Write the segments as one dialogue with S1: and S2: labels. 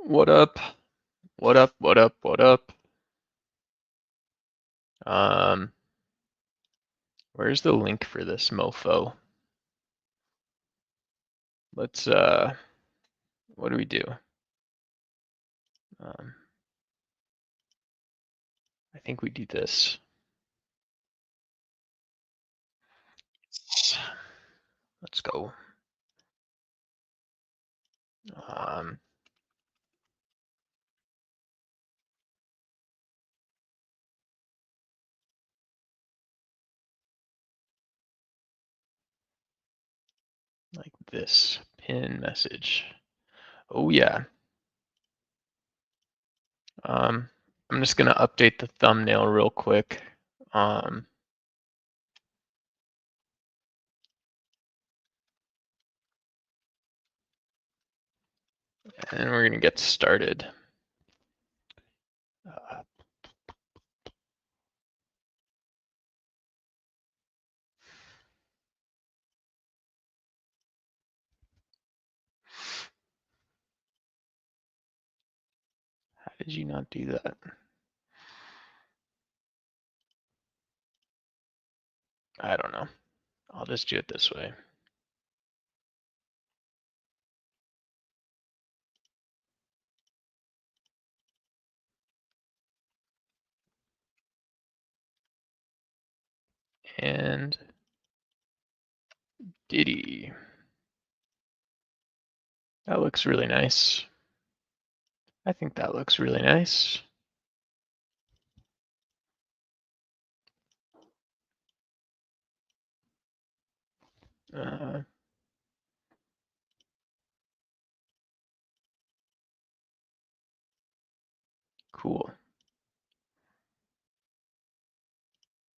S1: What up? What up? What up? What up? Um, where's the link for this mofo? Let's what do we do? Um, I think we do this. Let's go. Um, like this pin message. Oh yeah. Um, I'm just gonna update the thumbnail real quick. Um, and we're gonna get started. Uh, how did you not do that? I don't know. I'll just do it this way. And Diddy. That looks really nice. I think that looks really nice. Uh, cool.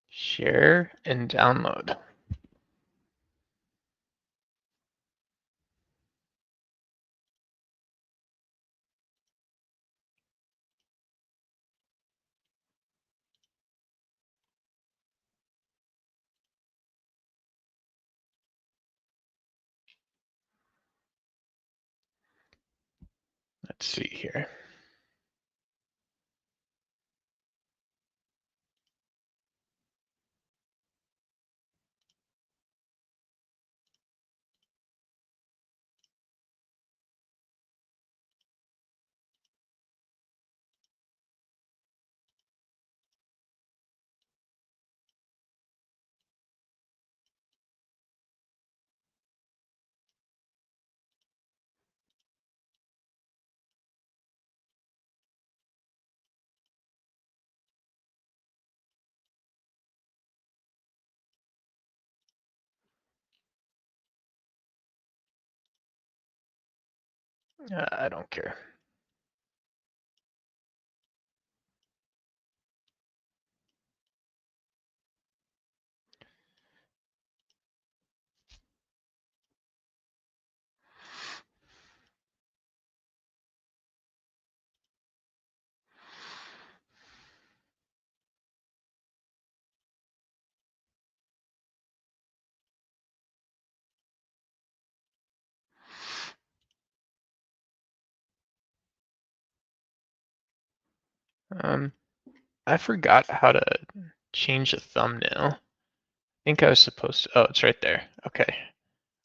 S1: Share and download. Let's see here. I don't care. Um, I forgot how to change the thumbnail. I think I was supposed to. Oh, it's right there. Okay.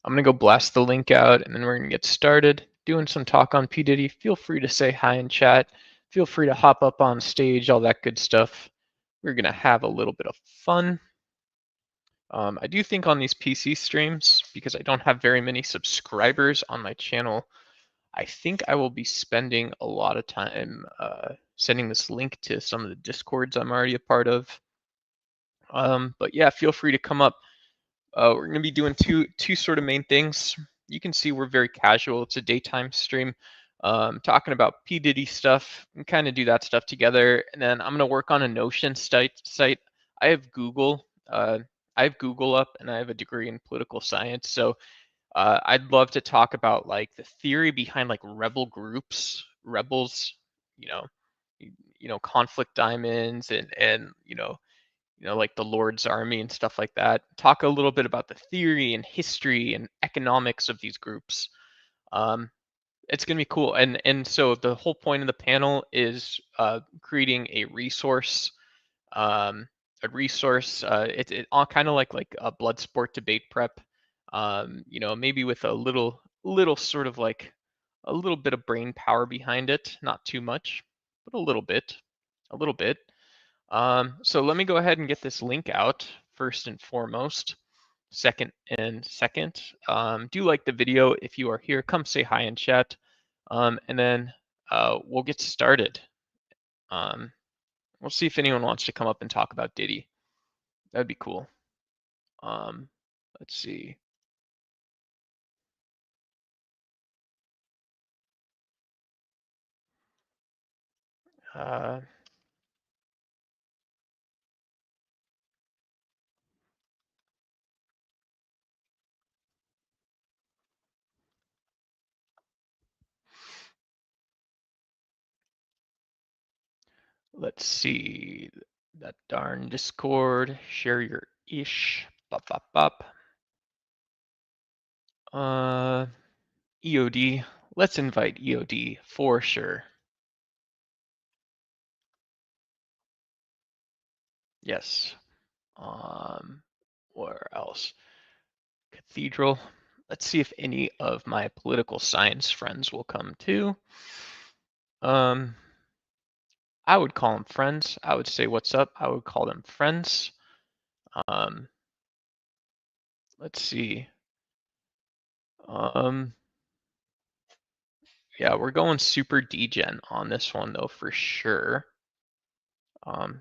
S1: I'm gonna go blast the link out, and then we're gonna get started doing some talk on P Diddy. Feel free to say hi in chat. Feel free to hop up on stage, all that good stuff. We're gonna have a little bit of fun. I do think on these PC streams, because I don't have very many subscribers on my channel, I think I will be spending a lot of time sending this link to some of the Discords I'm already a part of. But yeah, feel free to come up. We're going to be doing two sort of main things. You can see we're very casual. It's a daytime stream, talking about P Diddy stuff and kind of do that stuff together. And then I'm going to work on a Notion site. I have Google. I have Google up, and I have a degree in political science. So I'd love to talk about like the theory behind like rebel groups, rebels, you know, conflict diamonds, and like the Lord's Army and stuff like that. Talk a little bit about the theory and history and economics of these groups. Um, It's gonna be cool. And so the whole point of the panel is creating um, it all kind of like a blood sport debate prep. You know, maybe with a little sort of like a little bit of brain power behind it, not too much, but a little bit. So let me go ahead and get this link out first and foremost. Second, do like the video if you are here. Come say hi in chat, and then we'll get started. Um, we'll see if anyone wants to come up and talk about Diddy. That'd be cool. Um, let's see. Uh, let's see. That darn Discord. Share your ish. Bop bop bop. EOD. Let's invite EOD for sure. Yes. Where else? Cathedral. Let's see if any of my political science friends will come too. I would call them friends. I would say what's up. I would call them friends. Um, let's see. Um, yeah, we're going super degen on this one though for sure.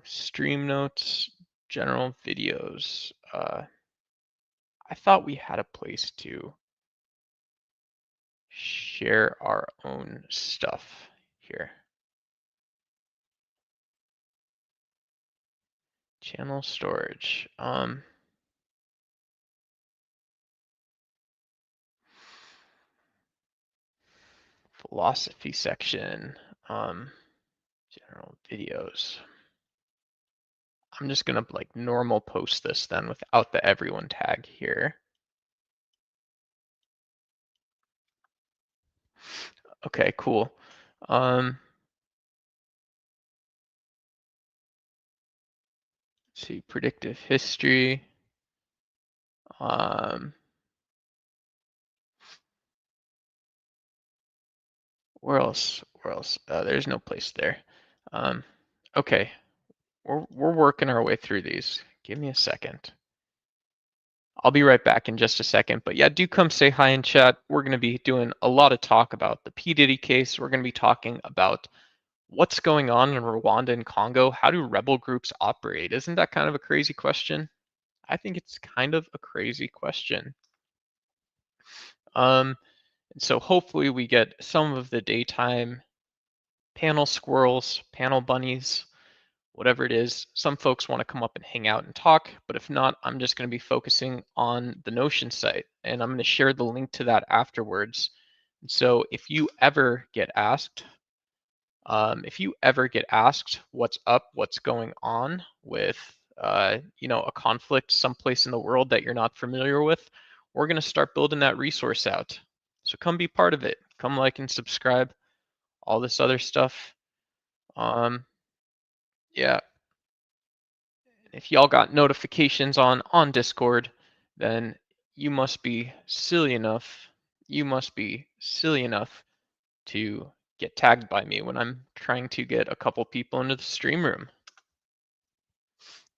S1: Stream notes, general videos. I thought we had a place to share our own stuff here. Channel storage. Philosophy section. General videos. I'm just gonna like normal post this then without the everyone tag here. Okay, cool. Let's see, predictive history. Um, where else? Where else? There's no place there. Okay, we're working our way through these. Give me a second. I'll be right back in just a second. But yeah, do come say hi in chat. We're going to be doing a lot of talk about the Pdiddy case. We're going to be talking about what's going on in Rwanda and Congo. How do rebel groups operate? Isn't that kind of a crazy question? I think it's kind of a crazy question. So hopefully we get some of the daytime panel squirrels, panel bunnies, whatever it is. Some folks want to come up and hang out and talk, but if not, I'm just going to be focusing on the Notion site, and I'm going to share the link to that afterwards. So if you ever get asked what's up, what's going on with a conflict someplace in the world that you're not familiar with, we're going to start building that resource out. So come be part of it. Come like and subscribe, all this other stuff. Yeah, if y'all got notifications on Discord, then you must be silly enough. You must be silly enough to get tagged by me when I'm trying to get a couple people into the stream room.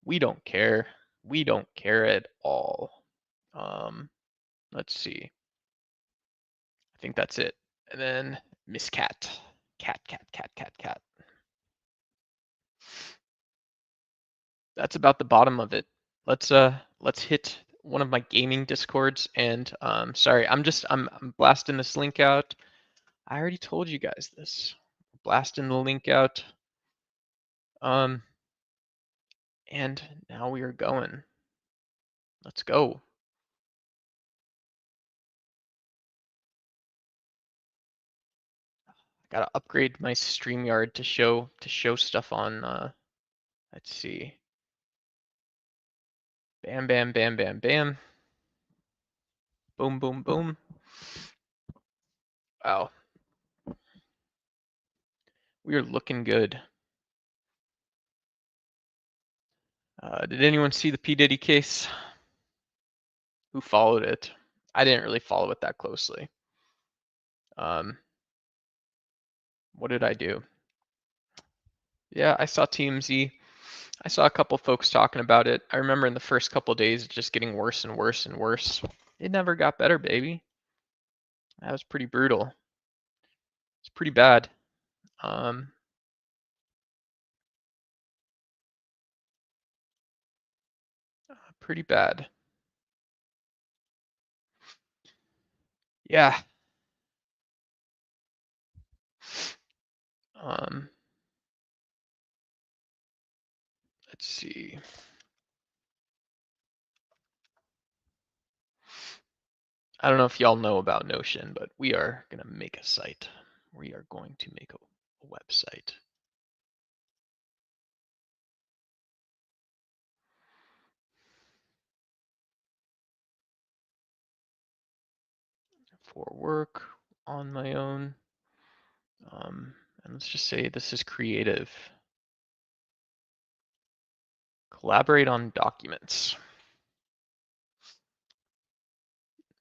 S1: We don't care. We don't care at all. Let's see. I think that's it. And then Miss Cat. Cat, cat, cat, cat, cat. That's about the bottom of it. Let's hit one of my gaming discords, and sorry, I'm blasting this link out. I already told you guys this. Blasting the link out. And now we are going. Let's go. Gotta upgrade my StreamYard to show stuff on let's see. Bam bam bam bam bam. Boom boom boom. Wow. We are looking good. Did anyone see the Pdiddy case? Who followed it? I didn't really follow it that closely. What did I do? Yeah, I saw TMZ. I saw a couple folks talking about it. I remember in the first couple days it just getting worse and worse and worse. It never got better, baby. That was pretty brutal. It's pretty bad. Pretty bad. Yeah. Let's see. I don't know if y'all know about Notion, but we are going to make a site. We are going to make a website. For work on my own. And let's just say this is creative. Collaborate on documents.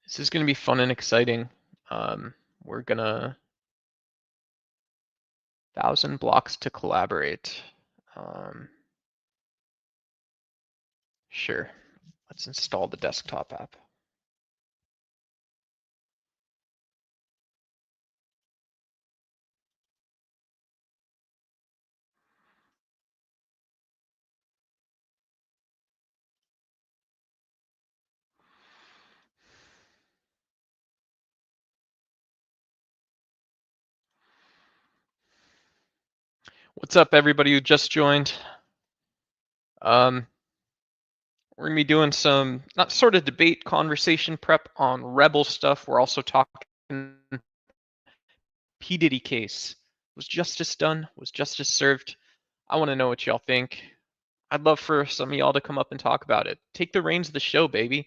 S1: This is going to be fun and exciting. We're going to 1,000 blocks to collaborate. Sure. Let's install the desktop app. What's up, everybody who just joined? We're gonna be doing some not sort of debate conversation prep on rebel stuff. We're also talking Pdiddy case. Was justice done? Was justice served? I want to know what y'all think. I'd love for some of y'all to come up and talk about it. Take the reins of the show, baby.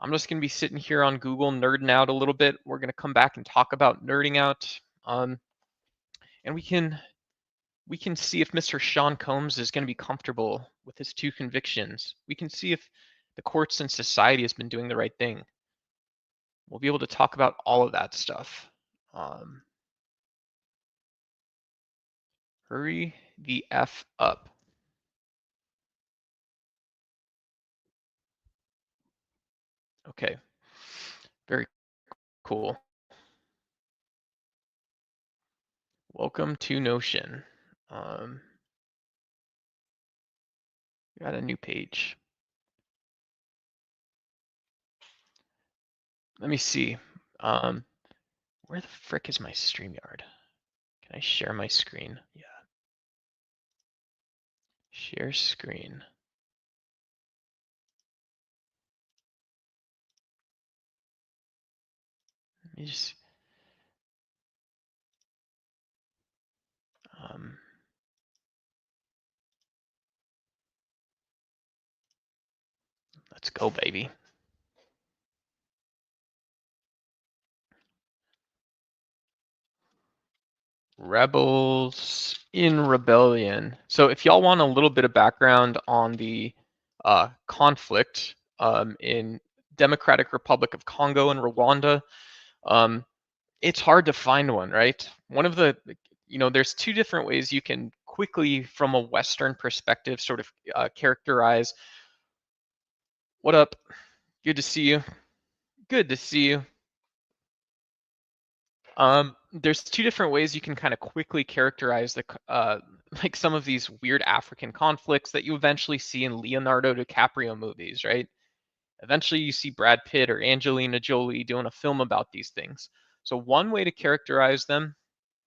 S1: I'm just gonna be sitting here on Google nerding out a little bit. We're gonna come back and talk about nerding out. And we can see if Mr. Sean Combs is going to be comfortable with his 2 convictions. We can see if the courts and society has been doing the right thing. We'll be able to talk about all of that stuff. Hurry the F up. Okay. Very cool. Welcome to Notion. Got a new page. Let me see. Where the frick is my StreamYard? Can I share my screen? Yeah. Share screen. Let me just. Let's go, baby. Rebels in Rebellion. So if y'all want a little bit of background on the conflict in Democratic Republic of Congo and Rwanda, it's hard to find one, right? One of the, there's 2 different ways you can quickly, from a Western perspective, sort of characterize. What up? Good to see you. Good to see you. There's 2 different ways you can kind of quickly characterize the like some of these weird African conflicts that you eventually see in Leonardo DiCaprio movies, right? Eventually you see Brad Pitt or Angelina Jolie doing a film about these things. So one way to characterize them,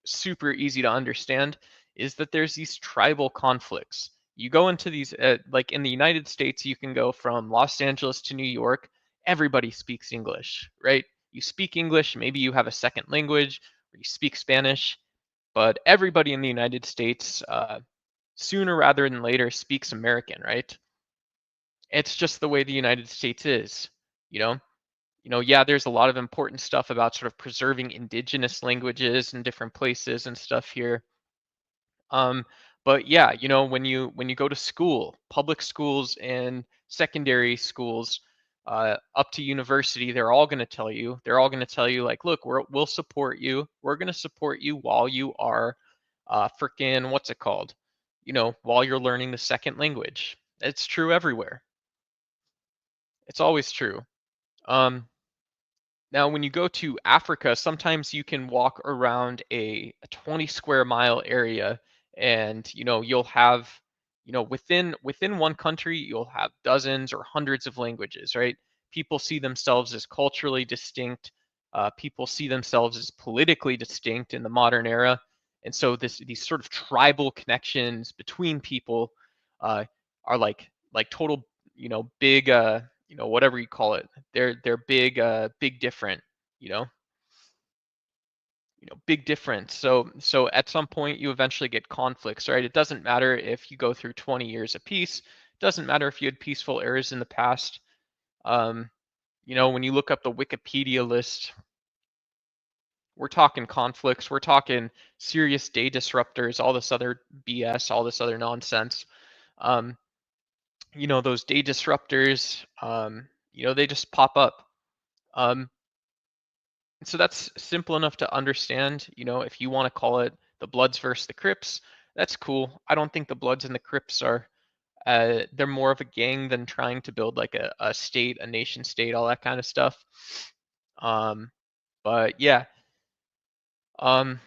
S1: super easy to understand, is that there's these tribal conflicts. You go into these, like in the United States, you can go from Los Angeles to New York, everybody speaks English, right? You speak English, maybe you have a second language, or you speak Spanish, but everybody in the United States, sooner rather than later, speaks American, right? It's just the way the United States is, you know? Yeah, there's a lot of important stuff about sort of preserving indigenous languages in different places and stuff here. But yeah, when you go to school, public schools and secondary schools, up to university, they're all going to tell you like, look, we'll support you. We're going to support you while you are, freaking, what's it called? While you're learning the second language. It's true everywhere. It's always true. Um, Now, when you go to Africa, sometimes you can walk around a 20 square mile area, and you'll have, within one country, you'll have dozens or hundreds of languages, right? People see themselves as culturally distinct. People see themselves as politically distinct in the modern era, and so these sort of tribal connections between people, uh, are like total, big, whatever you call it. They're big, big different, you know, big difference. So at some point you eventually get conflicts, right? It doesn't matter if you go through 20 years of peace. It doesn't matter if you had peaceful eras in the past. Um, when you look up the Wikipedia list, we're talking conflicts, we're talking serious day disruptors, all this other BS, all this other nonsense. Um, those day disruptors, they just pop up. Um, So that's simple enough to understand. If you want to call it the Bloods versus the Crips, that's cool. I don't think the Bloods and the Crips are, they're more of a gang than trying to build like a state, a nation state, all that kind of stuff. Um, but yeah, um,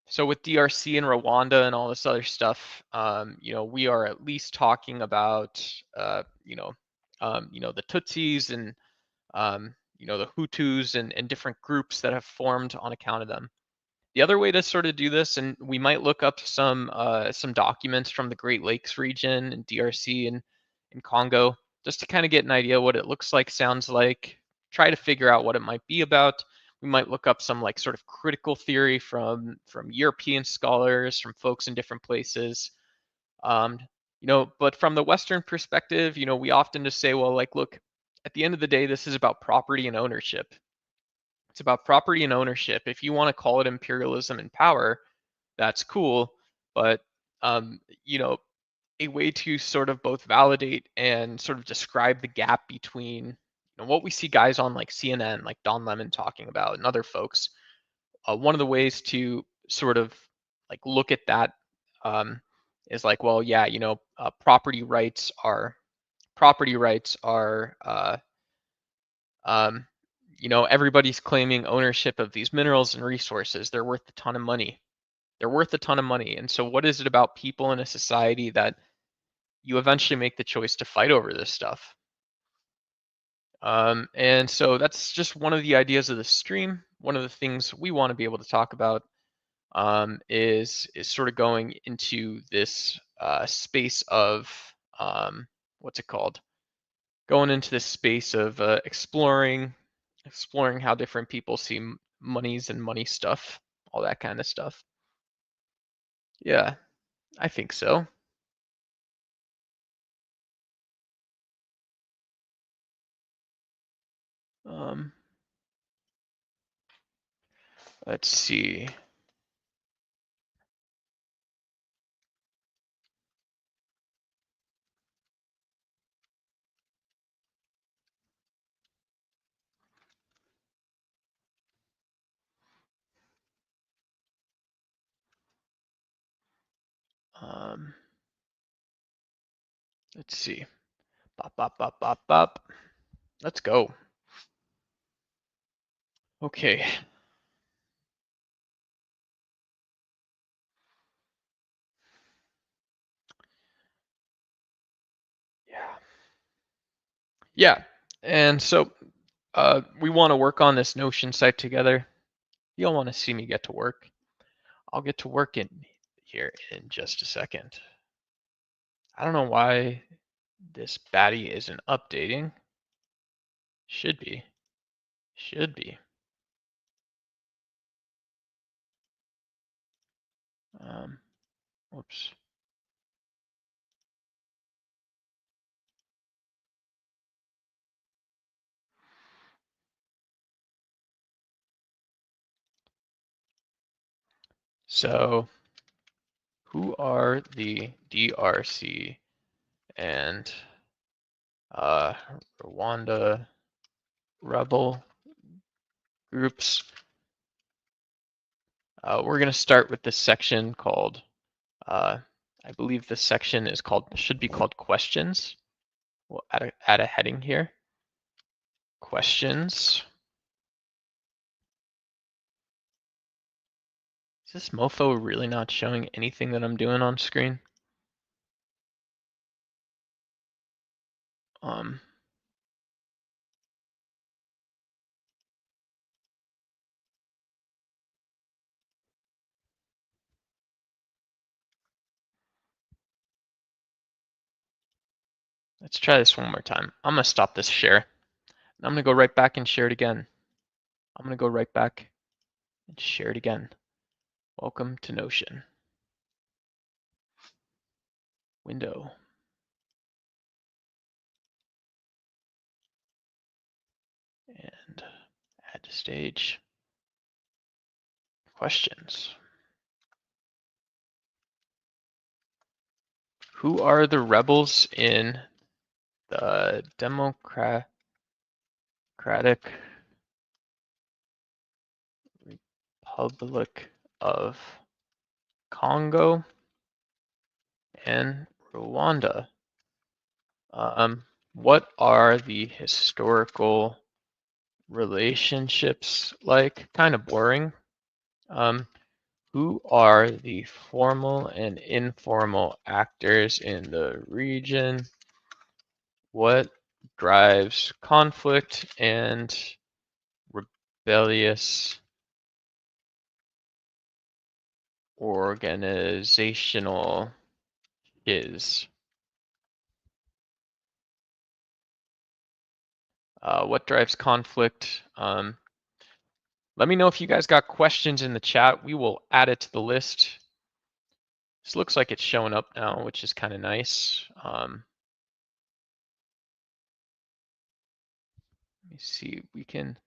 S1: so with DRC and Rwanda and all this other stuff, we are at least talking about, the Tutsis and, the Hutus and different groups that have formed on account of them. The other way to sort of do this, and we might look up some documents from the Great Lakes region and DRC and in Congo, just to kind of get an idea what it looks like, sounds like, try to figure out what it might be about. We might look up some like sort of critical theory from European scholars, from folks in different places. Um, but from the Western perspective, we often just say, well, like, look, at the end of the day, this is about property and ownership. It's about property and ownership. If you want to call it imperialism and power, that's cool. But, um, you know, a way to sort of both validate and sort of describe the gap between what we see guys on like CNN, like Don Lemon talking about, and other folks. One of the ways to sort of like look at that, um, is like, well, yeah, property rights are um, everybody's claiming ownership of these minerals and resources. They're worth a ton of money. They're worth a ton of money. And so, what is it about people in a society that you eventually make the choice to fight over this stuff? And so, that's just one of the ideas of the stream. One of the things we want to be able to talk about, is sort of going into this, space of, what's it called? Going into this space of, exploring how different people see monies and money stuff, all that kind of stuff. Yeah, I think so. Um, let's see. Um, let's see. Bop, bop, bop, bop, bop. Let's go. Okay. Yeah. Yeah. And so, we want to work on this Notion site together. You'll want to see me get to work. I'll get to work in here in just a second. I don't know why this baddie isn't updating. Should be. Should be. Um, whoops. So Who are the DRC and Rwanda rebel groups? We're going to start with this section called, I believe this section is should be called questions. We'll add a heading here. Questions. Is this mofo really not showing anything that I'm doing on screen? Let's try this one more time. I'm gonna stop this share. I'm gonna go right back and share it again. I'm gonna go right back and share it again. Welcome to Notion. Window. And add to stage. Questions. Who are the rebels in the Democratic Republic of Congo and Rwanda? What are the historical relationships like? Kind of boring. Who are the formal and informal actors in the region? What drives conflict and rebellious organizational is? What drives conflict? Let me know if you guys got questions in the chat. We will add it to the list. This looks like it's showing up now, which is kind of nice. Let me see, we can.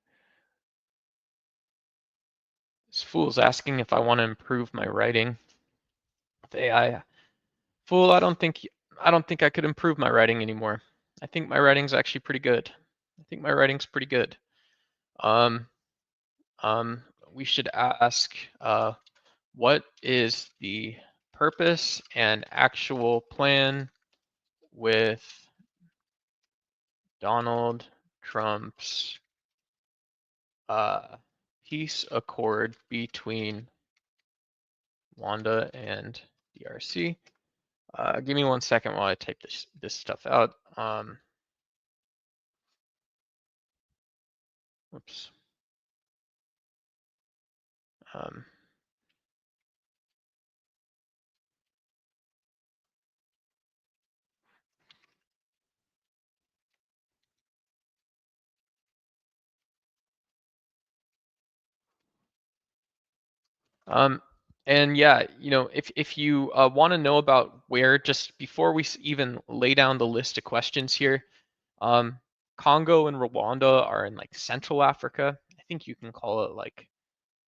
S1: This fool's asking if I want to improve my writing. The AI. Fool, I don't think I could improve my writing anymore. I think my writing's actually pretty good. I think my writing's pretty good. Um, we should ask, what is the purpose and actual plan with Donald Trump's peace accord between Rwanda and DRC? Give me 1 second while I type this stuff out. Whoops. And yeah, you know, if you want to know about where, just before we even lay down the list of questions here, Congo and Rwanda are in like Central Africa. I think you can call it like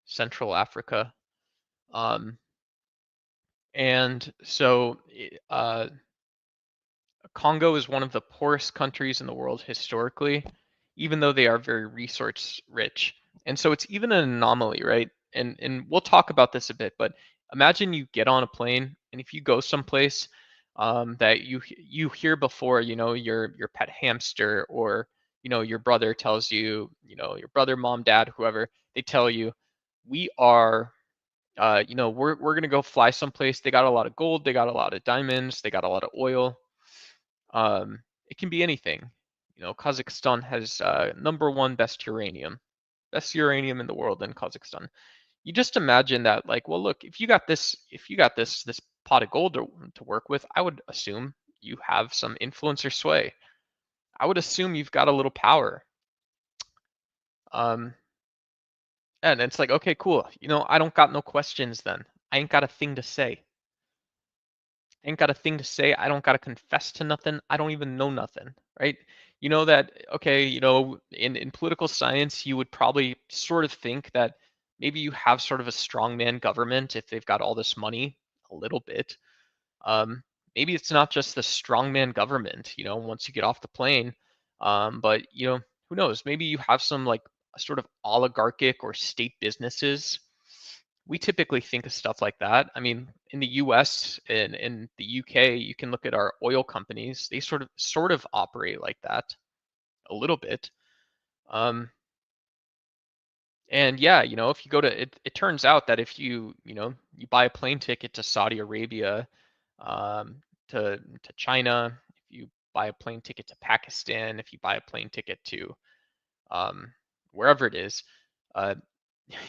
S1: Central Africa. And so Congo is one of the poorest countries in the world historically, even though they are very resource rich. And so it's even an anomaly, right? And we'll talk about this a bit, but imagine you get on a plane and if you go someplace that you hear before, you know, your pet hamster, or you know, your brother tells you, you know, your brother, mom, dad, whoever, they tell you, we are you know, we're gonna go fly someplace. They got a lot of gold, they got a lot of diamonds, they got a lot of oil. It can be anything. You know, Kazakhstan has #1 best uranium in the world in Kazakhstan. You just imagine that, like, well, look, if you got this pot of gold to work with, I would assume you have some influence or sway. I would assume you've got a little power. And it's like, okay, cool. You know, I don't got no questions then. I ain't got a thing to say. Ain't got a thing to say. I don't got to confess to nothing. I don't even know nothing, right? You know that, okay, you know, in political science, you would probably sort of think that maybe you have sort of a strongman government if they've got all this money. a little bit. Maybe it's not just the strongman government, once you get off the plane. But who knows? Maybe you have some like sort of oligarchic or state businesses. We typically think of stuff like that. I mean, in the US and in the UK, you can look at our oil companies. They sort of operate like that a little bit. And yeah, if you go to it turns out that if you buy a plane ticket to Saudi Arabia, to China, if you buy a plane ticket to Pakistan, if you buy a plane ticket to um, wherever it is, uh,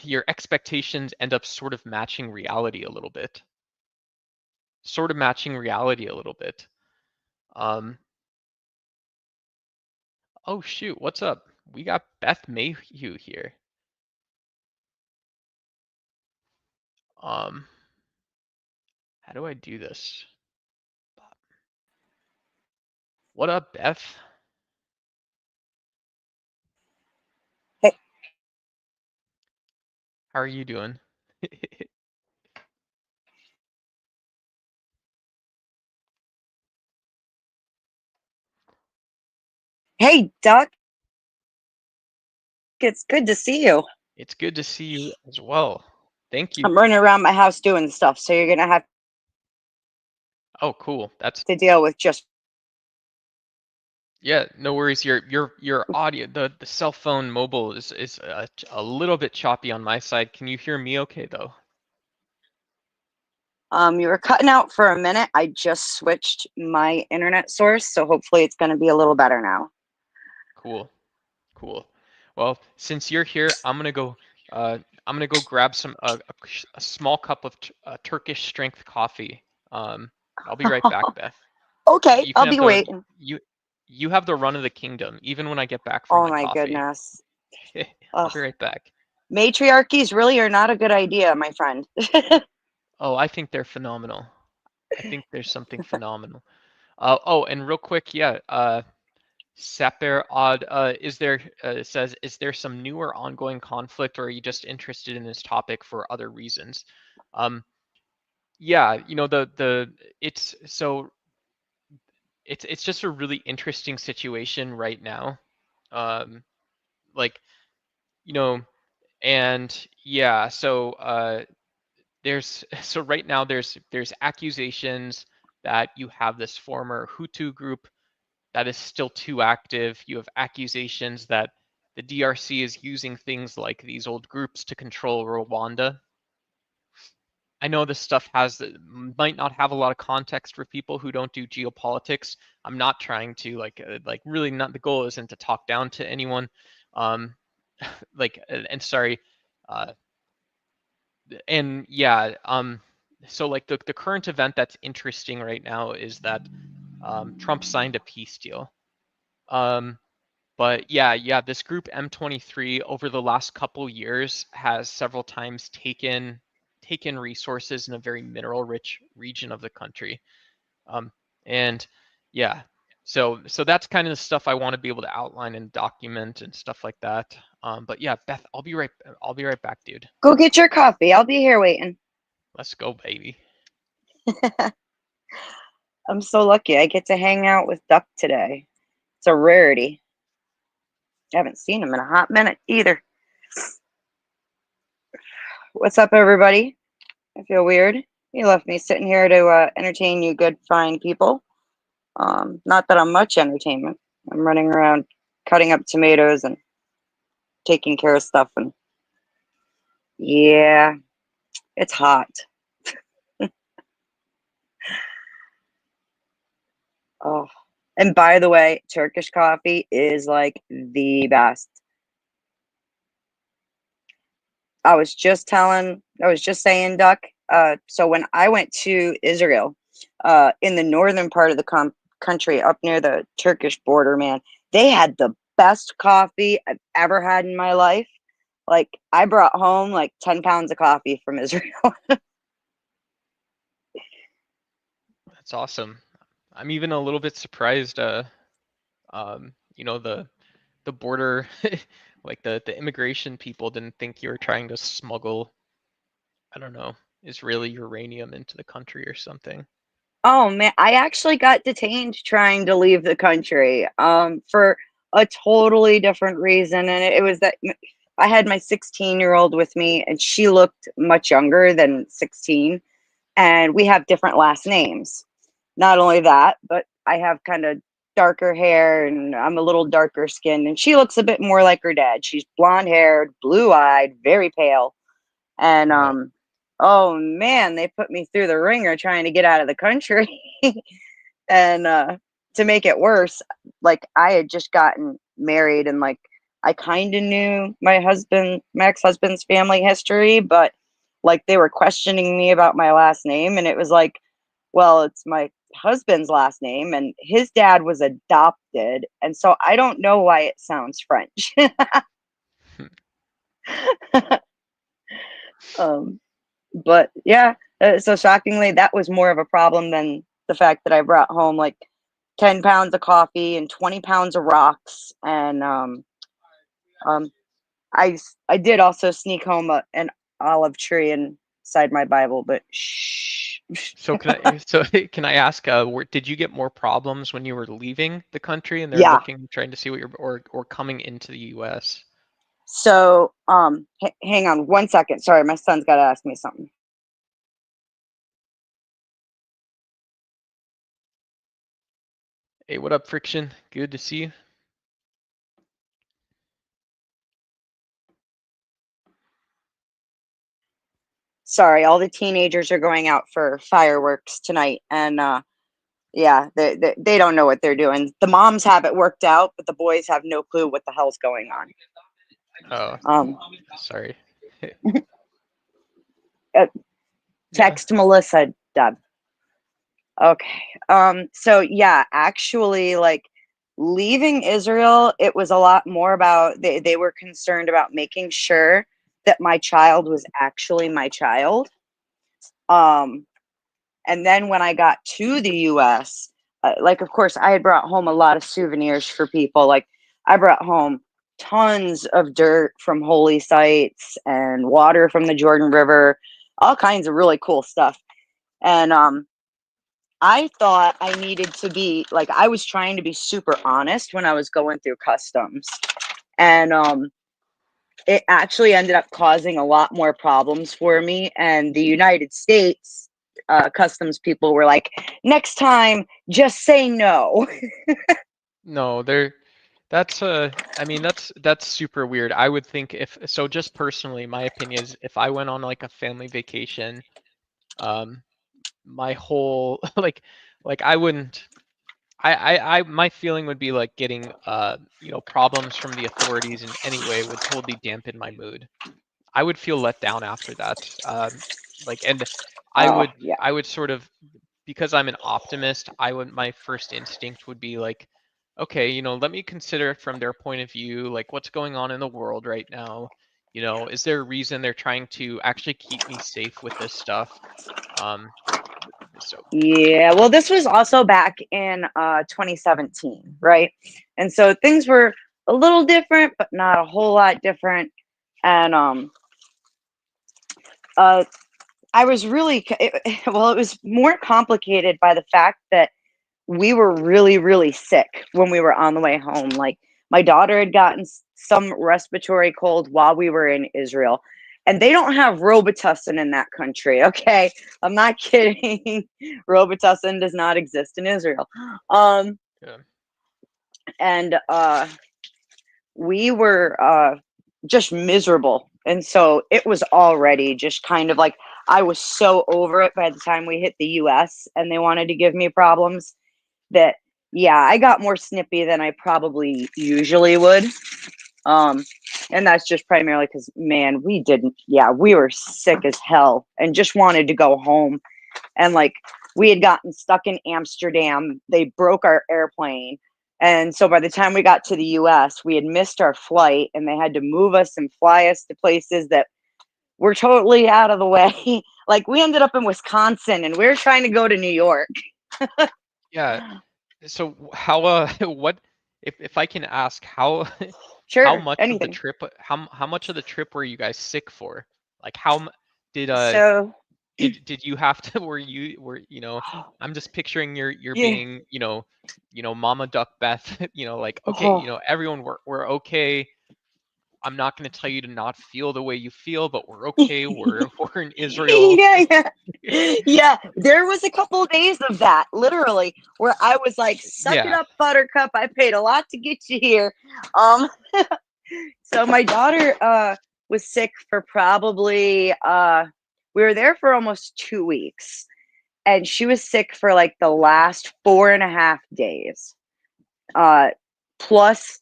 S1: your expectations end up sort of matching reality a little bit. Sort of matching reality a little bit. Oh shoot, what's up? We got Beth Mayhew here. Um, how do I do this? What up, Beth?
S2: Hey,
S1: How are you doing?
S2: hey, Doc, it's good to see you.
S1: It's good to see you as well. Thank you.
S2: I'm running around my house doing stuff, so you're gonna have
S1: Oh, cool. That's
S2: to deal with just.
S1: Yeah, no worries. Your audio, the cell phone mobile is a little bit choppy on my side. Can you hear me okay though?
S2: You were cutting out for a minute. I just switched my internet source, so hopefully it's gonna be a little better now.
S1: Cool. Cool. Well, since you're here, I'm gonna go grab a small cup of Turkish strength coffee. Um, I'll be right back, Beth.
S2: Okay,
S1: You can
S2: I'll
S1: have
S2: be
S1: the
S2: waiting.
S1: you you have the run of the kingdom, even when I get back from
S2: Oh
S1: my
S2: my
S1: coffee.
S2: goodness.
S1: I'll
S2: Ugh.
S1: be right back.
S2: Matriarchies really are not a good idea, my friend.
S1: Oh, I think they're phenomenal. I think there's something phenomenal. Oh, and real quick, yeah, Saper Odd, it says, is there some new or ongoing conflict, or are you just interested in this topic for other reasons? Um, yeah, it's so it's just a really interesting situation right now. Um, like, you know, and yeah, there's so right now there's accusations that you have this former Hutu group that is still too active. You have accusations that the DRC is using things like these old groups to control Rwanda. I know this stuff might not have a lot of context for people who don't do geopolitics. I'm not trying to like really not the goal isn't to talk down to anyone. Um, and sorry, uh, and yeah, so like the current event that's interesting right now is that Trump signed a peace deal. Um, But yeah, this group M23 over the last couple years has several times taken resources in a very mineral-rich region of the country. Um, and yeah, so that's kind of the stuff I want to be able to outline and document and stuff like that. But yeah, Beth, I'll be right back, dude.
S2: Go get your coffee. I'll be here waiting.
S1: Let's go, baby.
S2: I'm so lucky. I get to hang out with Duck today. It's a rarity. I haven't seen him in a hot minute either. What's up, everybody? I feel weird. You left me sitting here to entertain you good, fine people. Not that I'm much entertainment. I'm running around cutting up tomatoes and taking care of stuff. And yeah, it's hot. Oh, and by the way, Turkish coffee is like the best. I was just saying, Duck. So when I went to Israel, in the northern part of the country, up near the Turkish border, man, they had the best coffee I've ever had in my life. Like I brought home like 10 pounds of coffee from Israel.
S1: That's awesome. I'm even a little bit surprised. The border, like the immigration people didn't think you were trying to smuggle, I don't know, is really uranium into the country or something.
S2: Oh man, I actually got detained trying to leave the country for a totally different reason. And it was that I had my 16-year-old with me, and she looked much younger than 16, and we have different last names. Not only that, but I have kind of darker hair, and I'm a little darker skinned, and she looks a bit more like her dad. She's blonde haired, blue eyed, very pale. And
S1: Oh,
S2: oh man, they put me through the ringer trying to get out of the country. And to make it worse, like I had just gotten married, and like I kind of knew my ex-husband's family history, but like they were questioning me about my last name, and it was like, well, it's my husband's last name, and his dad was adopted, and so I don't know why it sounds French. um, but yeah, so shockingly, that was more of a problem than the fact that I brought home like 10 pounds of coffee and 20 pounds of rocks. And um, I did also sneak home an olive tree inside my Bible, but shh.
S1: so can I ask, did you get more problems when you were leaving the country and they're
S2: Yeah.
S1: trying to see what you're, or coming into the U.S.?
S2: So hang on 1 second. Sorry, my son's got to ask me something.
S1: Hey, what up, Friction? Good to see you.
S2: Sorry, all the teenagers are going out for fireworks tonight, and yeah, they don't know what they're doing. The moms have it worked out, but the boys have no clue what the hell's going on.
S1: Oh,
S2: Um,
S1: sorry.
S2: uh,
S1: Yeah.
S2: text Melissa, Deb. Okay. So yeah, actually, like leaving Israel, it was a lot more about they were concerned about making sure that my child was actually my child. Um, And then when I got to the US, like, of course, I had brought home a lot of souvenirs for people. Like, I brought home tons of dirt from holy sites and water from the Jordan River, all kinds of really cool stuff. And I thought I needed to be like, I was trying to be super honest when I was going through customs. And it actually ended up causing a lot more problems for me. And the United States customs people were like, next time, just say no.
S1: No, I mean, that's super weird. I would think just personally, my opinion is if I went on like a family vacation, um, my whole like I wouldn't. My feeling would be like getting problems from the authorities in any way would totally dampen my mood. I would feel let down after that. And I
S2: Oh,
S1: would
S2: yeah.
S1: I would sort of, because I'm an optimist, my first instinct would be like, okay, let me consider it from their point of view, like what's going on in the world right now. Is there a reason they're trying to actually keep me safe with this stuff? Um, so
S2: Yeah. Well, this was also back in 2017, right? And so things were a little different, but not a whole lot different. And uh, I was really, well, it was more complicated by the fact that we were really, really sick when we were on the way home. Like my daughter had gotten some respiratory cold while we were in Israel. And they don't have Robitussin in that country. Okay. I'm not kidding. Robitussin does not exist in Israel.
S1: yeah.
S2: And we were just miserable. And so it was already just kind of like I was so over it by the time we hit the US and they wanted to give me problems that yeah, I got more snippy than I probably usually would. Um, and that's just primarily because man, we were sick as hell and just wanted to go home. And like we had gotten stuck in Amsterdam, they broke our airplane. And so by the time we got to the US, we had missed our flight and they had to move us and fly us to places that were totally out of the way. Like we ended up in Wisconsin and we were trying to go to New York.
S1: Yeah. So how what if I can ask, how how
S2: Sure,
S1: much of the
S2: anything.
S1: trip how much of the trip were you guys sick for? Like how did
S2: So
S1: did you have to were I'm just picturing you're
S2: Yeah.
S1: being Mama Duck Beth, like, okay,
S2: Oh.
S1: everyone, we're okay. I'm not going to tell you to not feel the way you feel, but we're okay. We're in Israel.
S2: Yeah, yeah. Yeah, there was a couple of days of that, literally, where I was like, suck it
S1: Yeah.
S2: up, Buttercup. I paid a lot to get you here. Um, so my daughter was sick for probably we were there for almost 2 weeks, and she was sick for like the last 4.5 days. Uh plus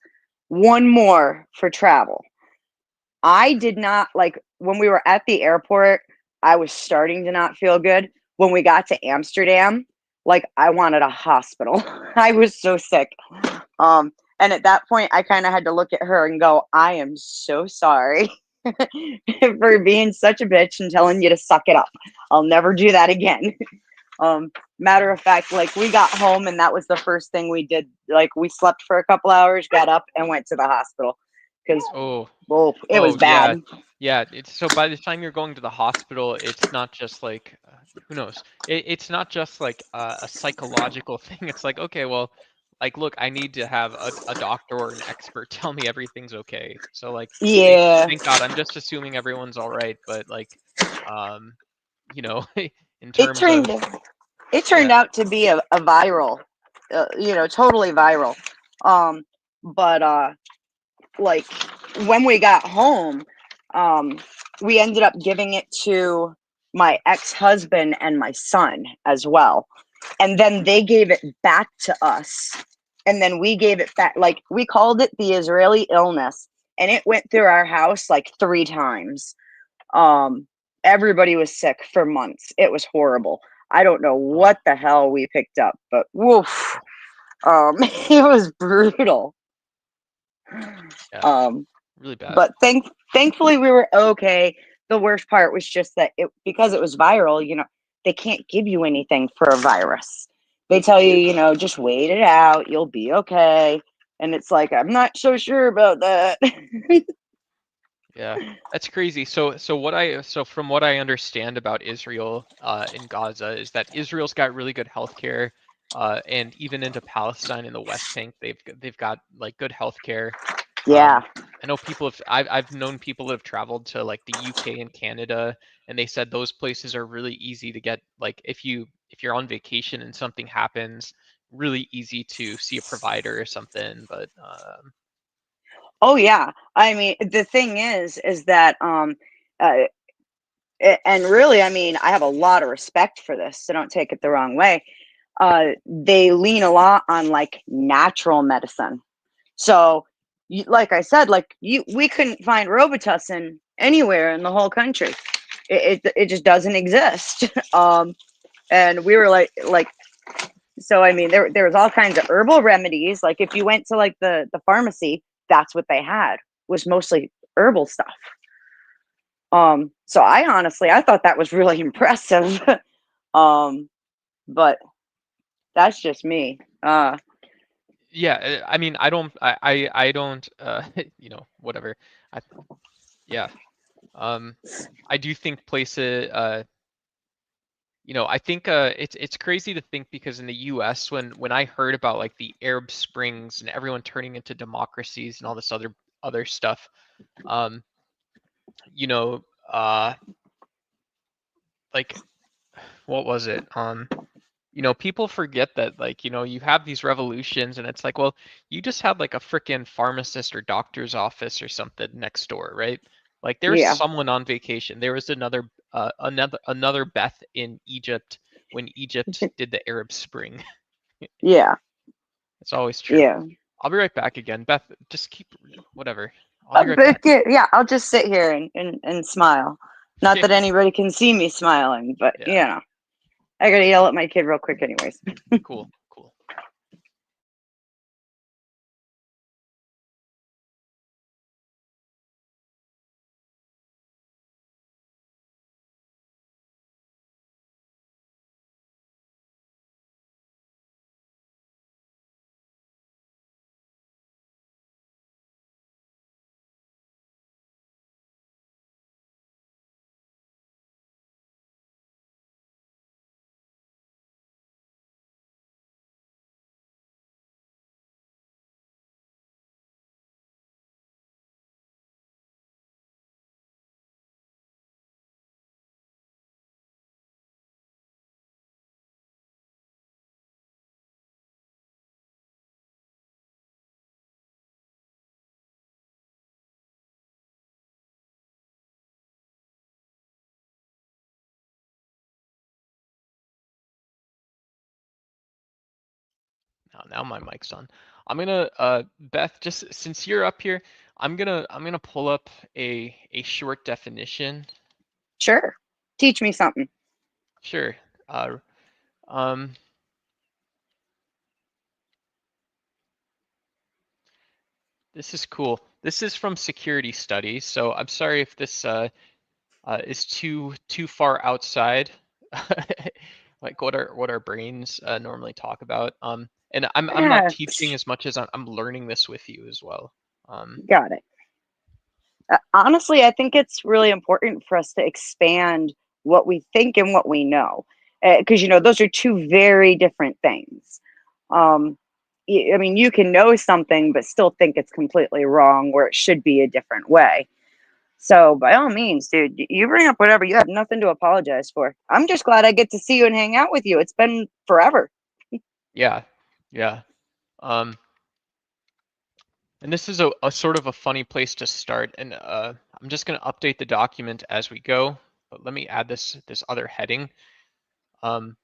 S2: one more for travel. I did not like when we were at the airport, I was starting to not feel good. When we got to Amsterdam, like I wanted a hospital. I was so sick. And at that point I kind of had to look at her and go, I am so sorry for being such a bitch and telling you to suck it up. I'll never do that again. Matter of fact, like we got home and that was the first thing we did. Like we slept for a couple hours, got up and went to the hospital because
S1: Oh,
S2: well, it was
S1: oh yeah.
S2: bad.
S1: Yeah, so by the time you're going to the hospital, it's not just like who knows. It's not just like a psychological thing. It's like, okay, well, like look, I need to have a doctor or an expert tell me everything's okay. So like
S2: Yeah,
S1: thank God, I'm just assuming everyone's all right, but like um in
S2: it
S1: terms
S2: turned
S1: of
S2: it turned
S1: yeah.
S2: out to be a viral, totally viral. Um, but like when we got home, um, we ended up giving it to my ex-husband and my son as well, and then they gave it back to us, and then we gave it back. Like we called it the Israeli illness, and it went through our house like 3 times. Um, Everybody was sick for months. It was horrible. I don't know
S1: Oh,
S2: what the hell we picked up, but woof, it was brutal.
S1: yeah,
S2: Um,
S1: really bad.
S2: but thankfully we were okay. The worst part was just that it because it was viral, they can't give you anything for a virus. They tell you, just wait it out, you'll be okay. And it's like, I'm not so sure about that.
S1: Yeah, that's crazy. So from what I understand about Israel in Gaza is that Israel's got really good healthcare, and even into Palestine in the West Bank, they've got like good healthcare.
S2: Yeah.
S1: I know I've known people that have traveled to like the UK and Canada, and they said those places are really easy to get. Like if you're on vacation and something happens, really easy to see a provider or something. But
S2: Oh yeah. I mean, the thing is that uh, and really, I mean, I have a lot of respect for this, so don't take it the wrong way. They lean a lot on like natural medicine. So, like I said, we couldn't find Robitussin anywhere in the whole country. It just doesn't exist. And we were like so. I mean, there was all kinds of herbal remedies. Like if you went to like the pharmacy, that's what they had was mostly herbal stuff. So I thought that was really impressive. um, but that's just me.
S1: yeah, I mean, I don't, whatever. I, yeah, um, I do think places, I think it's crazy to think because in the U.S. when I heard about like the Arab Springs and everyone turning into democracies and all this other stuff, um, you know, uh, like what was it? People forget that like, you have these revolutions and it's like, well, you just had like a freaking pharmacist or doctor's office or something next door, right? Like there's
S2: Yeah,
S1: someone on vacation. There was another Beth in Egypt when Egypt did the Arab Spring.
S2: yeah,
S1: It's always true.
S2: yeah.
S1: I'll be right back again. Beth, just keep whatever. I'll be right
S2: But
S1: back.
S2: yeah, I'll just sit here and smile. Not
S1: Yeah,
S2: that anybody can see me smiling, but
S1: yeah,
S2: I gotta yell at my kid real quick, anyways.
S1: cool, cool. now my mic's on. I'm gonna Beth, just since you're up here, I'm gonna pull up a short definition.
S2: Sure. Teach me something.
S1: Sure. Uh, um, this is cool. This is from Security Studies, so I'm sorry if this is too far outside, like what our brains normally talk about. And I'm not
S2: Yeah,
S1: teaching as much as I'm learning this with you as well.
S2: got it. Honestly, I think it's really important for us to expand what we think and what we know, because those are two very different things. Um, I mean, you can know something but still think it's completely wrong, where it should be a different way. So, by all means, dude, you bring up whatever. You have nothing to apologize for. I'm just glad I get to see you and hang out with you. It's been forever.
S1: Yeah, yeah. Um, and this is a sort of a funny place to start. And I'm just going to update the document as we go. But let me add this other heading. Um,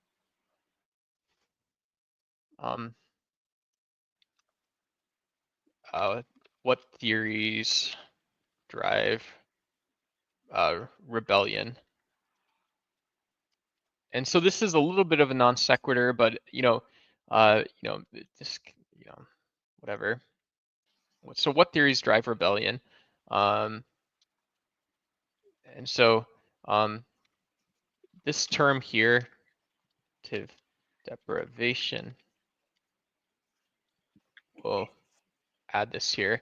S1: um, what theories drive rebellion? And so this is a little bit of a non sequitur, but this, whatever. So what theories drive rebellion? Um, and so this term here, deprivation, we'll add this here.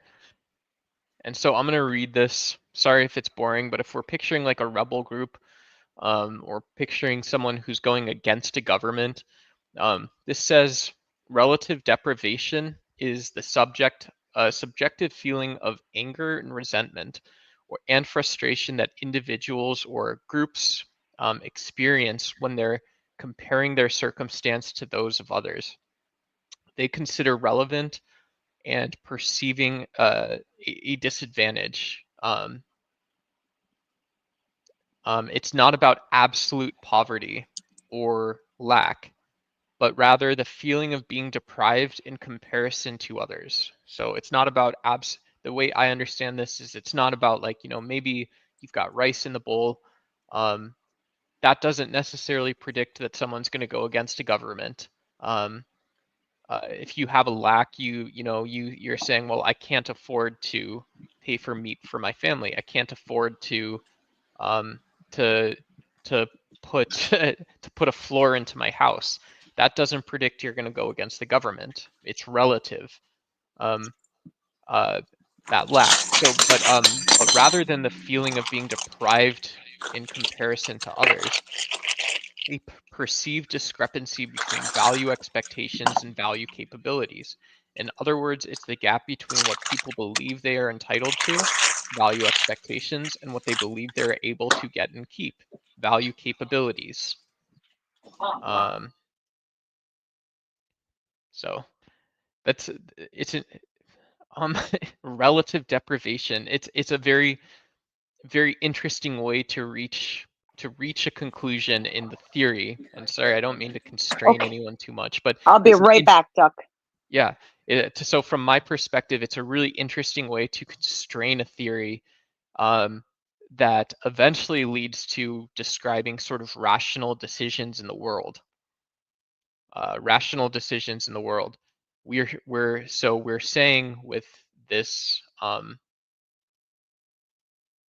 S1: And so I'm going to read this. Sorry if it's boring, but if we're picturing like a rebel group, or picturing someone who's going against a government, this says relative deprivation is the subjective feeling of anger and resentment and frustration that individuals or groups experience when they're comparing their circumstance to those of others. They consider relevant and perceiving a disadvantage. It's not about absolute poverty or lack, but rather the feeling of being deprived in comparison to others. So it's not about the way I understand this is it's not about like, maybe you've got rice in the bowl. Um, that doesn't necessarily predict that someone's going to go against a government. Um, if you have a lack, you're saying, well, I can't afford to pay for meat for my family. I can't afford um, to to put to put a floor into my house. That doesn't predict you're going to go against the government. It's relative. Um, uh, that lack. But rather than the feeling of being deprived in comparison to others, a perceived discrepancy between value expectations and value capabilities. In other words, it's the gap between what people believe they are entitled to, value expectations, and what they believe they're able to get and keep, value capabilities. Um, so that's it's an relative deprivation. It's a very interesting way to reach a conclusion in the theory. And sorry, I don't mean to constrain
S2: Okay,
S1: anyone too much, but
S2: I'll be
S1: it's an
S2: right back, Duck.
S1: yeah. So from my perspective, it's a really interesting way to constrain a theory um, that eventually leads to describing sort of rational decisions in the world. Rational decisions in the world. We're saying with this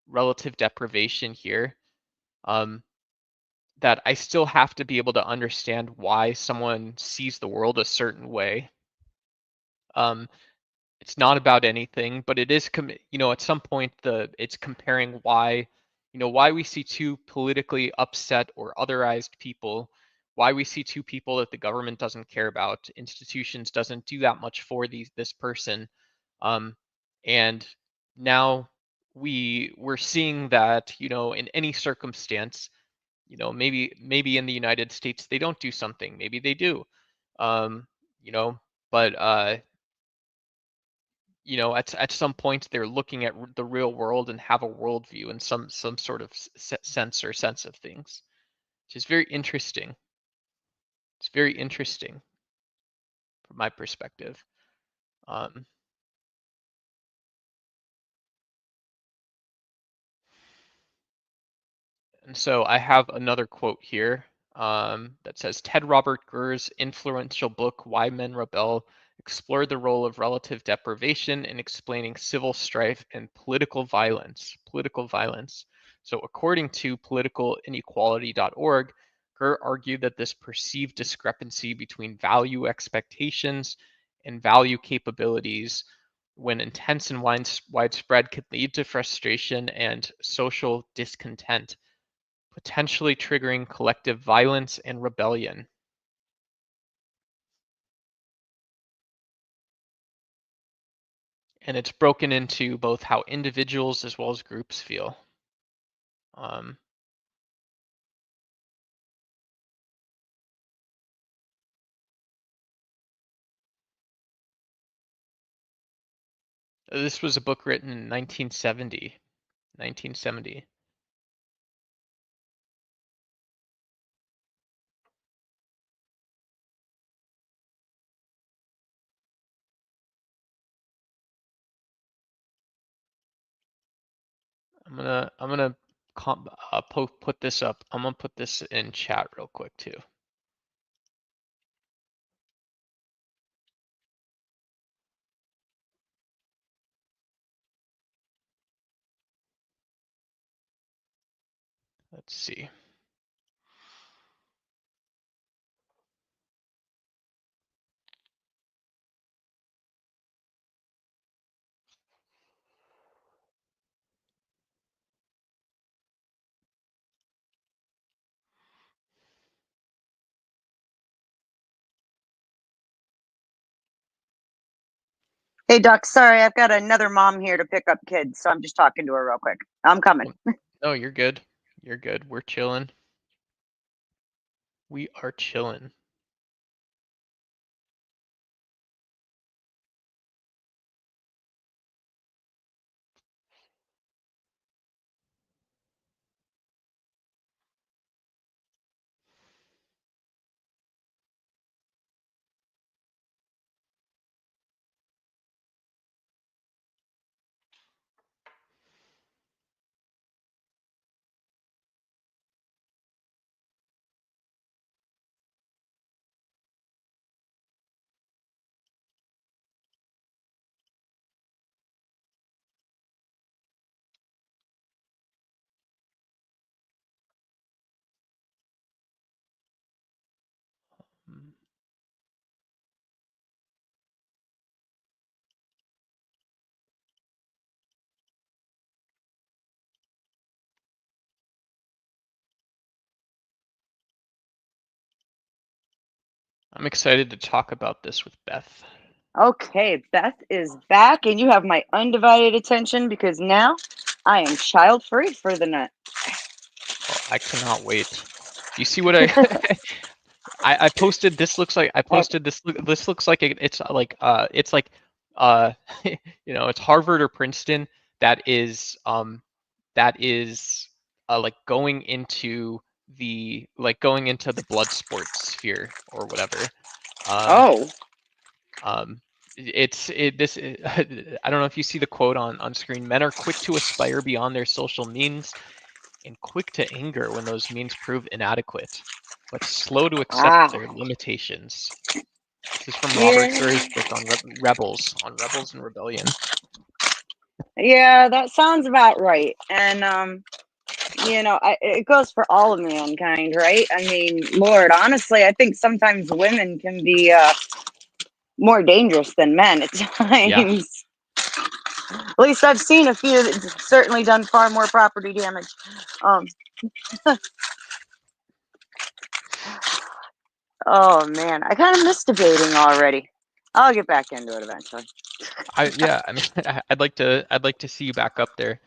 S1: relative deprivation here, um, that I still have to be able to understand why someone sees the world a certain way. Um, it's not about anything, but it is, at some point it's comparing why we see two politically upset or otherized people, why we see two people that the government doesn't care about, institutions doesn't do that much for this person, and now we're seeing that in any circumstance. Maybe in the United States they don't do something, maybe they do, um, you know, but at some point they're looking at the real world and have a worldview and some sort of sense of things, which is very interesting. It's very interesting. from my perspective. And so I have another quote here that says, Ted Robert Gurr's influential book, Why Men Rebel, explored the role of relative deprivation in explaining civil strife and political violence. So according to politicalinequality.org, Gurr argued that this perceived discrepancy between value expectations and value capabilities, when intense and widespread, could lead to frustration and social discontent, potentially triggering collective violence and rebellion. And it's broken into both how individuals as well as groups feel. This was a book written in 1970. I'm gonna put this up. I'm gonna put this in chat real quick too. Let's see.
S2: Hey, Duck, sorry, I've got another mom here to pick up kids, so I'm just talking to her real quick. I'm coming.
S1: No, you're good. You're good. We're chilling. We are chilling. I'm excited to talk about this with Beth.
S2: Okay, Beth is back, and you have my undivided attention because now I am child free for the night.
S1: Oh, I cannot wait. Do you see what I I posted? This looks like I posted this. This looks like it's like it's Harvard or Princeton that is like going into the blood sports sphere or whatever.
S2: Oh,
S1: I don't know if you see the quote on screen. Men are quick to aspire beyond their social means and quick to anger when those means prove inadequate, but slow to accept their limitations. This is from Robert
S2: yeah,
S1: Gurr's book on rebels and rebellion.
S2: yeah, that sounds about right. And it goes for all of mankind, right? I mean, Lord, honestly, I think sometimes women can be more dangerous than men at
S1: Yeah,
S2: times. At least I've seen a few that's certainly done far more property damage. Um, oh man, I kind of miss debating already. I'll get back into it eventually.
S1: I mean, I'd like to see you back up there,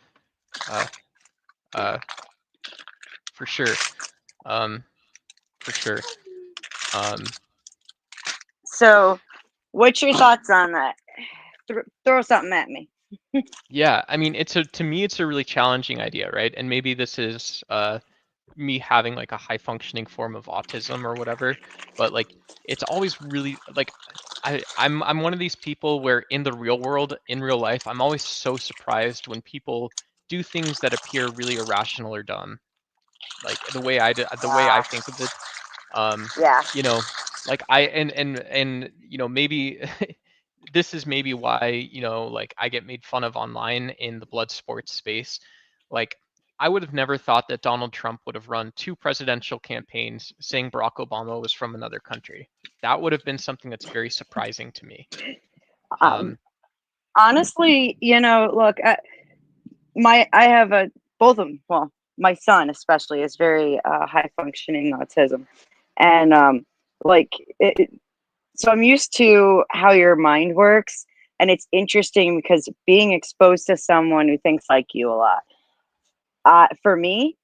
S1: uh, uh, for sure, for sure.
S2: So, what's your thoughts on that? Throw something at me.
S1: Yeah, I mean, to me, it's a really challenging idea, right? And maybe this is me having like a high functioning form of autism or whatever, but like it's always really like I'm one of these people where in the real world, in real life, I'm always so surprised when people do things that appear really irrational or dumb. Like the way I think of it. Um,
S2: Yeah.
S1: you know, like I and maybe this is maybe why, like I get made fun of online in the blood sports space. Like I would have never thought that Donald Trump would have run two presidential campaigns saying Barack Obama was from another country. That would have been something that's very surprising to me.
S2: Um,
S1: Um,
S2: honestly, look, I have both of them. Well, my son especially is very high functioning autism, and like so I'm used to how your mind works, and it's interesting because being exposed to someone who thinks like you a lot. For me,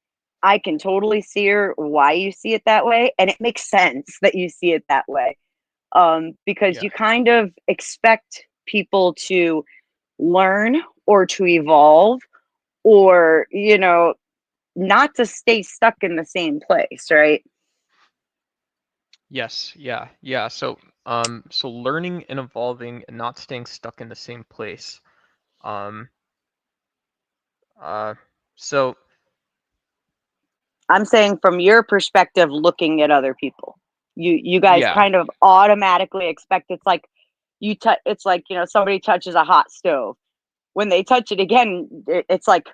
S2: I can totally see why you see it that way, and it makes sense that you see it that way. Because
S1: yeah.
S2: you kind of expect people to learn or to evolve or, not to stay stuck in the same place, right?
S1: Yes. Yeah. Yeah. So learning and evolving and not staying stuck in the same place. Um, uh, so
S2: I'm saying from your perspective, looking at other people, you guys
S1: yeah.
S2: kind of automatically expect it's like, somebody touches a hot stove. When they touch it again, it's like,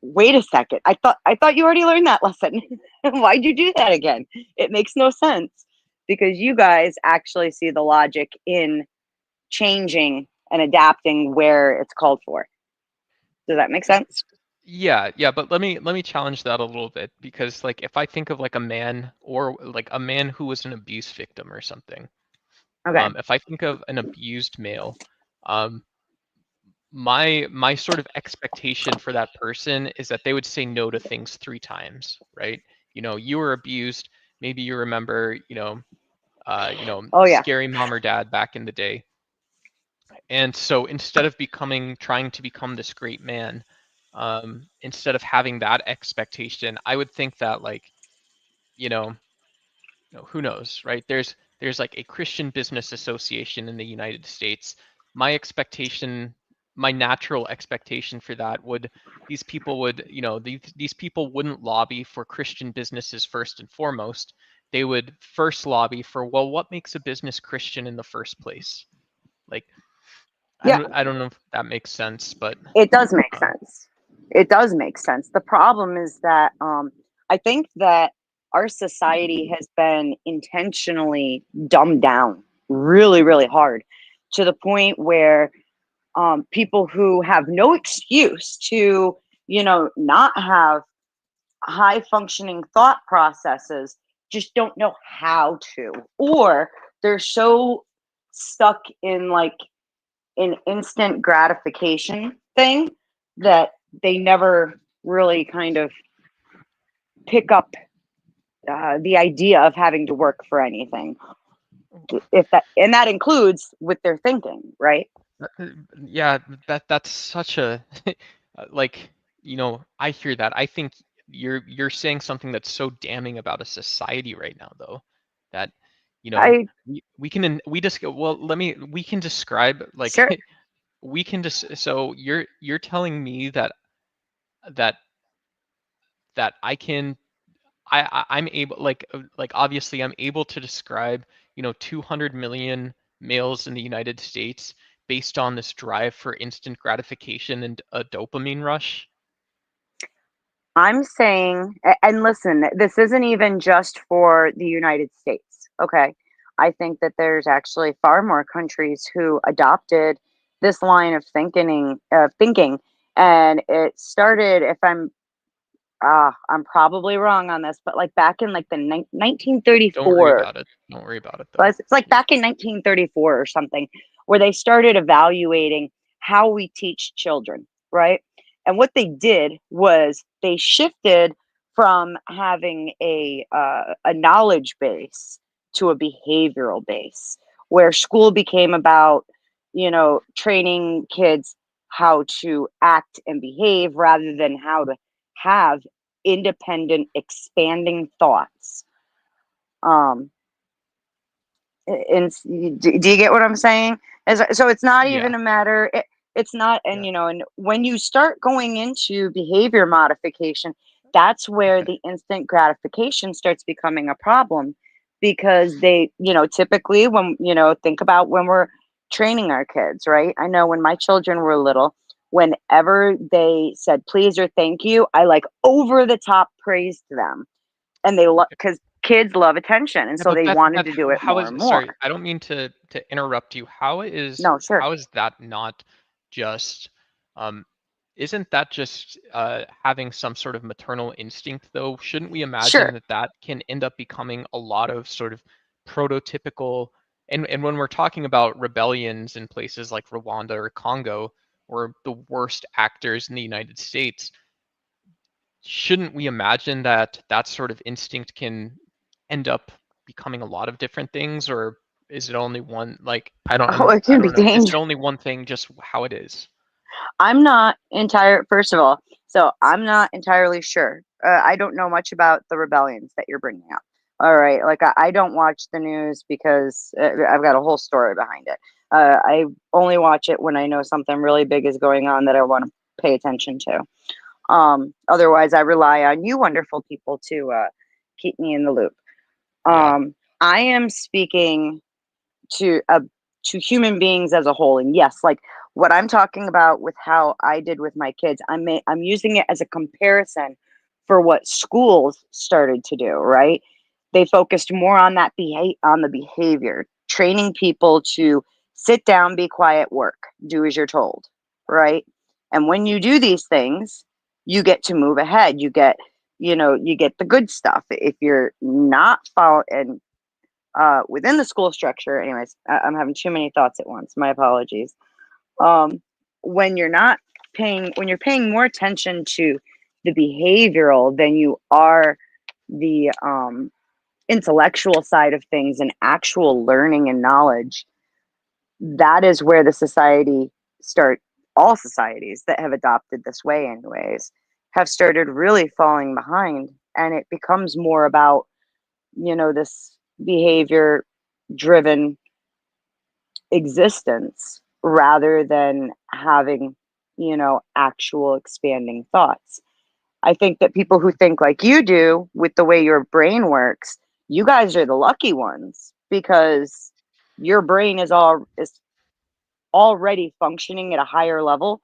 S2: wait a second. I thought you already learned that lesson. Why'd you do that again? It makes no sense because you guys actually see the logic in changing and adapting where it's called for. Does that make sense?
S1: Yeah, yeah, but let me challenge that a little bit because like if I think of like a man or like a man who was an abuse victim or something,
S2: Okay.
S1: if I think of an abused male, um, my sort of expectation for that person is that they would say no to things three times, right? You were abused, maybe you remember,
S2: Oh yeah.
S1: scary mom or dad back in the day. And so instead of trying to become this great man, instead of having that expectation, I would think that like, you know, who knows, right? There's like a Christian Business Association in the United States. My expectation, my natural expectation for that would these people would, these people wouldn't lobby for Christian businesses first and foremost. They would first lobby for, well, what makes a business Christian in the first place? Like
S2: Yeah,
S1: I don't know if that makes sense, but
S2: it does make
S1: um,
S2: sense. It does make sense. The problem is that I think that our society has been intentionally dumbed down really, really hard to the point where people who have no excuse to, not have high functioning thought processes just don't know how to, or they're so stuck in like an instant gratification thing that they never really kind of pick up the idea of having to work for anything, if that and that includes with their thinking, right?
S1: uh, yeah, that's such a like, I hear that. I think you're saying something that's so damning about a society right now, though, that
S2: I
S1: we can we just well, let me we can describe like
S2: Sure.
S1: we can just so you're telling me that that I can I'm able like obviously I'm able to describe 200 million males in the United States based on this drive for instant gratification and a dopamine rush.
S2: I'm saying, and listen, this isn't even just for the United States. Okay. I think that there's actually far more countries who adopted this line of thinking, and it started. If I'm probably wrong on this, but like back in like the
S1: Don't worry
S2: 1934.
S1: about it. Don't worry about it though.
S2: It's like back in 1934 or something, where they started evaluating how we teach children, right? And what they did was they shifted from having a knowledge base to a behavioral base, where school became about, training kids how to act and behave rather than how to have independent, expanding thoughts. Um, And do you get what I'm saying? So it's not
S1: Yeah.
S2: even a matter. It's not, and
S1: Yeah.
S2: and when you start going into behavior modification, that's where
S1: Okay.
S2: the instant gratification starts becoming a problem, because they, typically when think about when we're training our kids, right? I know when my children were little, whenever they said please or thank you, I like over the top praised them, and they love,
S1: Okay.
S2: because kids love attention, and
S1: Yeah,
S2: so
S1: but
S2: they
S1: Beth,
S2: wanted
S1: Beth,
S2: to do it
S1: how
S2: more
S1: is,
S2: and
S1: sorry,
S2: more.
S1: I don't mean to interrupt you.
S2: No, sure.
S1: How is that not just um isn't that just having some sort of maternal instinct though? Shouldn't we imagine
S2: Sure.
S1: that that can end up becoming a lot of sort of prototypical, and when we're talking about rebellions in places like Rwanda or Congo, or the worst actors in the United States, shouldn't we imagine that that sort of instinct can end up becoming a lot of different things, or is it only one? Like,
S2: Oh, it
S1: I
S2: can be
S1: don't know. Is it
S2: dangerous.
S1: only one thing, just how it is?
S2: I'm not entire. First of all, so I'm not entirely sure. I don't know much about the rebellions that you're bringing up. All right, like I don't watch the news because I've got a whole story behind it. I only watch it when I know something really big is going on that I want to pay attention to. Otherwise, I rely on you, wonderful people, to keep me in the loop.
S1: Yeah.
S2: I am speaking to to human beings as a whole, and yes, like what I'm talking about with how I did with my kids, I'm using it as a comparison for what schools started to do, right? They focused more on on the behavior, training people to sit down, be quiet, work, do as you're told, right? And when you do these things, you get to move ahead. You get the good stuff. If you're not following within the school structure, anyways, I'm having too many thoughts at once. My apologies. Um, when you're not when you're paying more attention to the behavioral than you are the intellectual side of things and actual learning and knowledge, that is where the society start. All societies that have adopted this way, anyways, have started really falling behind, and it becomes more about this behavior driven existence rather than having, actual expanding thoughts. I think that people who think like you do with the way your brain works, you guys are the lucky ones, because your brain is already functioning at a higher level,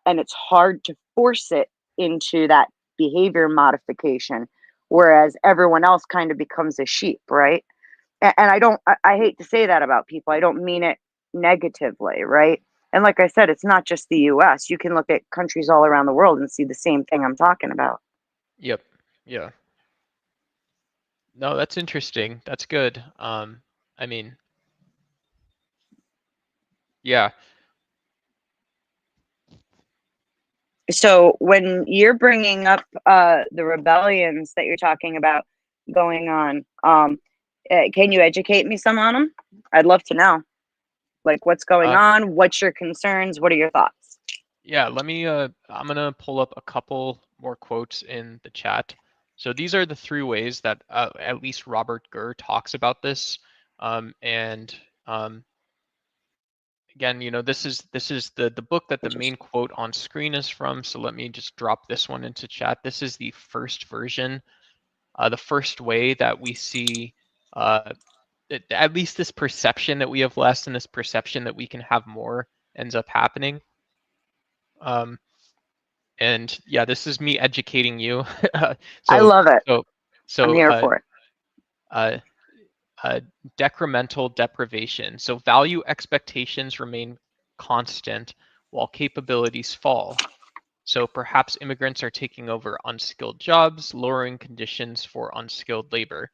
S2: and it's hard to force it into that behavior modification, whereas everyone else kind of becomes a sheep, right? And I hate to say that about people. I don't mean it negatively, right? And like I said, it's not just the US. You can look at countries all around the world and see the same thing I'm talking about.
S1: Yep. Yeah. No, that's interesting. That's good. I mean, yeah.
S2: So when you're bringing up the rebellions that you're talking about going on, can you educate me some on them? I'd love to know. Like, what's going
S1: Uh,
S2: on? What's your concerns? What are your thoughts?
S1: yeah, let me I'm gonna pull up a couple more quotes in the chat. So these are the three ways that at least Robert Gurr talks about this. And again, this is the book that the main quote on screen is from. So let me just drop this one into chat. This is the first version, the first way that we see uh, at least this perception that we have less and this perception that we can have more ends up happening. Um, and yeah, this is me educating you.
S2: I
S1: so
S2: love it.
S1: so
S2: I'm
S1: so
S2: here for it.
S1: uh, decremental deprivation. So value expectations remain constant while capabilities fall. So perhaps immigrants are taking over unskilled jobs, lowering conditions for unskilled labor.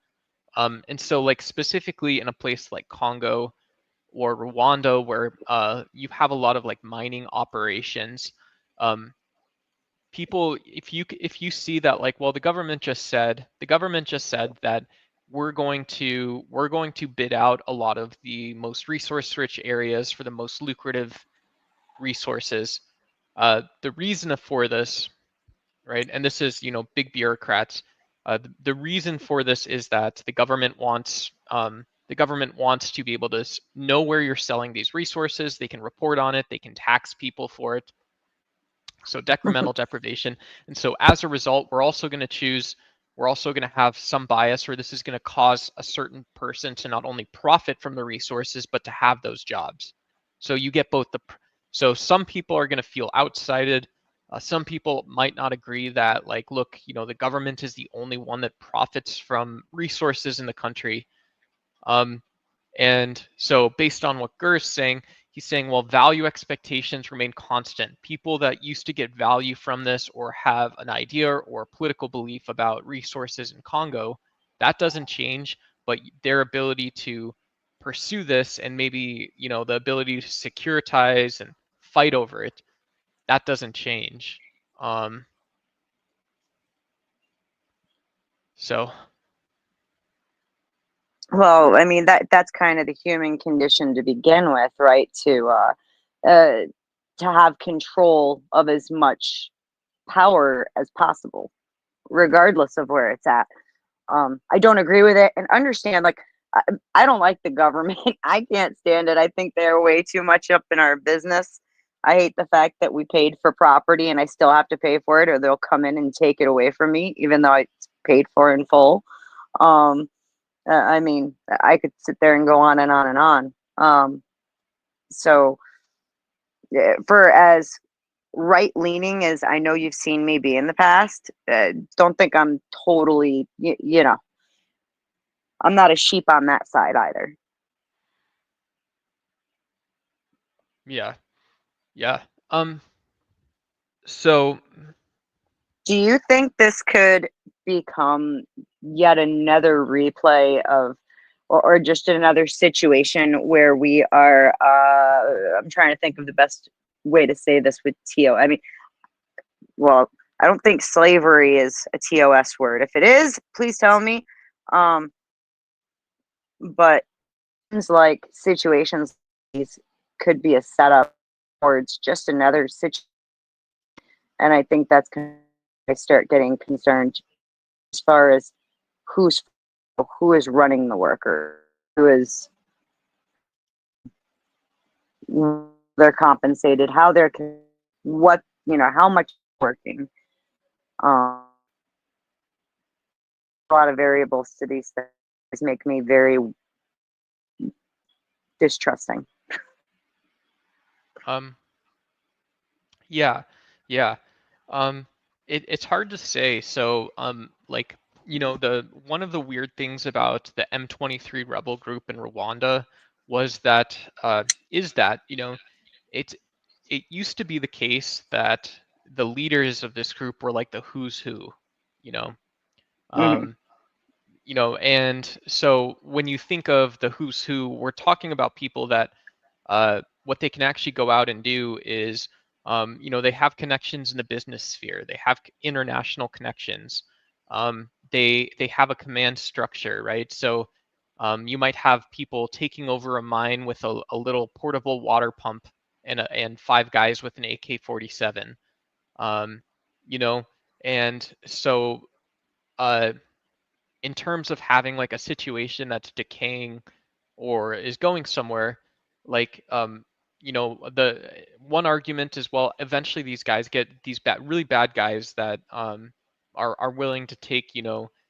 S1: And so, like specifically in a place like Congo or Rwanda, where you have a lot of like mining operations, um, people, if you see that, like, well, the government just said that we're going to bid out a lot of the most resource rich areas for the most lucrative resources. The reason for this, right? And this is, big bureaucrats. The reason for this is that the government wants The government wants to be able to know where you're selling these resources. They can report on it. They can tax people for it. So decremental deprivation. And so as a result, we're also going to have some bias, or this is going to cause a certain person to not only profit from the resources, but to have those jobs. So you get both so some people are going to feel outsided. Some people might not agree that, like, look, the government is the only one that profits from resources in the country. And so based on what Gur's saying, he's saying, well, value expectations remain constant. People that used to get value from this or have an idea or political belief about resources in Congo, that doesn't change, but their ability to pursue this and maybe, the ability to securitize and fight over it, that doesn't change. So
S2: Well, I mean that's kind of the human condition to begin with, right? Uh, to have control of as much power as possible, regardless of where it's at. I don't agree with it, and understand, like, I, I don't like the government. I can't stand it. I think they're way too much up in our business. I hate the fact that we paid for property and I still have to pay for it, or they'll come in and take it away from me, even though it's paid for in full. Um, I mean, I could sit there and go on and on and on. So, for as right leaning as I know you've seen me be in the past, don't think I'm totally, I'm not a sheep on that side either.
S1: yeah, yeah. So
S2: Do you think this could become yet another replay of, or just another situation where we are, I'm trying to think of the best way to say this with TO. I mean, well, I don't think slavery is a TOS word. If it is, please tell me. Um, but seems like situations like these could be a setup towards just another situation. And I think that's kind of, I start getting concerned as far as who's who is running the worker, who is, they're compensated, how they're, what, how much working. A lot of variables to these things make me very distrusting.
S1: um yeah, yeah. It's hard to say. So, like, the one of the weird things about the M23 rebel group in Rwanda was that is that, it's it used to be the case that the leaders of this group were like the who's who, you know.
S2: Hmm.
S1: Um, and so when you think of the who's who, we're talking about people that what they can actually go out and do is, they have connections in the business sphere. They have international connections. They have a command structure, right? So you might have people taking over a mine with a little portable water pump and five guys with an AK-47. Um, you know, and so in terms of having like a situation that's decaying or is going somewhere, like the one argument is, well, eventually these guys get these really bad guys that are willing to take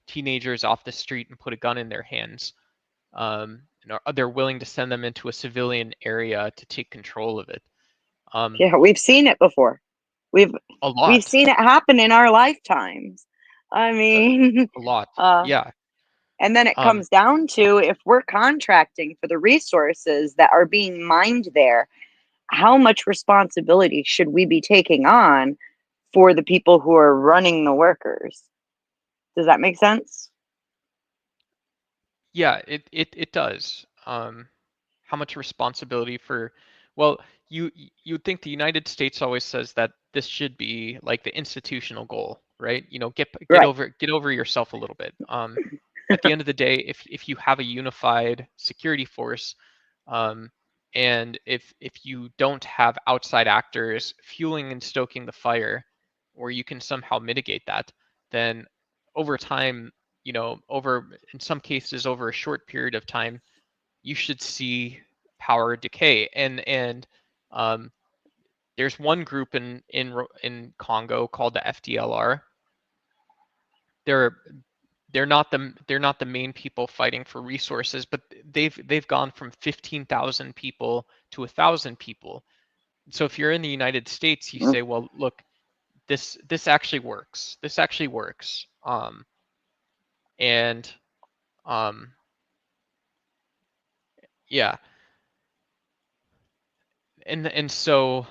S1: teenagers off the street and put a gun in their hands, and they're willing to send them into a civilian area to take control of it. Um,
S2: Yeah, we've seen it before. We've
S1: a
S2: we've
S1: lot,
S2: seen it happen in our lifetimes. I
S1: uh,
S2: mean,
S1: a lot,
S2: uh,
S1: yeah.
S2: and then it
S1: Um,
S2: comes down to, if we're contracting for the resources that are being mined there, how much responsibility should we be taking on for the people who are running the workers? Does that make sense?
S1: Yeah, it does. How much responsibility for, well, you'd think the United States always says that this should be like the institutional goal, right? Get
S2: Right.
S1: over yourself a little bit. At the end of the day, if you have a unified security force, um, and if you don't have outside actors fueling and stoking the fire, or you can somehow mitigate that, then over time, over in some cases over a short period of time, you should see power decay. And there's one group in Congo called the FDLR. They're not the main people fighting for resources, but they've gone from 15,000 people to 1,000 people. So if you're in the United States, you say, well, look, this actually works. This actually works. And yeah, and so,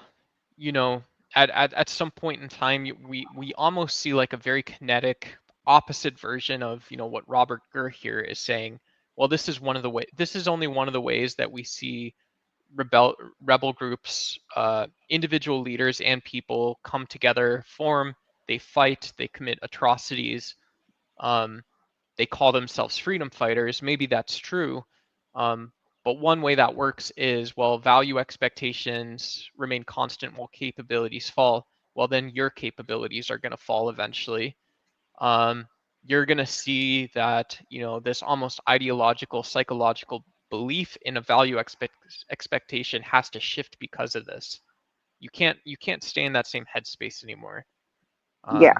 S1: you know, at some point in time, we almost see like a very kinetic opposite version of, you know, what Robert Gurr here is saying. Well, this is only one of the ways that we see rebel groups, individual leaders and people come together, form, they fight, they commit atrocities, they call themselves freedom fighters. Maybe that's true. But one way that works is, well, value expectations remain constant while capabilities fall. Well, then your capabilities are going to fall eventually. You're going to see that, you know, this almost ideological, psychological belief in a value expectation has to shift because of this. You can't stay in that same headspace anymore.
S2: Yeah.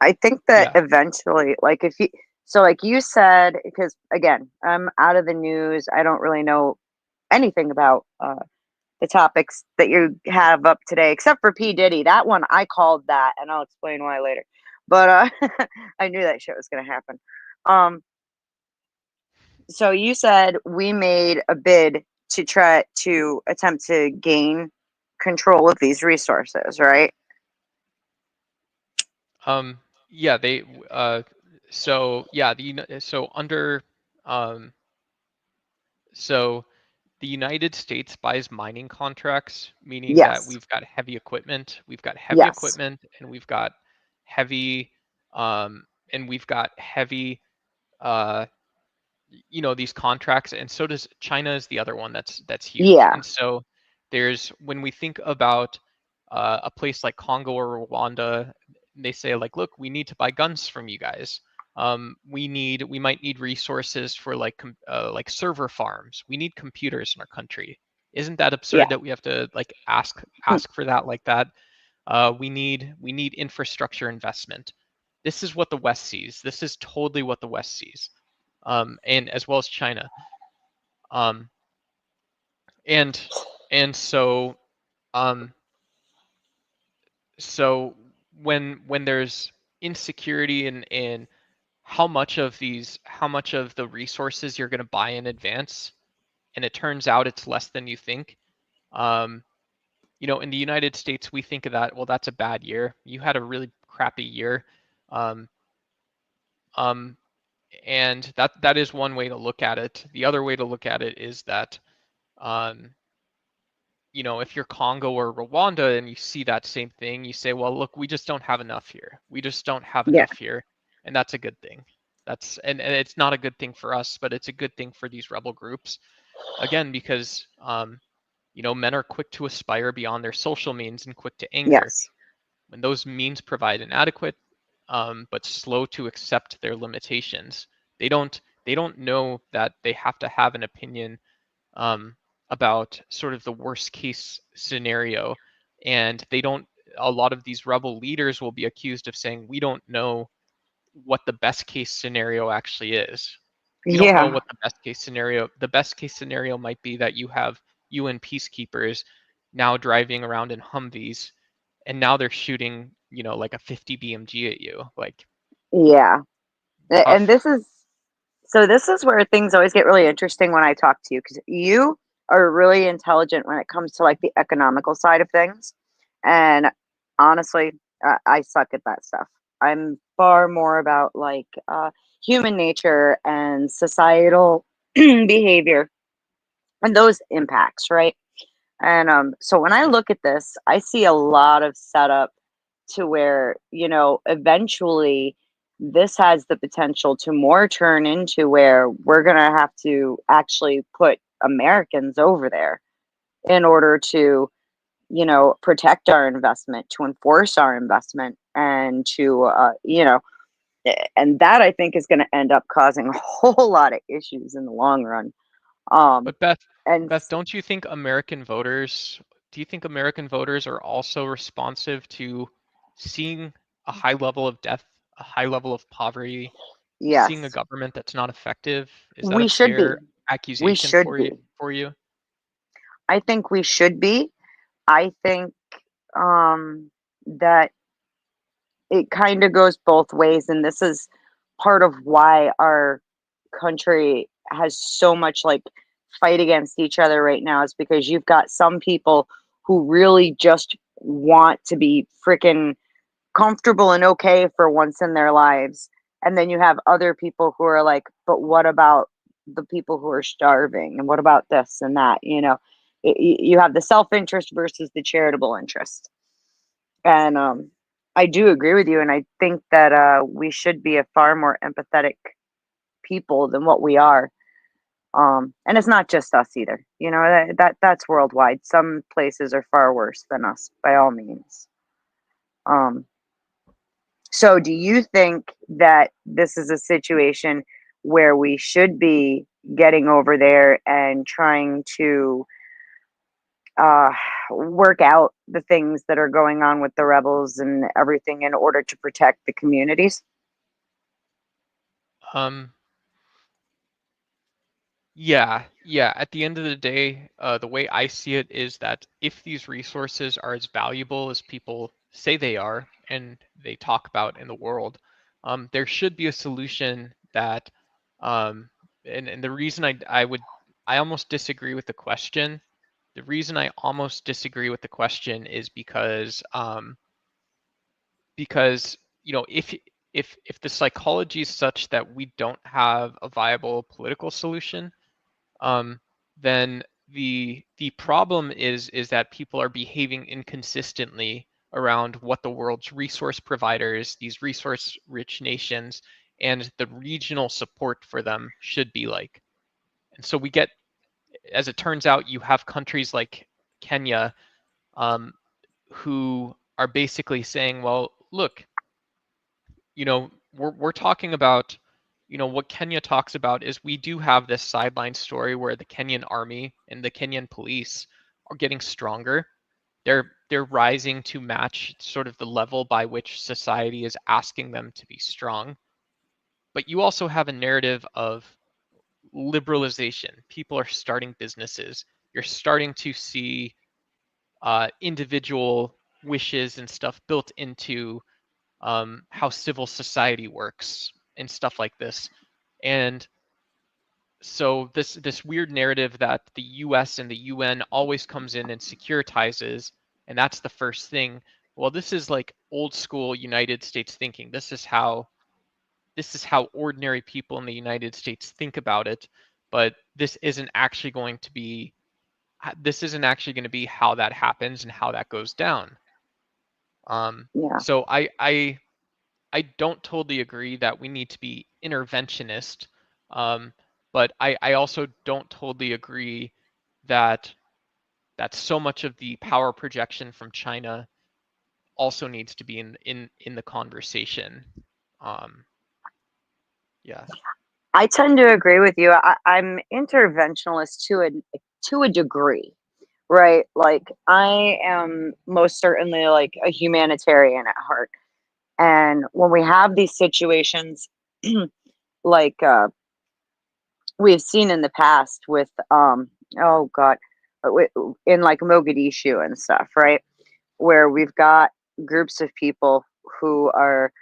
S2: I think that
S1: Yeah.
S2: eventually, like if you, so like you said, because again, I'm out of the news. I don't really know anything about the topics that you have up today, except for P. Diddy. That one I called that, and I'll explain why later. But I knew that shit was gonna happen. Um, so you said we made a bid to try to attempt to gain control of these resources, right?
S1: Yeah, they so yeah, so under um so the United States buys mining contracts, meaning that
S2: Yes.
S1: we've got heavy
S2: Yes.
S1: equipment, heavy um and we've got heavy uh you know, these contracts, and so does China is the other one that's huge.
S2: Yeah.
S1: And so there's, when we think about a place like Congo or Rwanda, they say like, look, we need to buy guns from you guys. We might need resources for like server farms. We need computers in our country. Isn't that absurd
S2: Yeah.
S1: that we have to like ask for that like that? We need infrastructure investment. This is what the West sees. This is totally what the West sees, and as well as China. Um, and and um, so when there's insecurity in how much of the resources you're going to buy in advance, and it turns out it's less than you think. Um, you know, in the United States, we think of that, well, that's a bad year. You had a really crappy year. Um, um, and that is one way to look at it. The other way to look at it is that, um, you know, if you're Congo or Rwanda and you see that same thing, you say, well, look, we just don't have enough here. We just don't have
S2: Yeah.
S1: enough here. And that's a good thing. And it's not a good thing for us, but it's a good thing for these rebel groups. Again, because, you know, men are quick to aspire beyond their social means and quick to anger.
S2: Yes.
S1: When those means provide inadequate, but slow to accept their limitations, they don't know that they have to have an opinion, um, about sort of the worst case scenario. And they don't, a lot of these rebel leaders will be accused of saying, we don't know what the best case scenario actually is. We don't know
S2: Yeah.
S1: what the best case scenario might be, that you have UN peacekeepers now driving around in Humvees, and now they're shooting, you know, like a 50 BMG at you. Like,
S2: Yeah. And
S1: tough.
S2: this is where things always get really interesting when I talk to you, because you are really intelligent when it comes to like the economical side of things. And honestly, I suck at that stuff. I'm far more about like human nature and societal behavior and those impacts, right? And so when I look at this, I see a lot of setup to where, you know, eventually this has the potential to more turn into where we're going to have to actually put Americans over there in order to, you know, protect our investment, to enforce our investment. and to and that I think is going to end up causing a whole lot of issues in the long run. Um,
S1: But Beth,
S2: and
S1: Beth, don't you think do you think American voters are also responsive to seeing a high level of death, a high level of poverty, seeing a
S2: yes,
S1: government that's not effective? Is that a
S2: we should be.
S1: fair
S2: We
S1: accusation
S2: should
S1: for
S2: be.
S1: you?
S2: I think we should be. I think that it kind of goes both ways, and this is part of why our country has so much like fight against each other right now, is because you've got some people who really just want to be freaking comfortable and okay for once in their lives, and then you have other people who are like, but what about the people who are starving, and what about this and that, you have the self-interest versus the charitable interest. And I do agree with you, and I think that we should be a far more empathetic people than what we are. And it's not just us either. That's worldwide. Some places are far worse than us, by all means. Um, so, do you think that this is a situation where we should be getting over there and trying to uh, work out the things that are going on with the rebels and everything in order to protect the communities?
S1: Um, yeah. At the end of the day, the way I see it is that if these resources are as valuable as people say they are and they talk about in the world, there should be a solution that, um, and the reason I almost disagree with the question. The reason I almost disagree with the question is because if the psychology is such that we don't have a viable political solution, um, then the problem is that people are behaving inconsistently around what the world's resource providers, these resource-rich nations, and the regional support for them should be like. And so we get, as it turns out, you have countries like Kenya, um, who are basically saying, well, look, we're talking about, what Kenya talks about is we do have this sideline story where the Kenyan army and the Kenyan police are getting stronger. They're rising to match sort of the level by which society is asking them to be strong. But you also have a narrative of liberalization. People are starting businesses. You're starting to see individual wishes and stuff built into how civil society works and stuff like this. And so this weird narrative that the US and the UN always comes in and securitizes, and that's the first thing. Well, this is like old school United States thinking. This is how ordinary people in the United States think about it, but this isn't actually going to be how that happens and how that goes down.
S2: Yeah.
S1: So I don't totally agree that we need to be interventionist, um, but I also don't totally agree that so much of the power projection from China also needs to be in the conversation. Um, yeah.
S2: I tend to agree with you. I'm interventionalist to a degree, right? Like I am most certainly like a humanitarian at heart, and when we have these situations, like we've seen in the past with oh god, in like Mogadishu and stuff, right? Where we've got groups of people who are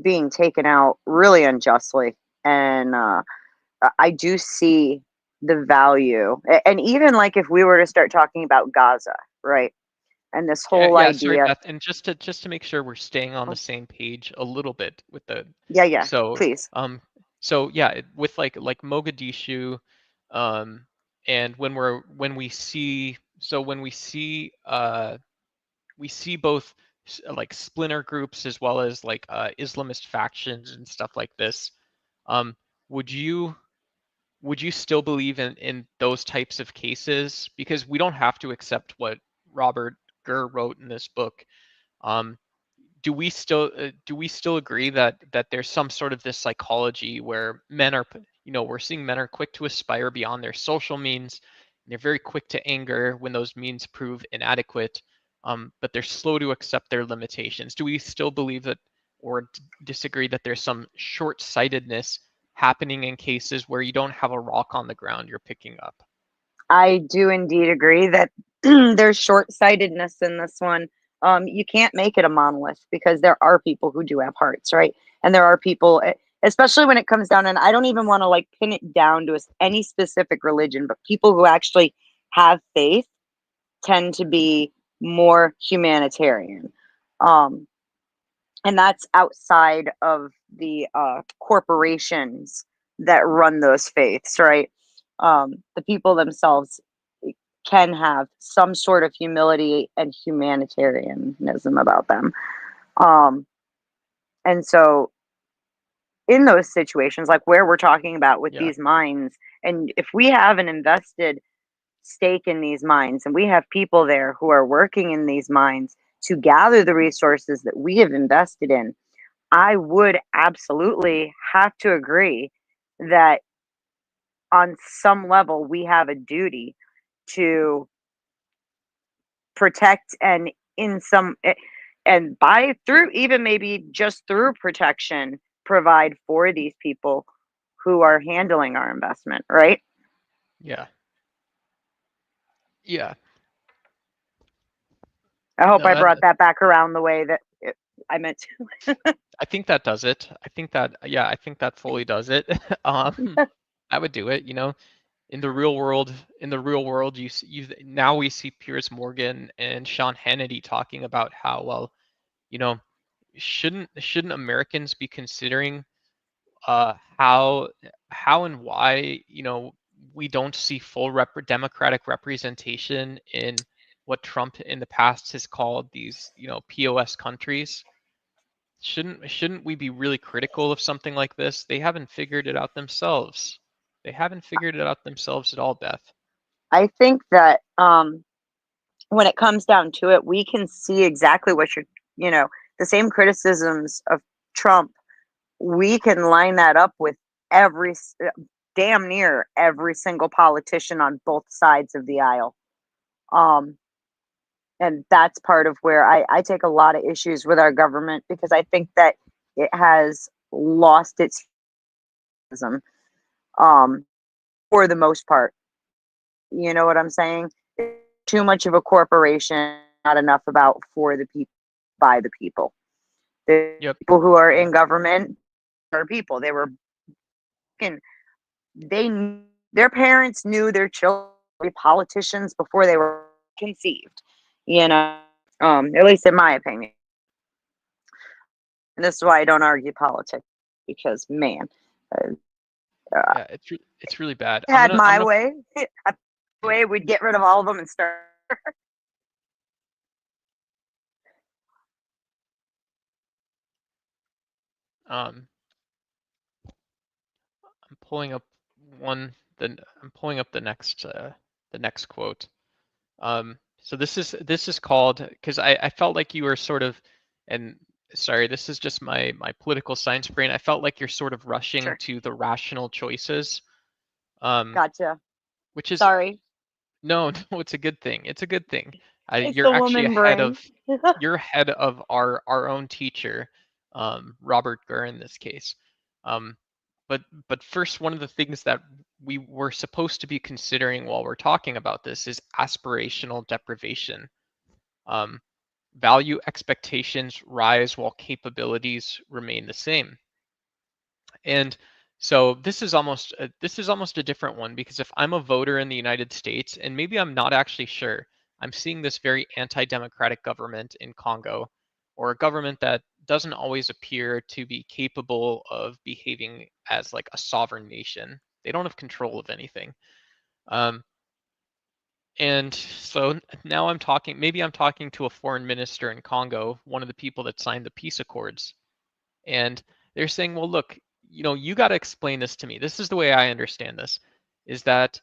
S2: being taken out really unjustly, and I do see the value. And even like if we were to start talking about Gaza, right? And this
S1: Yeah,
S2: whole
S1: yeah, sorry,
S2: idea.
S1: Beth. And just to make sure we're staying on the
S2: Oh,
S1: same page a little bit with the
S2: yeah, yeah,
S1: so
S2: please.
S1: um so yeah, with like Mogadishu, um and when we see both like splinter groups as well as like Islamist factions and stuff like this. Um, would you would you still believe in those types of cases? Because we don't have to accept what Robert Gurr wrote in this book. Um, do we still agree that there's some sort of this psychology where men are, we're seeing men are quick to aspire beyond their social means, and they're very quick to anger when those means prove inadequate, but they're slow to accept their limitations. Do we still believe that, or disagree that there's some short-sightedness happening in cases where you don't have a rock on the ground you're picking up?
S2: I do indeed agree that there's short-sightedness in this one. You can't make it a monolith because there are people who do have hearts, right? And there are people, especially when it comes down, and I don't even want to like pin it down to any specific religion, but people who actually have faith tend to be more humanitarian. Um, and that's outside of the corporations that run those faiths, right? The people themselves can have some sort of humility and humanitarianism about them. Um, and so, in those situations, like where we're talking about with
S1: Yeah.
S2: these mines, and if we have an invested stake in these mines and we have people there who are working in these mines to gather the resources that we have invested in, I would absolutely have to agree that on some level we have a duty to protect and in some and by through even maybe just through protection provide for these people who are handling our investment, right?
S1: Yeah. Yeah.
S2: I hope
S1: No,
S2: I
S1: that
S2: brought that back around the way that I meant
S1: I think that does it. I think that, yeah, I think that fully does it. Um,
S2: to.
S1: I would do it, in the real world. In the real world, now we see Piers Morgan and Sean Hannity talking about how, well, you know, shouldn't Americans be considering how and why, we don't see full democratic representation in what Trump in the past has called these, POS countries? Shouldn't we be really critical of something like this? They haven't figured it out themselves. They haven't figured it out themselves at all, Beth.
S2: I think that when it comes down to it, we can see exactly what you know, the same criticisms of Trump. We can line that up with every damn near every single politician on both sides of the aisle. Um, and that's part of where I take a lot of issues with our government because I think that it has lost its um, for the most part. You know what I'm saying? Too much of a corporation, not enough about for the people, by the people. The
S1: Yep.
S2: people who are in government are people. They were fucking, they their parents knew their children would be politicians before they were conceived. You know, at least in my opinion. And this is why I don't argue politics because man, uh,
S1: Yeah, it's really bad. I'm
S2: had
S1: gonna I'm
S2: my
S1: gonna
S2: way. Way we'd get rid of all of them and start.
S1: um I'm pulling up I'm pulling up the next quote. So this is called, because I felt like you were sort of, and sorry, this is just my political science brain. I felt like you're sort of rushing
S2: Sure,
S1: to the rational choices, um,
S2: gotcha.
S1: which is,
S2: Sorry,
S1: no, no, it's a good thing. It's a good thing.
S2: it's
S1: You're
S2: the
S1: actually
S2: woman
S1: ahead
S2: brain.
S1: of you're ahead of our own teacher, Robert Gurr in this case. Um, but first, one of the things that we were supposed to be considering while we're talking about this is aspirational deprivation. Um, Value expectations rise while capabilities remain the same. And so this is almost a different one, because if I'm a voter in the United States and maybe I'm not actually sure, I'm seeing this very anti-democratic government in Congo, or a government that doesn't always appear to be capable of behaving as like a sovereign nation. They don't have control of anything. Um, and so now maybe I'm talking to a foreign minister in Congo, one of the people that signed the peace accords, and they're saying, well, look, you got to explain this to me. This is the way I understand this, is that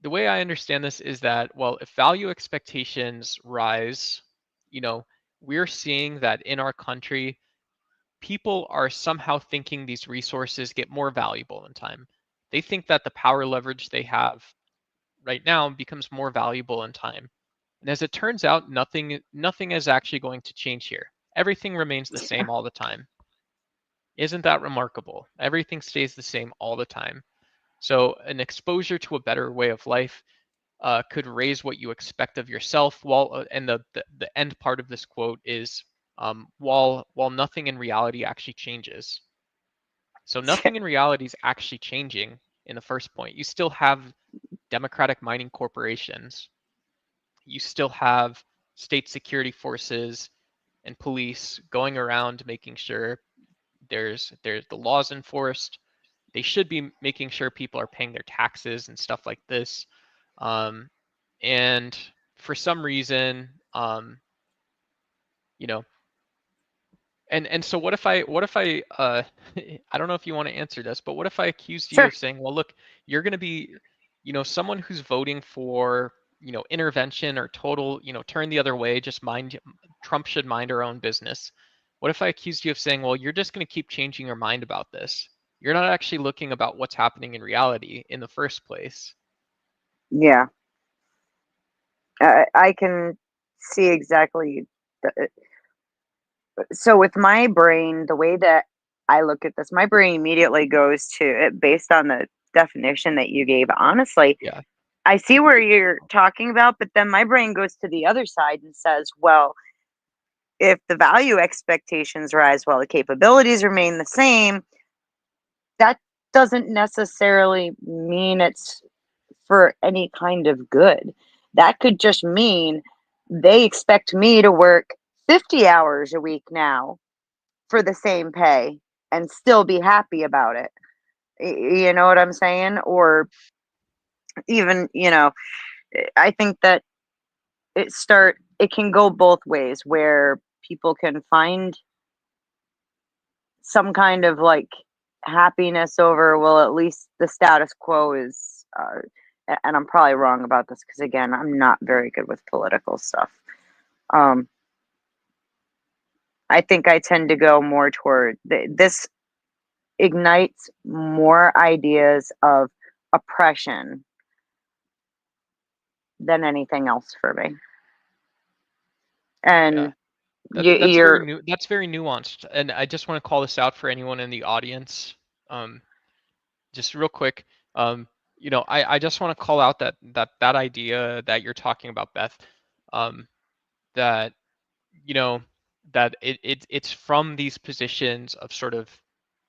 S1: the way I understand this is that, well, if value expectations rise, you know, we're seeing that in our country, people are somehow thinking these resources get more valuable in time. They think that the power leverage they have right now becomes more valuable in time. And as it turns out, nothing is actually going to change here. Everything remains the same all the time. Isn't that remarkable? Everything stays the same all the time. So an exposure to a better way of life could raise what you expect of yourself. And the end part of this quote is while nothing in reality actually changes. So nothing in reality is actually changing in the first point. You still have democratic mining corporations. You still have state security forces and police going around making sure there's the laws enforced. They should be making sure people are paying their taxes and stuff like this. Um, and for some reason, you know, and so what if I I don't know if you want to answer this, but what if I accused you
S2: Sure.
S1: of saying, well, look, you're going to be, someone who's voting for, intervention or total, turn the other way, just mind Trump should mind our own business. What if I accused you of saying, well, you're just going to keep changing your mind about this? You're not actually looking about what's happening in reality in the first place.
S2: Yeah. I can see exactly. The, so with my brain, the way that I look at this, my brain immediately goes to it based on the definition that you gave. Honestly,
S1: Yeah,
S2: I see where you're talking about, but then my brain goes to the other side and says, well, if the value expectations rise while the capabilities remain the same, that doesn't necessarily mean it's for any kind of good. That could just mean they expect me to work 50 hours a week now for the same pay and still be happy about it. You know what I'm saying? Or even, I think that it can go both ways where people can find some kind of like happiness over, well, at least the status quo is and I'm probably wrong about this because again, I'm not very good with political stuff. um I think I tend to go more toward this ignites more ideas of oppression than anything else for me.
S1: yeah.
S2: And
S1: That's
S2: you're
S1: that's very nuanced, and I just want to call this out for anyone in the audience. Um, just real quick, I just want to call out that idea that you're talking about, Beth, um, that you know that it's from these positions of sort of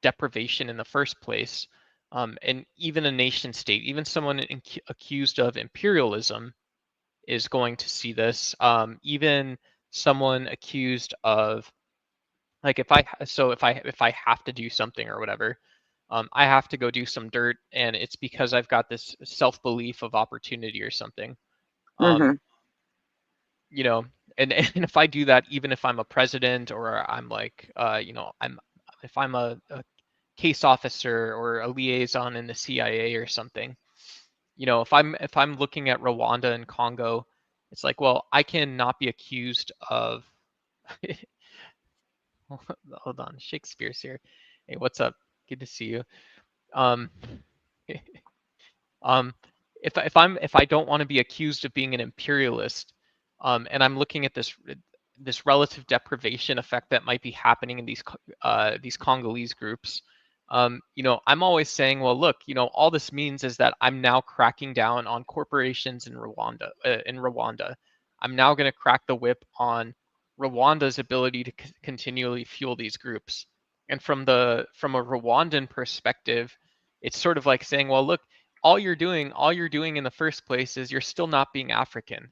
S1: deprivation in the first place, and even a nation state, even someone accused of imperialism is going to see this. Even someone accused of like if I have to do something or whatever, I have to go do some dirt, and it's because I've got this self belief of opportunity or something. Um,
S2: mhm.
S1: you know, and if I do that, even if I'm a president or I'm like, I'm if I'm a case officer or a liaison in the CIA or something, if I'm looking at Rwanda and Congo, it's like, well, I cannot be accused of. Hold on, Shakespeare's here. Hey, what's up? Good to see you. Um, um, if I don't want to be accused of being an imperialist, and I'm looking at this relative deprivation effect that might be happening in these Congolese groups, I'm always saying, well, look, all this means is that I'm now cracking down on corporations in Rwanda. I'm now going to crack the whip on Rwanda's ability to continually fuel these groups. And from a Rwandan perspective, it's sort of like saying, well, look, all you're doing in the first place is you're still not being African.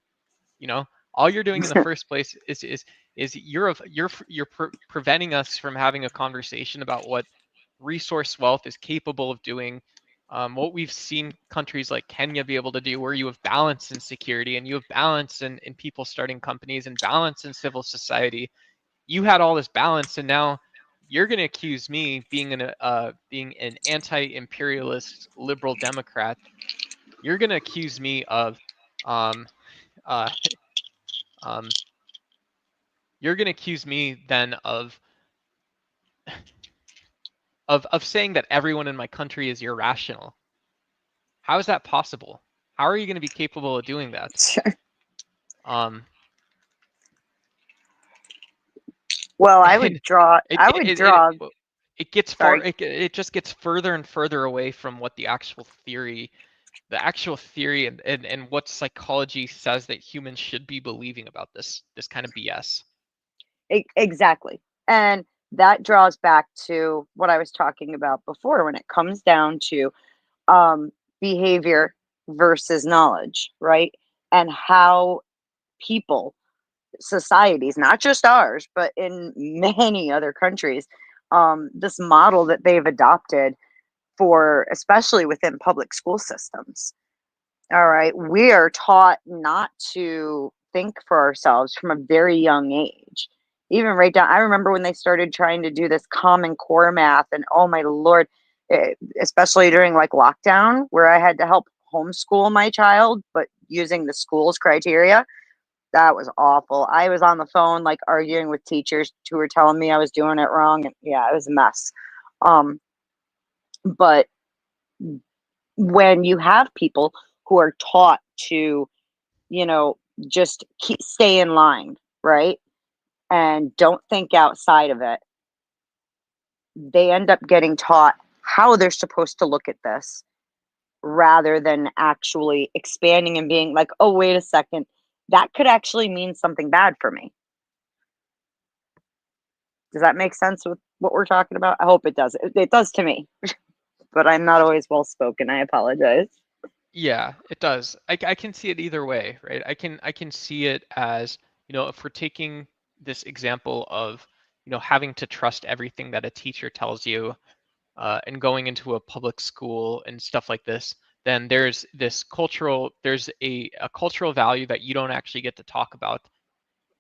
S1: You know, all you're doing in the first place is you're preventing us from having a conversation about what resource wealth is capable of doing. What we've seen countries like Kenya be able to do, where you have balance in security and you have balance in people starting companies and balance in civil society. You had all this balance, and now you're going to accuse me being an anti-imperialist liberal Democrat. You're going to accuse me of um, uh, um, you're going to accuse me then of saying that everyone in my country is irrational. How is that possible? How are you going to be capable of doing that? Um,
S2: Well, I would
S1: and
S2: draw.
S1: it
S2: I
S1: it
S2: would
S1: it, it,
S2: draw.
S1: it gets far.
S2: Sorry.
S1: It just gets further and further away from what the actual theory and what psychology says that humans should be believing about this kind of BS.
S2: Exactly. And that draws back to what I was talking about before when it comes down to um, behavior versus knowledge, right? And how people, societies, not just ours, but in many other countries, this model that they've adopted for, especially within public school systems. All right. We are taught not to think for ourselves from a very young age. Even right down, I remember when they started trying to do this Common Core math, and oh my Lord, especially during like lockdown, where I had to help homeschool my child, but using the school's criteria. That was awful. I was on the phone, like arguing with teachers who were telling me I was doing it wrong. And yeah, it was a mess. Um, but when you have people who are taught to, you know, just stay in line, right? And don't think outside of it, they end up getting taught how they're supposed to look at this rather than actually expanding and being like, oh, wait a second, that could actually mean something bad for me. Does that make sense with what we're talking about? I hope it does. It does to me, but I'm not always well spoken. I apologize.
S1: Yeah, it does. I can see it either way, right? I can see it as, if we're taking this example of, having to trust everything that a teacher tells you, and going into a public school and stuff like this, then there's a cultural value that you don't actually get to talk about,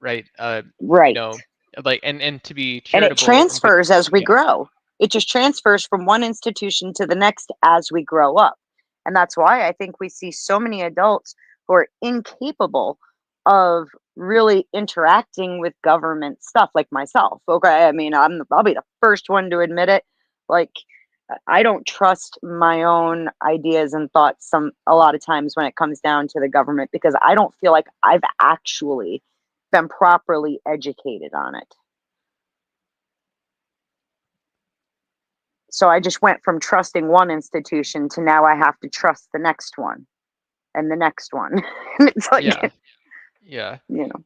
S1: right? You
S2: Right.
S1: know, like and to be
S2: And it
S1: charitable and good,
S2: transfers as we
S1: yeah,
S2: grow. It just transfers from one institution to the next as we grow up. And that's why I think we see so many adults who are incapable of really interacting with government stuff like myself. Okay, I mean, I'll be the first one to admit it. Like I don't trust my own ideas and thoughts a lot of times when it comes down to the government because I don't feel like I've actually been properly educated on it. So I just went from trusting one institution to now I have to trust the next one and the next one. And it's like,
S1: yeah, yeah,
S2: you know,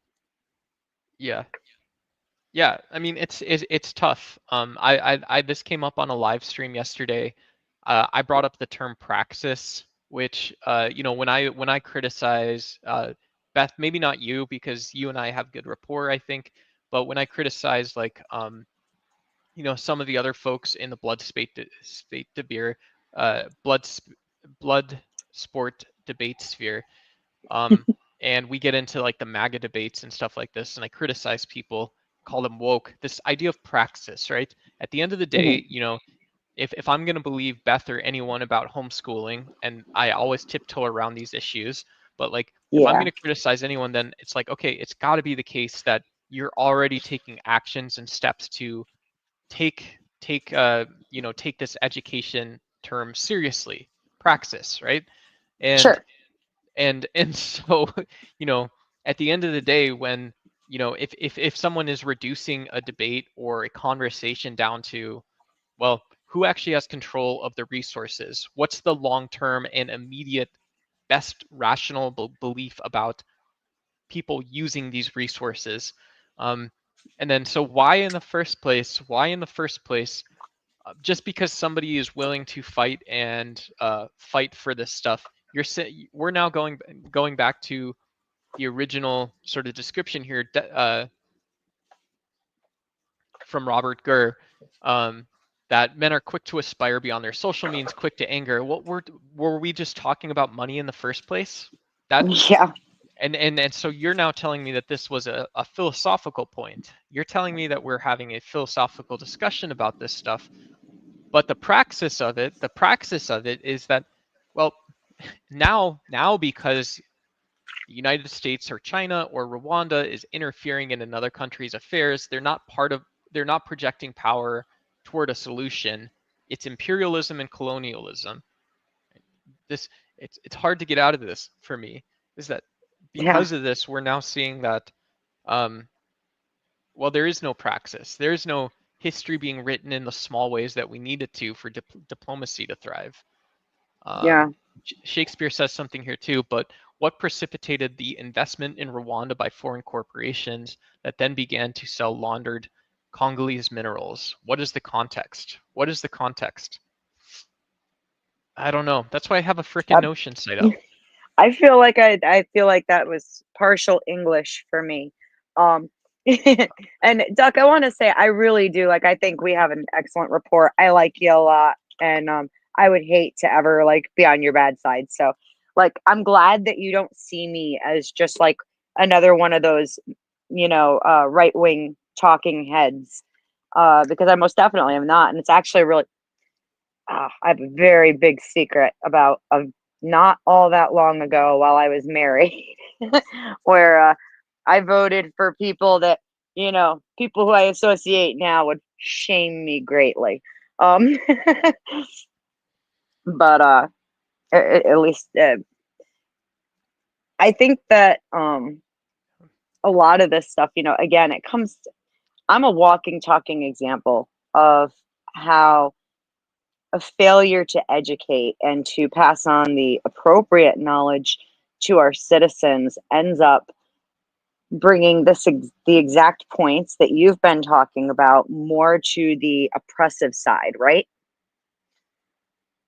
S1: yeah. Yeah, I mean it's tough. I this came up on a live stream yesterday. I brought up the term praxis, which when I criticize Beth, maybe not you because you and I have good rapport, I think, but when I criticize like some of the other folks in the spate debate, blood sport debate sphere, um, and we get into like the MAGA debates and stuff like this, and I criticize people, call them woke. This idea of praxis, right? At the end of the
S2: mhm,
S1: day, if I'm going to believe Beth or anyone about homeschooling, and I always tiptoe around these issues, but like if I'm
S2: yeah,
S1: going to criticize anyone, then it's like, okay, it's got to be the case that you're already taking actions and steps to take this education term seriously, praxis, right? And
S2: sure,
S1: and so you know at the end of the day, when if someone is reducing a debate or a conversation down to, well, who actually has control of the resources, what's the long term and immediate best rational belief about people using these resources, um, and then so why in the first place, just because somebody is willing to fight and fight for this stuff, we're now going back to the original sort of description here, from Robert Gurr, um, that men are quick to aspire beyond their social means, quick to anger. What were we just talking about money in the first place? That
S2: yeah,
S1: and so you're now telling me that this was a philosophical point. You're telling me that we're having a philosophical discussion about this stuff, but the praxis of it is that, well, now because the United States or China or Rwanda is interfering in another country's affairs, they're not projecting power toward a solution. It's imperialism and colonialism. It's hard to get out of this for me, is that
S2: Yeah.
S1: because of this, we're now seeing that well, there is no praxis. There is no history being written in the small ways that we need it to for diplomacy to thrive.
S2: Yeah.
S1: Shakespeare says something here too, but what precipitated the investment in Rwanda by foreign corporations that then began to sell laundered Congolese minerals? What is the context? What is the context? I don't know. That's why I have a frickin'
S2: Uh,
S1: Notion site up.
S2: I feel like I feel like that was partial English for me. Um, and Duck, I want to say I really do like. I think we have an excellent rapport. I like you a lot, and I would hate to ever like be on your bad side. So, like, I'm glad that you don't see me as just like another one of those, right wing talking heads, because I most definitely am not. And it's actually really, I have a very big secret about not all that long ago while I was married, where I voted for people that, people who I associate now would shame me greatly. Um, but at least I think that a lot of this stuff, again, I'm a walking, talking example of how a failure to educate and to pass on the appropriate knowledge to our citizens ends up bringing the exact points that you've been talking about more to the oppressive side, right?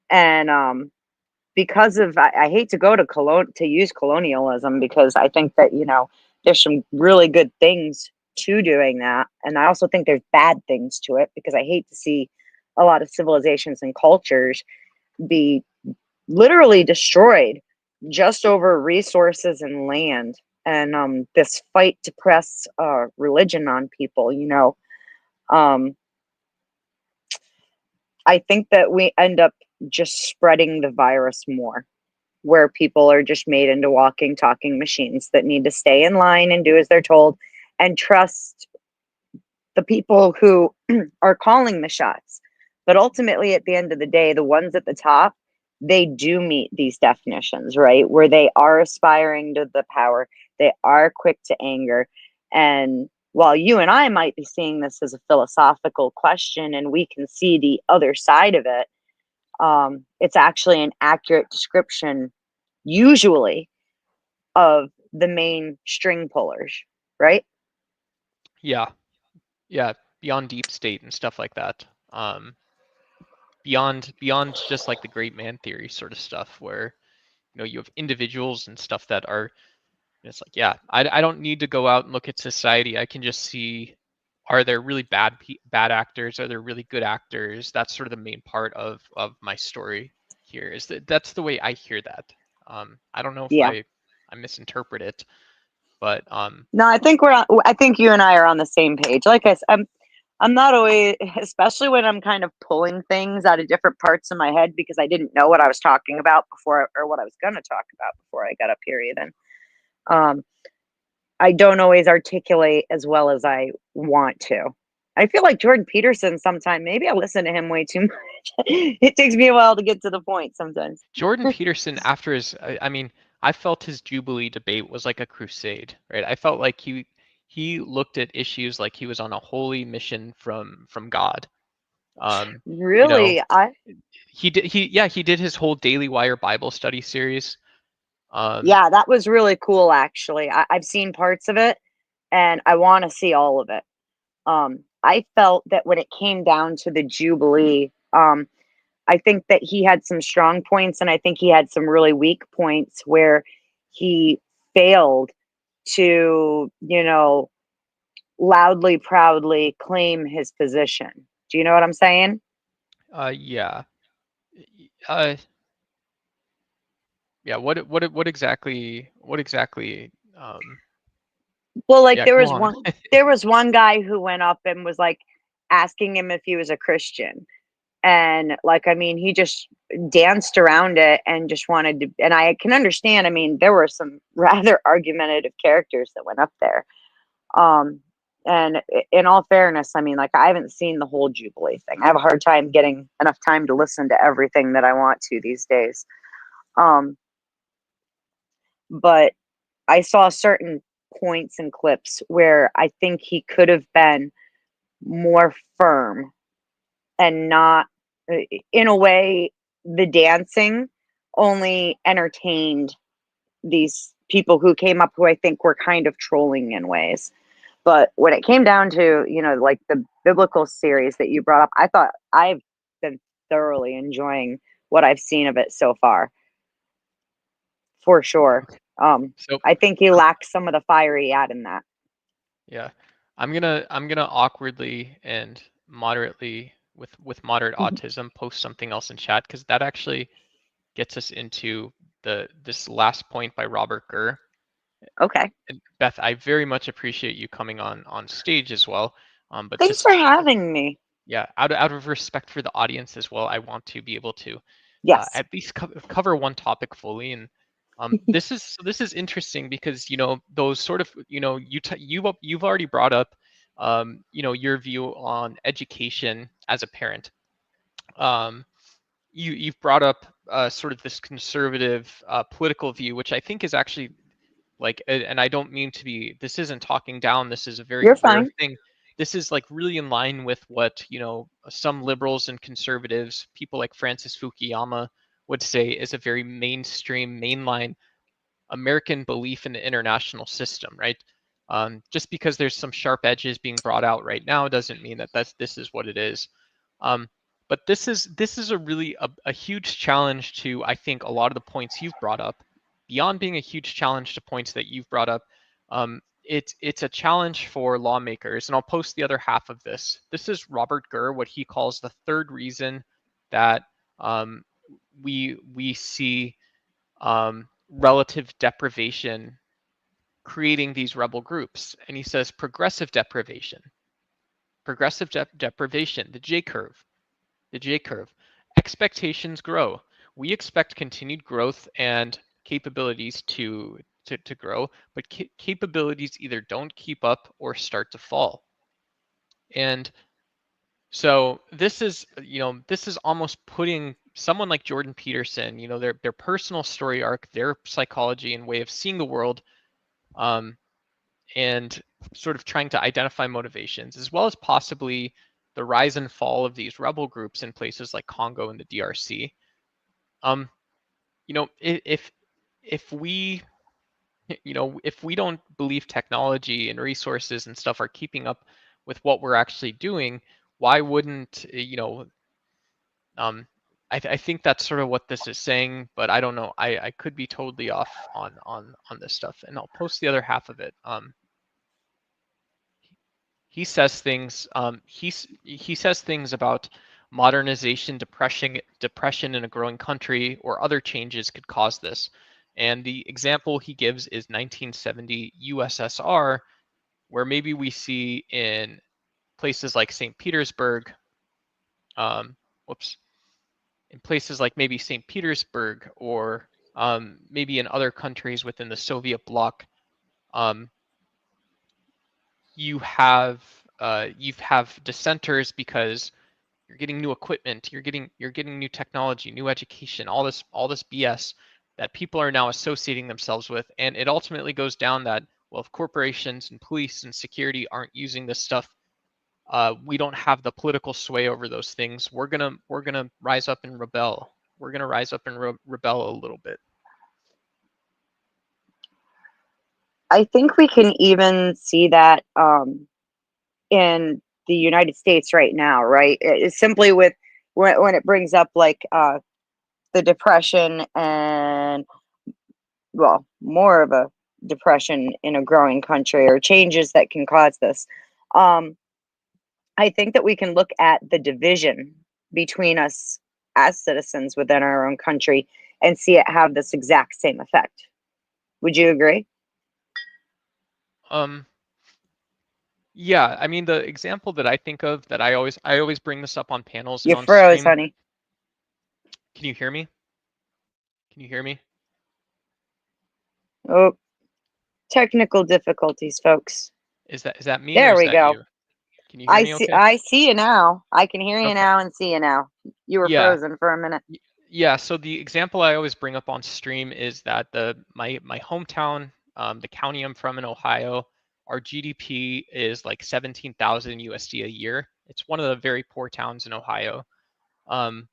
S2: And because of I hate to go to use colonialism, because I think that there's some really good things to doing that, and I also think there's bad things to it, because I hate to see a lot of civilizations and cultures be literally destroyed just over resources and land, and this fight to press religion on people. um, I think that we end up just spreading the virus more, where people are just made into walking, talking machines that need to stay in line and do as they're told and trust the people who are calling the shots. But ultimately, at the end of the day, the ones at the top, they do meet these definitions, right? Where they are aspiring to the power, they are quick to anger. And while you and I might be seeing this as a philosophical question and we can see the other side of it, it's actually an accurate description, usually, of the main string pullers, right?
S1: Yeah, yeah, beyond deep state and stuff like that. Beyond just like the great man theory sort of stuff, where you have individuals and stuff that are. It's like, yeah, I don't need to go out and look at society. I can just see, are there really bad actors? Are there really good actors? That's sort of the main part of my story here. Is that's the way I hear that. I don't know if
S2: Yeah.
S1: I misinterpret it, but
S2: No, I think you and I are on the same page. Like I said, I'm not always, especially when I'm kind of pulling things out of different parts of my head because I didn't know what I was talking about before, or what I was going to talk about before I got up here even. Um, I don't always articulate as well as I want to. I feel like Jordan Peterson sometimes. Maybe I listen to him way too much. It takes me a while to get to the point sometimes.
S1: Jordan Peterson, after his, I mean, I felt his Jubilee debate was like a crusade, right? I felt like he looked at issues like he was on a holy mission from God. You know,
S2: Really, I
S1: he did his whole Daily Wire Bible study series. Um,
S2: yeah, that was really cool. Actually, I've seen parts of it, and I want to see all of it. I felt that when it came down to the Jubilee, I think that he had some strong points, and I think he had some really weak points where he failed to, loudly, proudly claim his position. Do you know what I'm saying?
S1: yeah, uh, yeah. What exactly?
S2: Well, like
S1: Yeah, go on.
S2: there was one guy who went up and was like asking him if he was a Christian. And like, I mean, he just danced around it and just wanted to, and I can understand, I mean, there were some rather argumentative characters that went up there. Um, and in all fairness, I mean, like, I haven't seen the whole Jubilee thing. I have a hard time getting enough time to listen to everything that I want to these days. Um, but I saw certain points and clips where I think he could have been more firm and not, in a way, the dancing only entertained these people who came up who I think were kind of trolling in ways. But when it came down to, you know, like the biblical series that you brought up, I thought I've been thoroughly enjoying what I've seen of it so far, for sure.
S1: So
S2: I think he lacks some of the fire he had in that.
S1: yeah, I'm gonna awkwardly and moderately with moderate autism post something else in chat because that actually gets us into this last point by Robert Gurr.
S2: Okay.
S1: And Beth, I very much appreciate you coming on stage as well. But
S2: Thanks
S1: just
S2: for having me.
S1: yeah, out of respect for the audience as well, I want to be able to
S2: Yes.
S1: at least cover one topic fully. And this is interesting because those sort of you've already brought up your view on education as a parent. Um, you've brought up sort of this conservative political view, which I think is actually like, and I don't mean to be, this isn't talking down, this is a very
S2: You're
S1: rare
S2: fine.
S1: thing. This is like really in line with what, some liberals and conservatives, people like Francis Fukuyama would say is a very mainstream, mainline American belief in the international system, right? Just because there's some sharp edges being brought out right now doesn't mean that this is what it is. Um, but this is a really a huge challenge to, I think, a lot of the points you've brought up. Beyond being a huge challenge to points that you've brought up, it's a challenge for lawmakers. And I'll post the other half of this. This is Robert Gurr, what he calls the third reason that we see relative deprivation creating these rebel groups. And he says deprivation, the J curve, the J curve. Expectations grow. We expect continued growth and capabilities to grow, but capabilities either don't keep up or start to fall. And so this is almost putting someone like Jordan Peterson, their personal story arc, their psychology and way of seeing the world, um, and sort of trying to identify motivations, as well as possibly the rise and fall of these rebel groups in places like Congo and the DRC. Um, if we if we don't believe technology and resources and stuff are keeping up with what we're actually doing, why wouldn't I think that's sort of what this is saying, but I don't know. I could be totally off on this stuff, and I'll post the other half of it. He says things. He says things about modernization, depression in a growing country, or other changes could cause this. And the example he gives is 1970 USSR, where maybe we see in places like St. Petersburg, whoops, in places like maybe St. Petersburg or maybe in other countries within the Soviet bloc, um, you have dissenters because you're getting new equipment, you're getting new technology, new education, all this BS that people are now associating themselves with, and it ultimately goes down that, well, if corporations and police and security aren't using this stuff, we don't have the political sway over those things. We're gonna rise up and rebel. We're gonna rise up and rebel a little bit.
S2: I think we can even see that in the United States right now, right? It's simply with when it brings up like the depression and, well, more of a depression in a growing country or changes that can cause this. Um, I think that we can look at the division between us as citizens within our own country and see it have this exact same effect. Would you agree?
S1: Um, Yeah, I mean the example that I think of that I always bring this up on panels and
S2: You
S1: on
S2: froze,
S1: stream.
S2: honey.
S1: Can you hear me? Can you hear me?
S2: Oh, technical difficulties, folks.
S1: Is that me or
S2: There
S1: is
S2: we
S1: that
S2: go.
S1: you? Can you hear me okay?
S2: I see you now. I can hear you
S1: Okay.
S2: now and see you now. You were
S1: Yeah.
S2: frozen for a minute.
S1: Yeah, so the example I always bring up on stream is that my hometown, the county I'm from in Ohio, our GDP is like 17,000 USD a year. It's one of the very poor towns in Ohio. Um,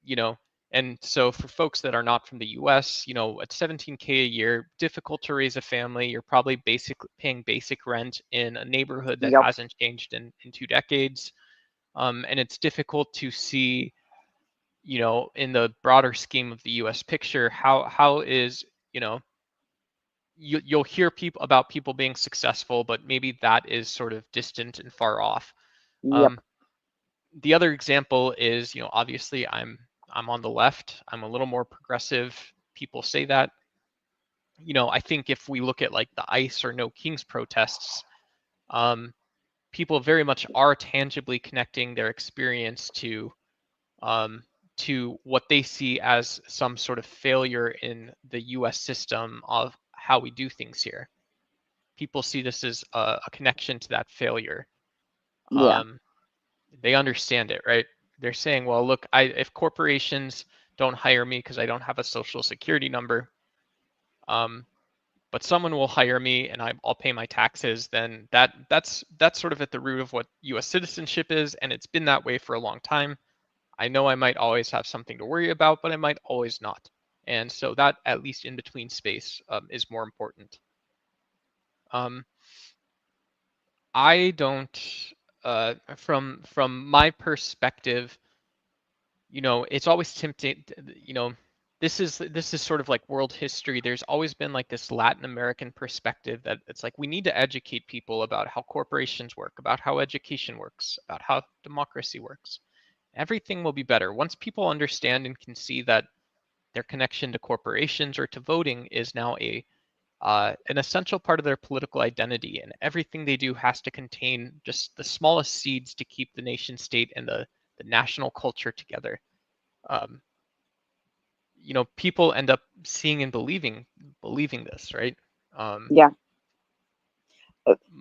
S1: you know, and so for folks that are not from the US, at 17K a year, difficult to raise a family. You're probably paying basic rent in a neighborhood that
S2: Yep.
S1: hasn't changed in 2 decades. And it's difficult to see, in the broader scheme of the US picture, how is, you'll hear about people being successful, but maybe that is sort of distant and far off.
S2: Yep.
S1: Um, the other example is, obviously I'm on the left. I'm a little more progressive. People say that. I think if we look at like the ICE or No Kings protests, um, people very much are tangibly connecting their experience um, to what they see as some sort of failure in the U.S. system of how we do things here. People see this as a connection to that failure.
S2: Yeah.
S1: They understand it, right? They're saying, well, look, if corporations don't hire me because I don't have a social security number, um, but someone will hire me and I'll pay my taxes, then that's sort of at the root of what U.S. citizenship is, and it's been that way for a long time. I know I might always have something to worry about, but I might always not. And so that at least in between space is more important. Um, I don't, from my perspective, it's always tempting, this is sort of like world history. There's always been like this Latin American perspective that it's like we need to educate people about how corporations work, about how education works, about how democracy works. Everything will be better once people understand and can see that their connection to corporations or to voting is now an essential part of their political identity, and everything they do has to contain just the smallest seeds to keep the nation state and the national culture together. Um, People end up seeing and believing this, right? Um,
S2: Yeah.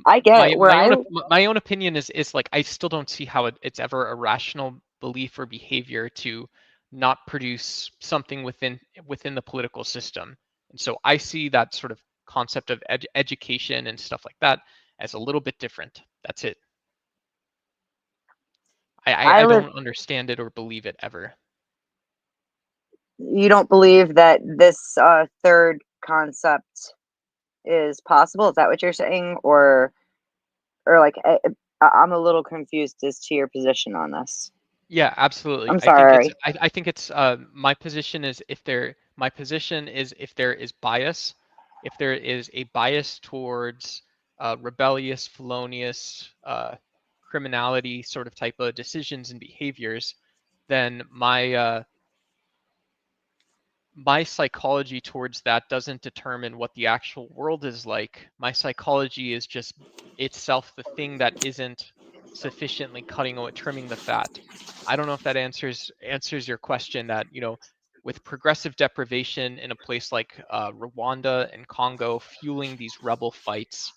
S2: I get
S1: my
S2: it. Where
S1: my
S2: I
S1: own my own opinion is like I still don't see how it's ever a rational belief or behavior to not produce something within the political system. And so I see that sort of concept of education and stuff like that as a little bit different. That's it. I, I
S2: I
S1: I
S2: live,
S1: don't understand it or believe it ever.
S2: you don't believe that this third concept is possible? Is that what you're saying, or like I'm a little confused as to your position on this.
S1: Yeah, absolutely.
S2: I'm
S1: I think it's
S2: sorry.
S1: I think it's my position is if there is bias, if there is a bias towards rebellious, felonious, criminality sort of type of decisions and behaviors, then my psychology towards that doesn't determine what the actual world is like. My psychology is just itself the thing that isn't sufficiently trimming the fat. I don't know if that answers your question that, with progressive deprivation in a place like Rwanda and Congo fueling these rebel fights,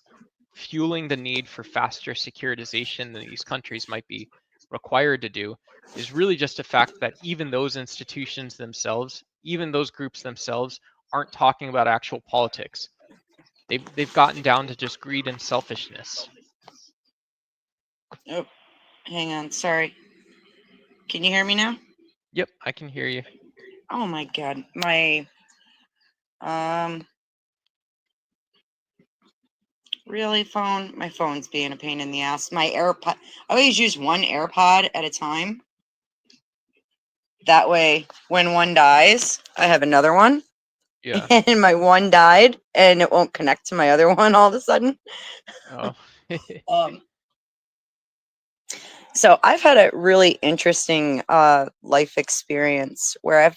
S1: fueling the need for faster securitization than these countries might be required to do, is really just a fact that even those institutions themselves, even those groups themselves, aren't talking about actual politics. They've gotten down to just greed and selfishness.
S2: Oh, hang on. Sorry. Can you hear me now?
S1: Yep, I can hear you.
S2: Oh my god. Um really phone? My phone's being a pain in the ass. My AirPod, I always use one AirPod at a time. That way when one dies, I have another one.
S1: Yeah.
S2: And my one died and it won't connect to my other one all of a sudden.
S1: Oh.
S2: Um so I've had a really interesting life experience where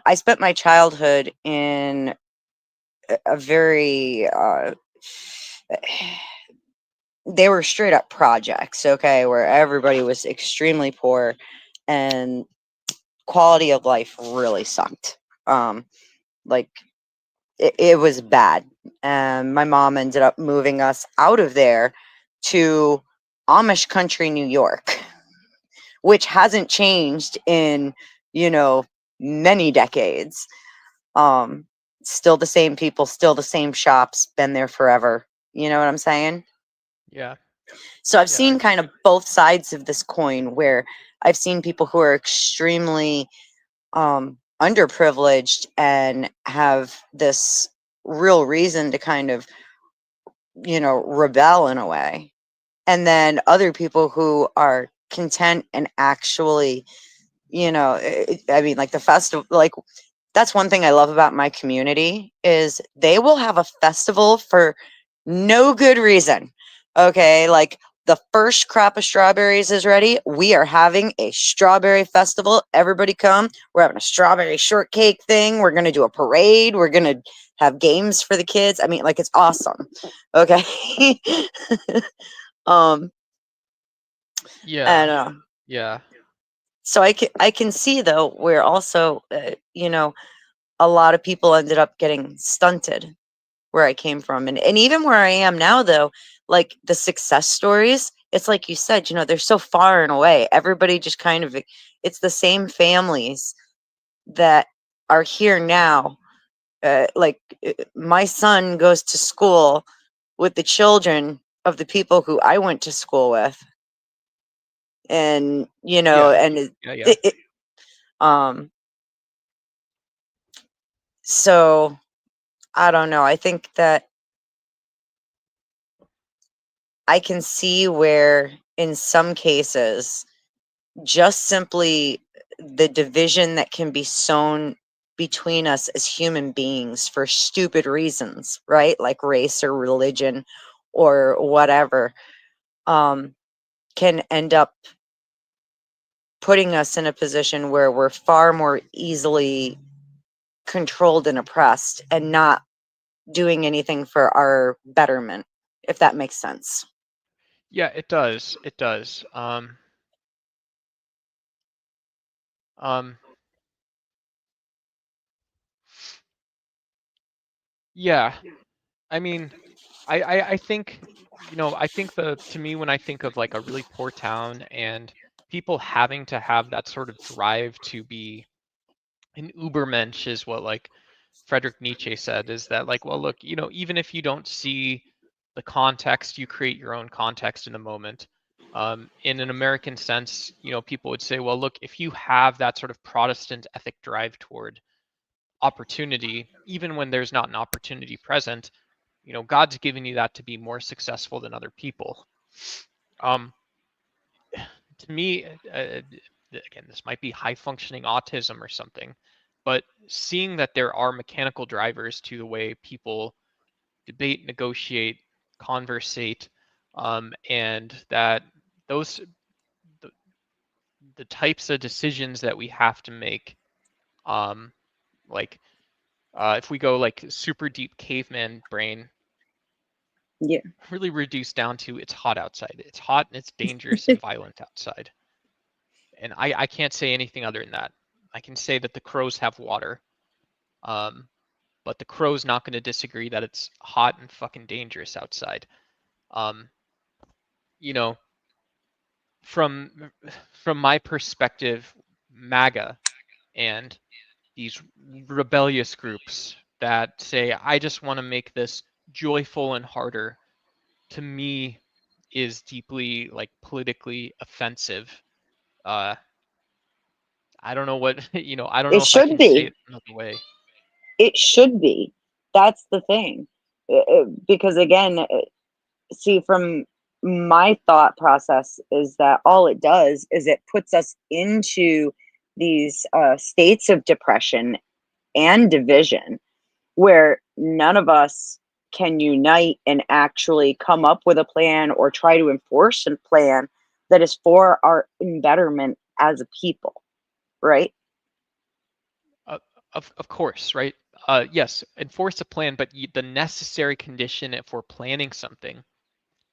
S2: I spent my childhood in a very they were straight up projects, okay, where everybody was extremely poor and quality of life really sucked. Like it was bad. And my mom ended up moving us out of there to Amish country, New York, which hasn't changed in, you know, many decades. Um, Still the same people, still the same shops, been there forever. You know what I'm saying?
S1: Yeah.
S2: So I've
S1: Yeah.
S2: seen kind of both sides of this coin where I've seen people who are extremely underprivileged and have this real reason to kind of, you know, rebel in a way. And then other people who are content and actually, you know, I mean, like the festival, like that's one thing I love about my community is they will have a festival for no good reason. Okay, like the first crop of strawberries is ready. We are having a strawberry festival. Everybody come. We're having a strawberry shortcake thing. We're going to do a parade. We're going to have games for the kids. I mean, like it's awesome. Okay. um
S1: Yeah.
S2: and
S1: Yeah.
S2: so I can see though where also you know, a lot of people ended up getting stunted where I came from. And even where I am now, though, like the success stories, it's like you said, you know, they're so far and away. Everybody just kind of, it's the same families that are here now. My son goes to school with the children of the people who I went to school with. And, you know,
S1: Yeah.
S2: and
S1: Yeah. Yeah.
S2: it um, so I don't know. I think that I can see where in some cases just simply the division that can be sown between us as human beings for stupid reasons, right? Like race or religion or whatever, um, can end up putting us in a position where we're far more easily controlled and oppressed and not doing anything for our betterment, if that makes sense.
S1: Yeah, it does. It does. Um, yeah. I mean, I think, I think to me, when I think of like a really poor town and people having to have that sort of drive to be an Ubermensch is what like Friedrich Nietzsche said, is that like, well, look, even if you don't see the context, you create your own context in the moment. In an American sense, people would say, well, look, if you have that sort of Protestant ethic drive toward opportunity, even when there's not an opportunity present, God's given you that to be more successful than other people. Um, to me, again, this might be high functioning autism or something, but seeing that there are mechanical drivers to the way people debate, negotiate, conversate, and that those the, the types of decisions that we have to make, um, like if we go like super deep caveman brain,
S2: Yeah.
S1: really reduced down to it's hot outside. It's hot and it's dangerous and violent outside. And I can't say anything other than that. I can say that the crows have water, um, but the crow's not going to disagree that it's hot and fucking dangerous outside. Um, you know, from from my perspective, MAGA and these rebellious groups that say, I just want to make this joyful and harder, to me is deeply like politically offensive. Uh, I don't know what, I don't
S2: It
S1: know if I
S2: should
S1: can say
S2: be.
S1: it another way.
S2: It should be. That's the thing. Because again, see, from my thought process is that all it does is it puts us into these states of depression and division where none of us can unite and actually come up with a plan or try to enforce a plan that is for our betterment as a people, right?
S1: Uh, of course, right? Yes, enforce a plan, but the necessary condition for planning something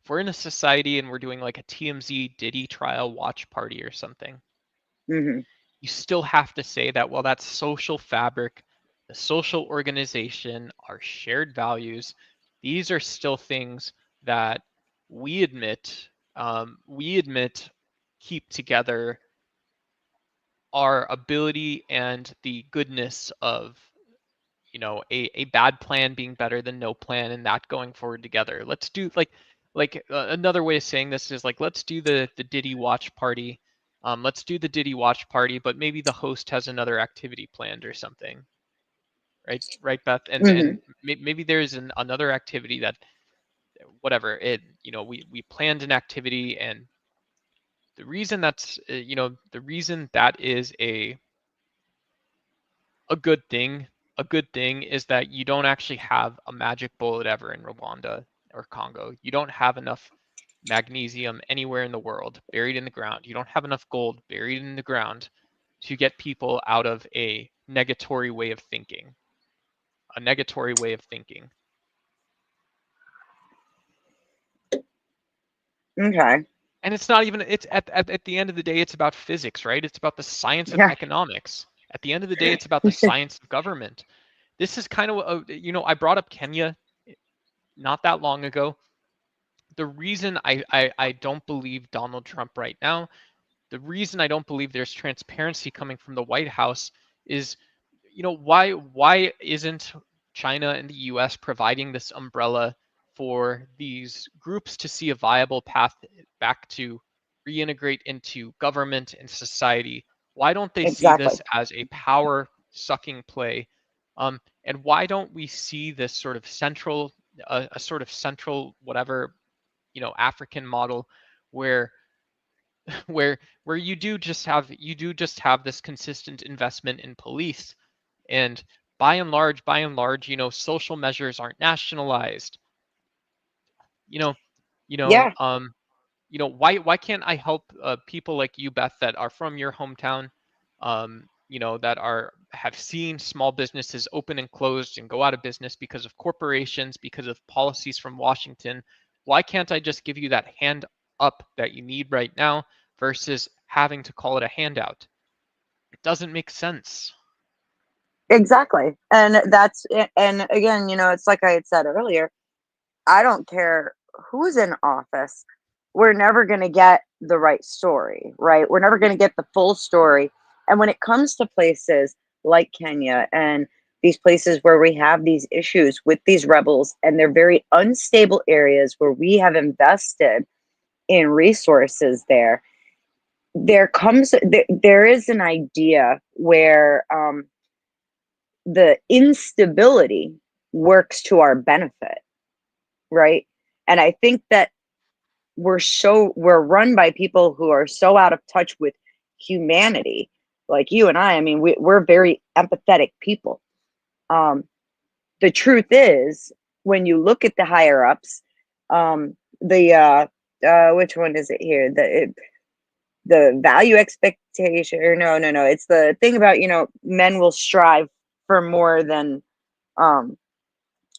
S1: if we're in a society and we're doing like a TMZ Diddy trial watch party or something,
S2: Hmm.
S1: you still have to say that, well, that's social fabric, the social organization, our shared values. These are still things that we admit keep together our ability and the goodness of a bad plan being better than no plan and that going forward together. Let's do another way of saying this is like, let's do the Diddy watch party. Let's do the Diddy watch party, but maybe the host has another activity planned or something, right, Beth? And
S2: Hmm.
S1: and maybe there's another activity that whatever it we planned an activity, and the reason that's the reason that is a good thing. A good thing is that you don't actually have a magic bullet ever in Rwanda or Congo. You don't have enough magnesium anywhere in the world buried in the ground. You don't have enough gold buried in the ground to get people out of a negatory way of thinking. A negatory way of thinking.
S2: Okay.
S1: And it's not even, it's at the end of the day, it's about physics, right? It's about the science of
S2: Yeah.
S1: economics. At the end of the day, it's about the science of government. This is kind of, I brought up Kenya not that long ago. The reason I don't believe Donald Trump right now, the reason I don't believe there's transparency coming from the White House is, why isn't China and the US providing this umbrella for these groups to see a viable path back to reintegrate into government and society? Why don't they see
S2: Exactly.
S1: this as a power sucking play? And why don't we see this sort of central, a sort of central whatever, African model where where you do just have this consistent investment in police, and by and large, social measures aren't nationalized. You know, you know,
S2: Yeah.
S1: um, why can't I help people like you, Beth, that are from your hometown, that have seen small businesses open and closed and go out of business because of corporations, because of policies from Washington? Why can't I just give you that hand up that you need right now versus having to call it a handout? It doesn't make sense.
S2: Exactly. And that's it. And again, it's like I had said earlier, I don't care who's in office. We're never going to get the right story, right? We're never going to get the full story. And when it comes to places like Kenya and these places where we have these issues with these rebels and they're very unstable areas where we have invested in resources there is an idea where the instability works to our benefit, right? And I think that we're run by people who are so out of touch with humanity, like you and I mean, we're very empathetic people. um the truth is, when you look at the higher ups, the which one is it here, the value expectation, or no, it's the thing about, men will strive for more than um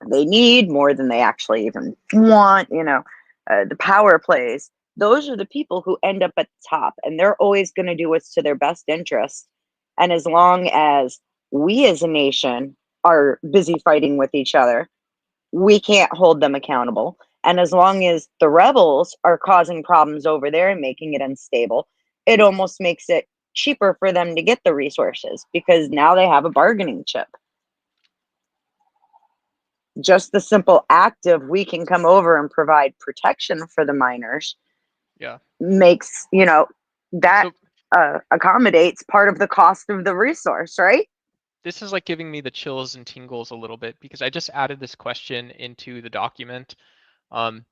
S2: they need, more than they actually even want, the power plays. Those are the people who end up at the top, and they're always going to do what's to their best interest. And as long as we as a nation are busy fighting with each other, we can't hold them accountable. And as long as the rebels are causing problems over there and making it unstable, it almost makes it cheaper for them to get the resources because now they have a bargaining chip. Just the simple act of we can come over and provide protection for the miners
S1: Yeah.
S2: makes, that
S1: So
S2: accommodates part of the cost of the resource, right?
S1: this is like giving me the chills and tingles a little bit because I just added this question into the document. Um,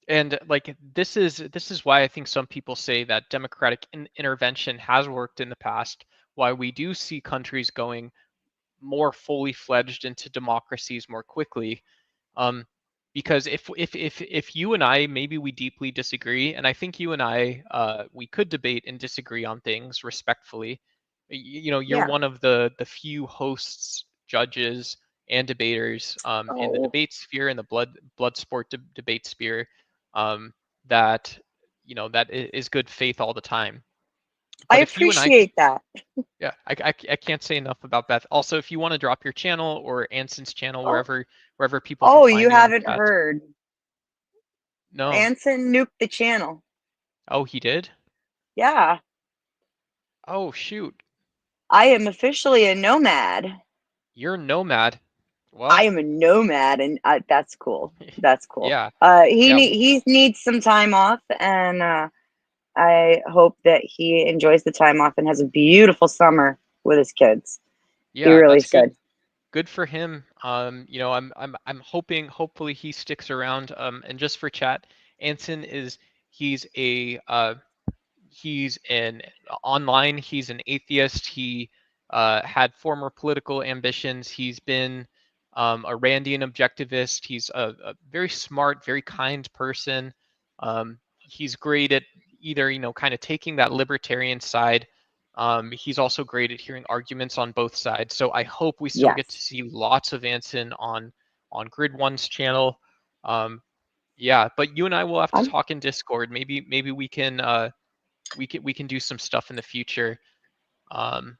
S1: and like this is why I think some people say that democratic intervention has worked in the past. Why we do see countries going more fully fledged into democracies more quickly. Um, because if you and I, maybe we deeply disagree, and I think you and I we could debate and disagree on things respectfully. You're
S2: Yeah.
S1: one of the few hosts, judges, and debaters in the
S2: Oh,
S1: debate sphere, in the blood sport debate sphere. that that is good faith all the time.
S2: I
S1: But if you and I,
S2: appreciate that.
S1: yeah, I can't say enough about Beth. Also, if you want to drop your channel or Anson's channel,
S2: Oh,
S1: wherever people can
S2: oh,
S1: find
S2: you
S1: you in the
S2: haven't
S1: chat.
S2: heard.
S1: No.
S2: Anson nuked the channel.
S1: Oh, he did?
S2: Yeah,
S1: Oh, shoot.
S2: I am officially a nomad.
S1: You're a nomad.
S2: I
S1: Well,
S2: am a nomad, and that's cool. That's cool.
S1: yeah.
S2: He
S1: Yeah.
S2: he needs some time off, and I hope that he enjoys the time off and has a beautiful summer with his kids. He
S1: Yeah,
S2: really
S1: that's good.
S2: should.
S1: Good for him. I'm hoping hopefully he sticks around. And just for chat, Anson is he's a he's an online, he's an atheist. He had former political ambitions. He's been a Randian objectivist. He's a very smart, very kind person. He's great at either, kind of taking that libertarian side. He's also great at hearing arguments on both sides. So I hope we still get to
S2: Yes.
S1: see lots of Anson on Grid One's channel. Yeah, but you and I will have to
S2: I'm
S1: talk in Discord. Maybe we can do some stuff in the future. Um,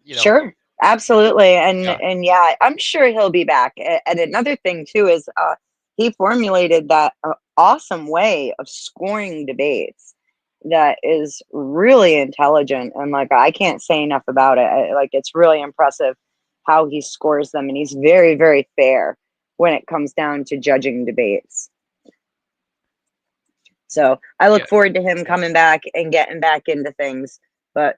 S1: you know,
S2: sure. Absolutely. And
S1: yeah,
S2: and yeah, I'm sure he'll be back. And another thing too is he formulated that awesome way of scoring debates that is really intelligent, and like I can't say enough about it. Like it's really impressive how he scores them, and he's very, very fair when it comes down to judging debates. So I
S1: yeah,
S2: look forward to him
S1: yeah.
S2: coming back and getting back into things. But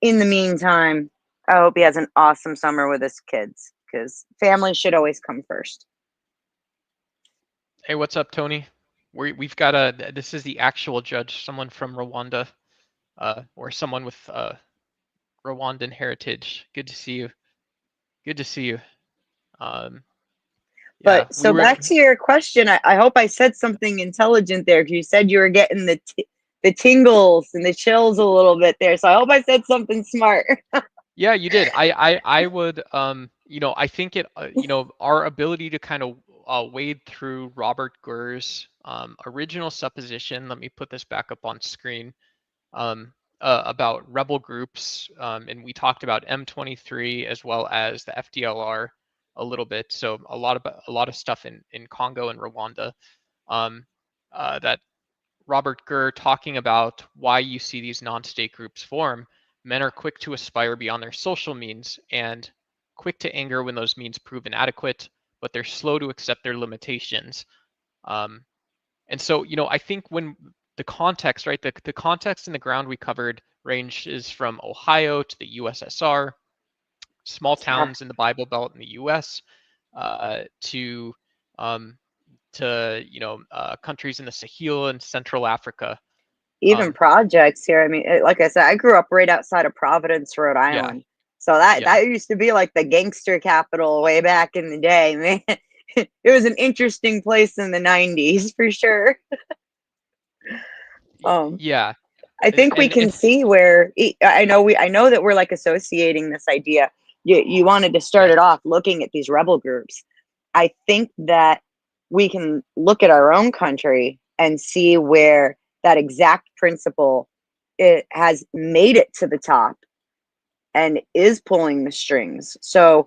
S2: in the meantime, I hope he has an awesome summer with his kids, because family should always come first.
S1: Hey, what's up, Tony? We've got a. This is the actual judge, someone from Rwanda, or someone with Rwandan heritage. Good to see you. Good to see you. Um, yeah,
S2: But
S1: we
S2: so
S1: were.
S2: back to your question, I hope I said something intelligent there, because you said you were getting the tingles and the chills a little bit there. So I hope I said something smart.
S1: Yeah, you did. I would, I think our ability to kind of wade through Robert Gurr's original supposition. Let me put this back up on screen. About rebel groups, and we talked about M23 as well as the FDLR a little bit. So a lot of stuff in Congo and Rwanda. Um, that Robert Gurr talking about why you see these non-state groups form. Men are quick to aspire beyond their social means and quick to anger when those means prove inadequate, but they're slow to accept their limitations. Um, and so, I think when the context, right, the context and the ground we covered ranges from Ohio to the USSR, small
S2: Yeah.
S1: towns in the Bible Belt in the US, to um, countries in the Sahel and Central Africa.
S2: Even
S1: Um,
S2: projects here. I mean, like I said, I grew up right outside of Providence, Rhode
S1: yeah,
S2: Island. So that
S1: yeah,
S2: that used to be like the gangster capital way back in the day, man. It was an interesting place in the 90s for sure. Um,
S1: yeah,
S2: I think we
S1: and
S2: can see where I know that we're like associating this idea. You wanted to start
S1: yeah,
S2: it off looking at these rebel groups. I think that we can look at our own country and see where that exact principle it has made it to the top and is pulling the strings. So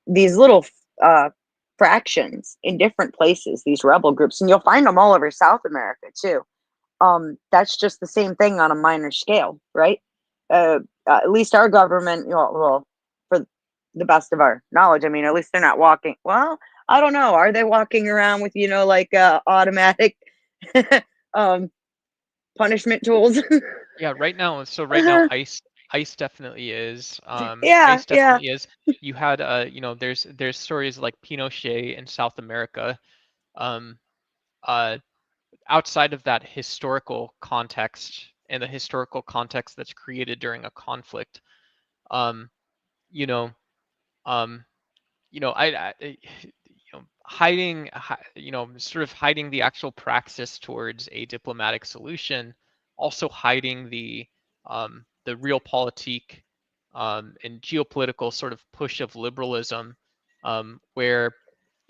S2: these little uh, fractions in different places, these rebel groups, and you'll find them all over South America too. That's just the same thing on a minor scale, right? At least our government, well, for the best of our knowledge, I mean, at least they're not walking. Well, I don't know. Are they walking around with, like automatic um, punishment tools?
S1: yeah. Right now, ice definitely is.
S2: Yeah,
S1: Ice
S2: yeah.
S1: definitely is. You had, there's stories like Pinochet in South America. Um, uh, Outside of that historical context and the historical context that's created during a conflict, um, you know, um, sort of hiding the actual praxis towards a diplomatic solution, also hiding the realpolitik and geopolitical sort of push of liberalism, where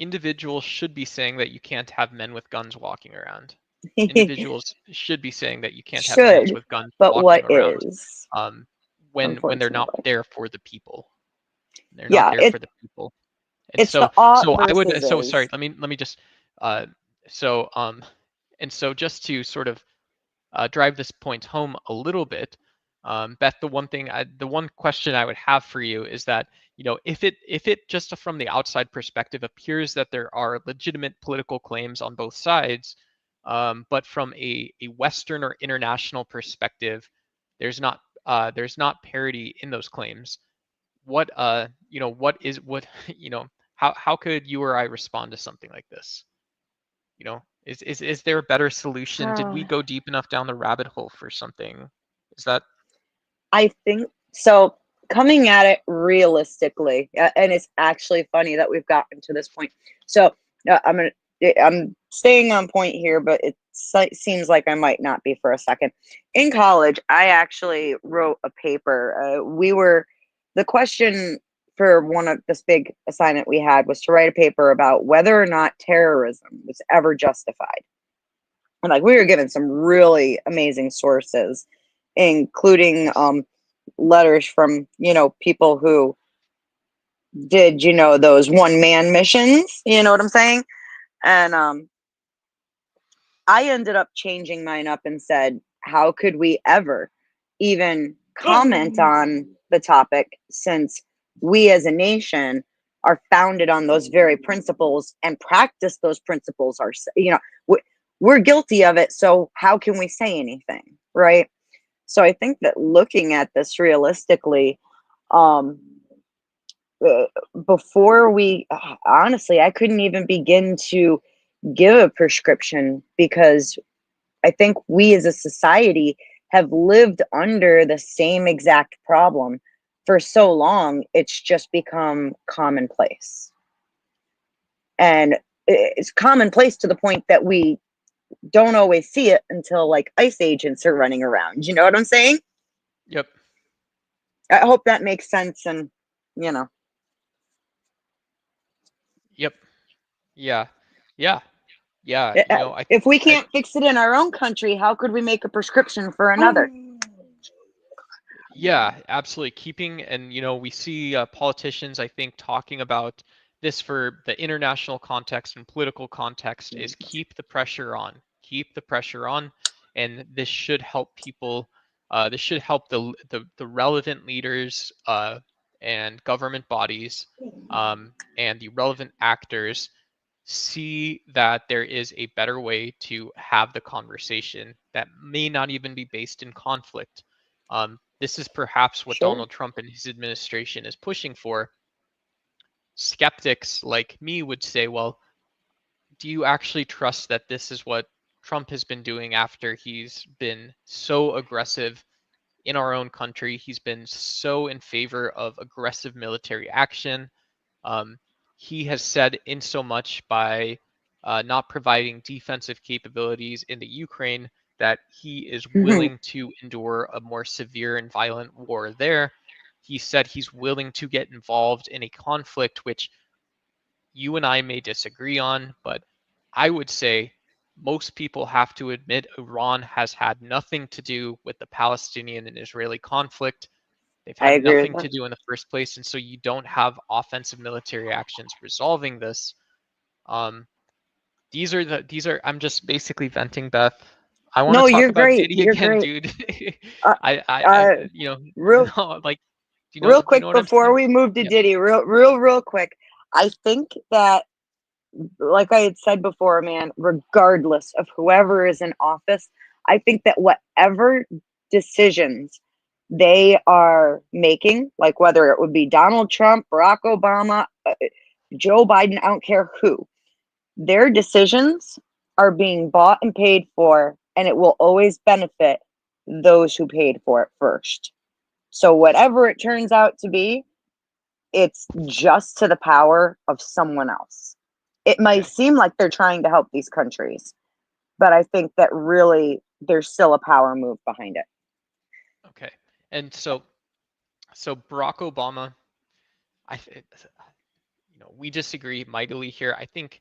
S1: individuals should be saying that you can't have men with guns walking around. Individuals should be saying that you can't have youths
S2: Should,
S1: with guns
S2: but
S1: walking
S2: what
S1: around,
S2: is,
S1: um, when they're not
S2: unfortunately.
S1: there for the people. They're not
S2: Yeah,
S1: there for the people. And
S2: it's the
S1: so
S2: ought
S1: so I would
S2: versus
S1: so sorry,
S2: is.
S1: let me just uh so and so just to sort of drive this point home a little bit, Beth, the one question I would have for you is that, if it just from the outside perspective appears that there are legitimate political claims on both sides, but from a Western or international perspective, there's not parity in those claims. What how could you or I respond to something like this? Is there a better solution? Did we go deep enough down the rabbit hole for something? Is that
S2: I think so. Coming at it realistically, and it's actually funny that we've gotten to this point. So I'm staying on point here, but it seems like I might not be for a second. In college, I actually wrote a paper. The question for one of this big assignment we had was to write a paper about whether or not terrorism was ever justified. And like we were given some really amazing sources, including
S1: nice?
S2: letters from people who did those one man missions, you know what I'm saying. And I ended up changing mine up and said, how could we ever even comment on the topic, since we as a nation are founded on those very principles and practice those principles are, we're guilty of it, so how can we say anything, right? So I think that looking at this realistically, um, uh, before we honestly, I couldn't even begin to give a prescription, because I think we as a society have lived under the same exact problem for so long, it's just become commonplace. And it's commonplace to the point that we don't always see it until like ICE agents are running around. You know what I'm saying?
S1: Yep.
S2: I hope that makes sense. And, you know,
S1: Yep. Yeah. Yeah. Yeah.
S2: if we
S1: I
S2: can't fix it in our own country, how could we make a prescription for another?
S1: Yeah, absolutely. We see politicians, I think, talking about this for the international context and political context is keep the pressure on, keep the pressure on, and this should help people. This should help the relevant leaders and government bodies and the relevant actors see that there is a better way to have the conversation that may not even be based in conflict. This is perhaps what
S2: Sure.
S1: Donald Trump and his administration is pushing for. Skeptics like me would say, well, do you actually trust that this is what Trump has been doing after he's been so aggressive in our own country? He's been so in favor of aggressive military action. Um, he has said in so much by not providing defensive capabilities in the Ukraine that he is willing to endure a more severe and violent war there. He said he's willing to get involved in a conflict which you and I may disagree on, but I would say most people have to admit Iran has had nothing to do with the Palestinian and Israeli conflict. They've
S2: I
S1: had
S2: agree with
S1: nothing
S2: that.
S1: to do in the first place, and so you don't have offensive military actions resolving this. Um, I'm just basically venting, Beth. I want to
S2: No,
S1: talk
S2: you're
S1: about
S2: great.
S1: Diddy
S2: You're
S1: again,
S2: great.
S1: dude.
S2: Uh,
S1: I
S2: uh, real,
S1: no, like,
S2: real
S1: do you
S2: quick
S1: know what I'm
S2: before
S1: saying?
S2: we move to
S1: Yeah.
S2: Diddy, real quick. I think that, like I had said before, man, regardless of whoever is in office, I think that whatever decisions they are making, like whether it would be Donald Trump, Barack Obama, Joe Biden, I don't care who, their decisions are being bought and paid for, and it will always benefit those who paid for it first. So, whatever it turns out to be, it's just to the power of someone else. It might
S1: Okay.
S2: seem like they're trying to help these countries, but I think that really there's still a power move behind it.
S1: Okay. And so Barack Obama, I we disagree mightily here. I think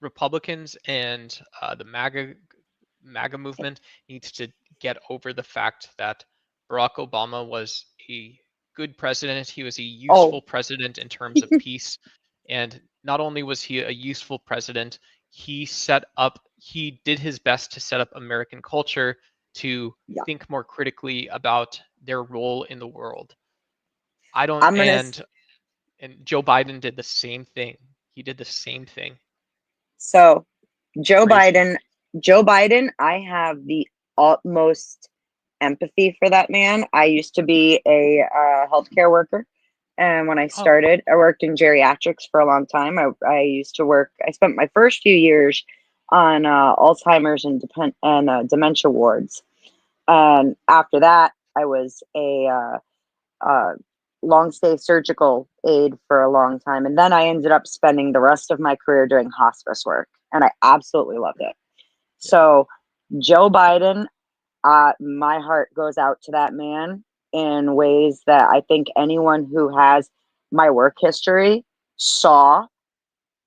S1: Republicans and the MAGA movement needs to get over the fact that Barack Obama was a good president. He was a
S2: Oh,
S1: useful president in terms of peace. And not only was he a useful president, he did his best to set up American culture to
S2: yeah.
S1: think more critically about their role in the world. I don't,
S2: I'm gonna.
S1: and Joe Biden did the same thing. He did the same thing.
S2: So, Joe
S1: Crazy.
S2: Biden. Joe Biden. I have the utmost empathy for that man. I used to be a healthcare worker. And when I
S1: Oh,
S2: started, I worked in geriatrics for a long time. I used to work, I spent my first few years on Alzheimer's and dementia wards. And after that, I was a long stay surgical aide for a long time. And then I ended up spending the rest of my career doing hospice work. And I absolutely loved it.
S1: yeah.
S2: So, Joe Biden, my heart goes out to that man in ways that I think anyone who has my work history saw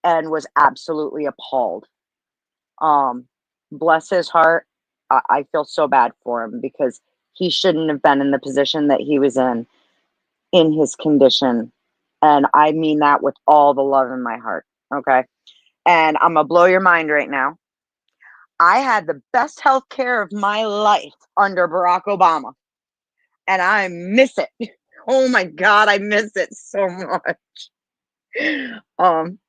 S2: and was absolutely appalled. Um, Bless his heart. I feel so bad for him because he shouldn't have been in the position that he was in his condition. And I mean that with all the love in my heart. Okay. And I'm going to blow your mind right now. I had the best health care of my life under Barack Obama, and I miss it. Oh my God, I miss it so much. Um,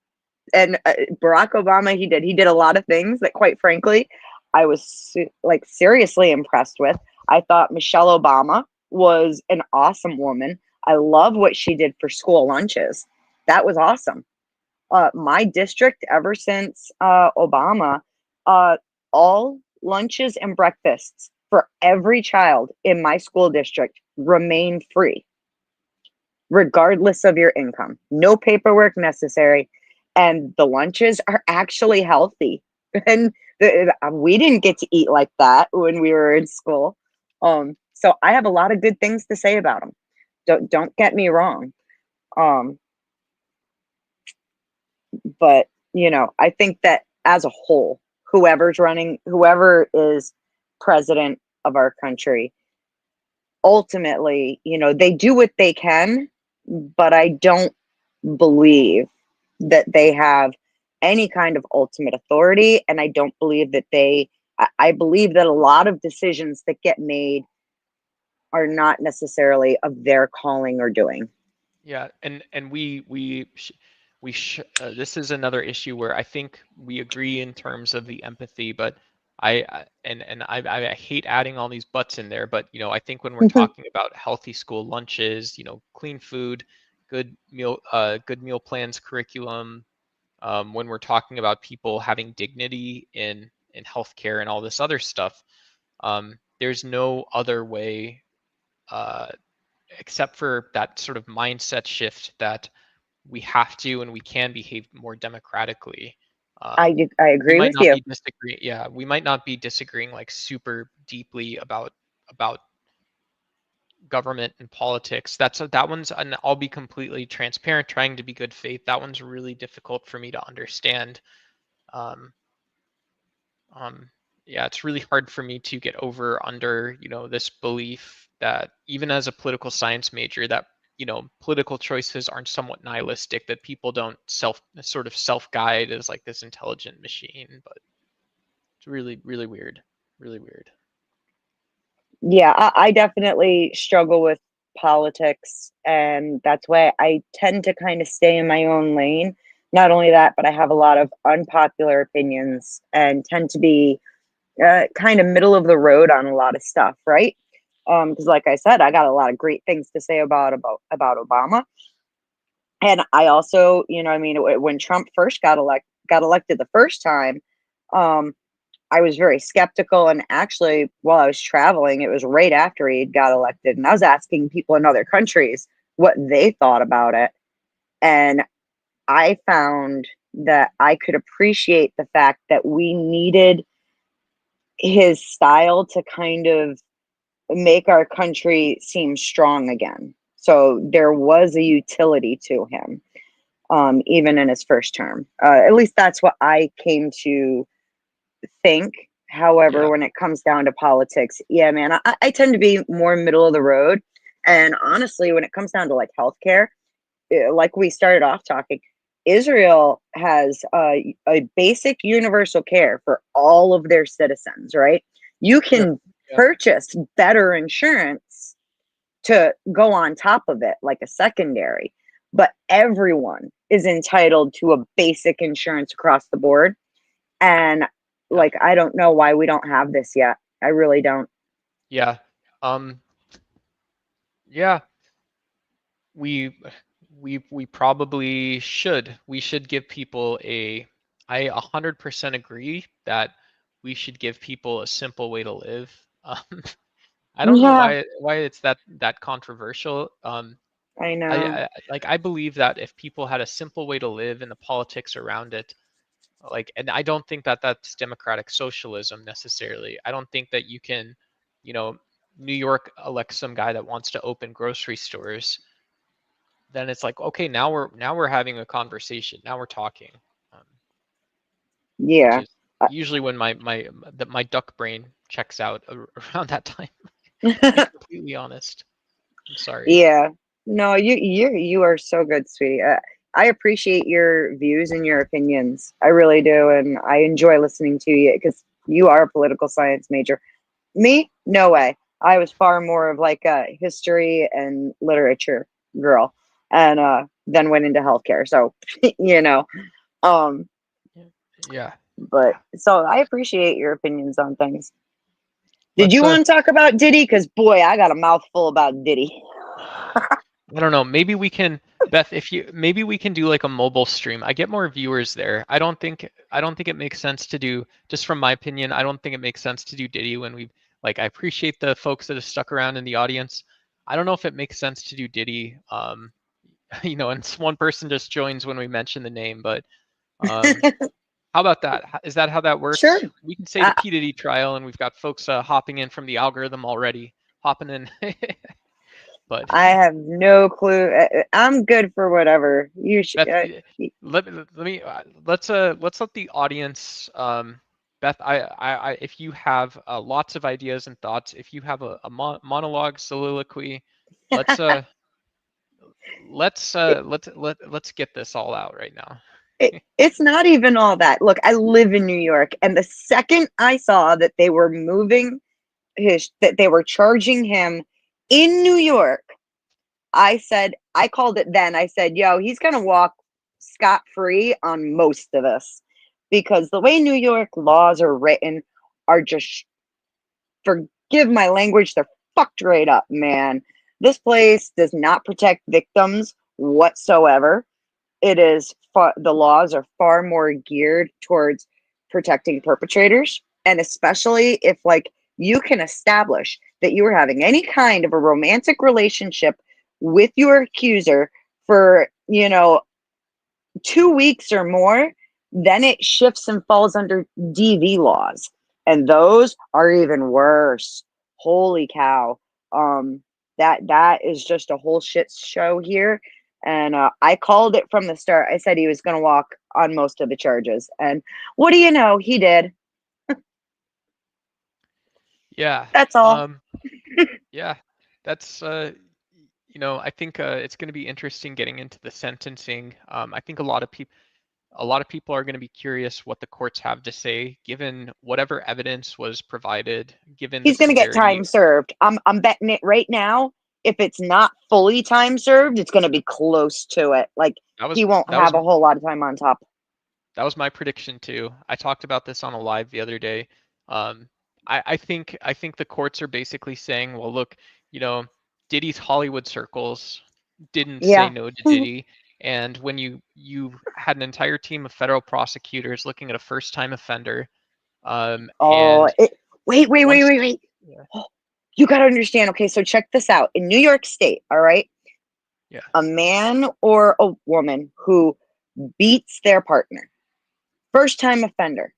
S2: and Barack Obama, he did a lot of things that, quite frankly, I was like seriously impressed with. I thought Michelle Obama was an awesome woman. I love what she did for school lunches. That was awesome. My district, ever since Obama, uh, all lunches and breakfasts for every child in my school district remain free, regardless of your income. No paperwork necessary. And the lunches are actually healthy. And we didn't get to eat like that when we were in school. So I have a lot of good things to say about them. Don't get me wrong. Um, but I think that as a whole, whoever is president of our country, ultimately, they do what they can, but I don't believe that they have any kind of ultimate authority. And I don't believe that I believe that a lot of decisions that get made are not necessarily of their calling or doing.
S1: Yeah, and this is another issue where I think we agree in terms of the empathy, but I hate adding all these buts in there, but I think when we're talking about healthy school lunches, clean food, good meal plans, curriculum, when we're talking about people having dignity in healthcare and all this other stuff, there's no other way uh, except for that sort of mindset shift that we have to and we can behave more democratically.
S2: I
S1: We
S2: agree
S1: might
S2: with
S1: not
S2: you.
S1: be disagreeing. Yeah, we might not be disagreeing like super deeply about government and politics. That one's, and I'll be completely transparent, trying to be good faith. That one's really difficult for me to understand. Um, um, yeah, it's really hard for me to get over under, this belief that even as a political science major, that, political choices aren't somewhat nihilistic, that people don't sort of self-guide as like this intelligent machine, but it's really, really weird. Really weird.
S2: Yeah, I definitely struggle with politics, and that's why I tend to kind of stay in my own lane. Not only that, but I have a lot of unpopular opinions and tend to be kind of middle of the road on a lot of stuff, right? Because, like I said, I got a lot of great things to say about Obama, and I also, I mean, when Trump first got elected the first time, um, I was very skeptical. And actually, while I was traveling, it was right after he got elected, and I was asking people in other countries what they thought about it. And I found that I could appreciate the fact that we needed his style to kind of make our country seem strong again. So there was a utility to him. even in his first term. At least that's what I came to think. However,
S1: Yeah.
S2: when it comes down to politics, yeah, man, I tend to be more middle of the road. And honestly, when it comes down to like healthcare, like we started off talking, Israel has a basic universal care for all of their citizens, right? You
S1: Yep.
S2: can
S1: Yep.
S2: purchase better insurance to go on top of it, like a secondary, but everyone is entitled to a basic insurance across the board. And
S1: Yeah.
S2: like, I don't know why we don't have this yet. I really don't.
S1: Yeah. Um, yeah. We we probably should. We should give people a I 100% agree that we should give people a simple way to live. I don't know
S2: Yeah,
S1: why it's that controversial.
S2: I know.
S1: I believe that if people had a simple way to live and the politics around it, and I don't think that that's democratic socialism necessarily. I don't think that you can, you know, New York elects some guy that wants to open grocery stores, then it's like, okay, now we're having a conversation. Now we're talking, um, which
S2: Yeah.
S1: is usually when my duck brain checks out around that time. To be completely honest, I'm sorry.
S2: Yeah. No, you are so good, sweetie. I appreciate your views and your opinions. I really do, and I enjoy listening to you because you are a political science major. Me, no way. I was far more of like a history and literature girl, and then went into healthcare. So, you know, um,
S1: Yeah,
S2: but so I appreciate your opinions on things. Did
S1: let's
S2: you want to talk about Diddy? Because boy, I got a mouthful about Diddy.
S1: I don't know. Maybe we can, Beth, if you maybe we can do like a mobile stream. I get more viewers there. I don't think it makes sense to do, just from my opinion, I don't think it makes sense to do Diddy when we I appreciate the folks that have stuck around in the audience. I don't know if it makes sense to do Diddy. And one person just joins when we mention the name, but um how about that? Is that how that
S2: Sure.
S1: works? We can say the Pdiddy trial, and we've got folks hopping in from the algorithm already, hopping in. But
S2: I have no clue. I'm good for whatever. You should.
S1: Beth, let's let the audience. Beth, if you have lots of ideas and thoughts, if you have a monologue, soliloquy, let's uh let's get this all out right now.
S2: It's not even all that. Look, I live in New York, and the second I saw that they were moving that they were charging him in New York, I called it then. I said, yo, he's going to walk scot free on most of this because the way New York laws are written are just, forgive my language, they're fucked right up, man. This place does not protect victims whatsoever. The laws are far more geared towards protecting perpetrators, and especially if like you can establish that you were having any kind of a romantic relationship with your accuser for 2 weeks or more, then it shifts and falls under DV laws, and those are even worse. Holy cow! That is just a whole shit show here, and I called it from the start. I said he was going to walk on most of the charges, and what do you know? He did.
S1: Yeah.
S2: That's all.
S1: Yeah. That's I think it's going to be interesting getting into the sentencing. I think a lot of people are going to be curious what the courts have to say, given whatever evidence was provided, given the
S2: He's going to get
S1: severity.
S2: time served. I'm betting it right now. If it's not fully time served, it's going to be close to it. Like
S1: That was
S2: he won't
S1: that was
S2: have a whole lot of time on top.
S1: that was my prediction too. I talked about this on a live the other day. Um, I think the courts are basically saying, well, look, you know, Diddy's Hollywood circles didn't say
S2: Yeah.
S1: no to Diddy, and when you had an entire team of federal prosecutors looking at a first-time offender,
S2: Oh,
S1: and
S2: wait,
S1: once,
S2: wait, wait.
S1: yeah,
S2: Oh, you got to understand. Okay, so check this out. In New York State, all right,
S1: yeah,
S2: a man or a woman who beats their partner, first time offender,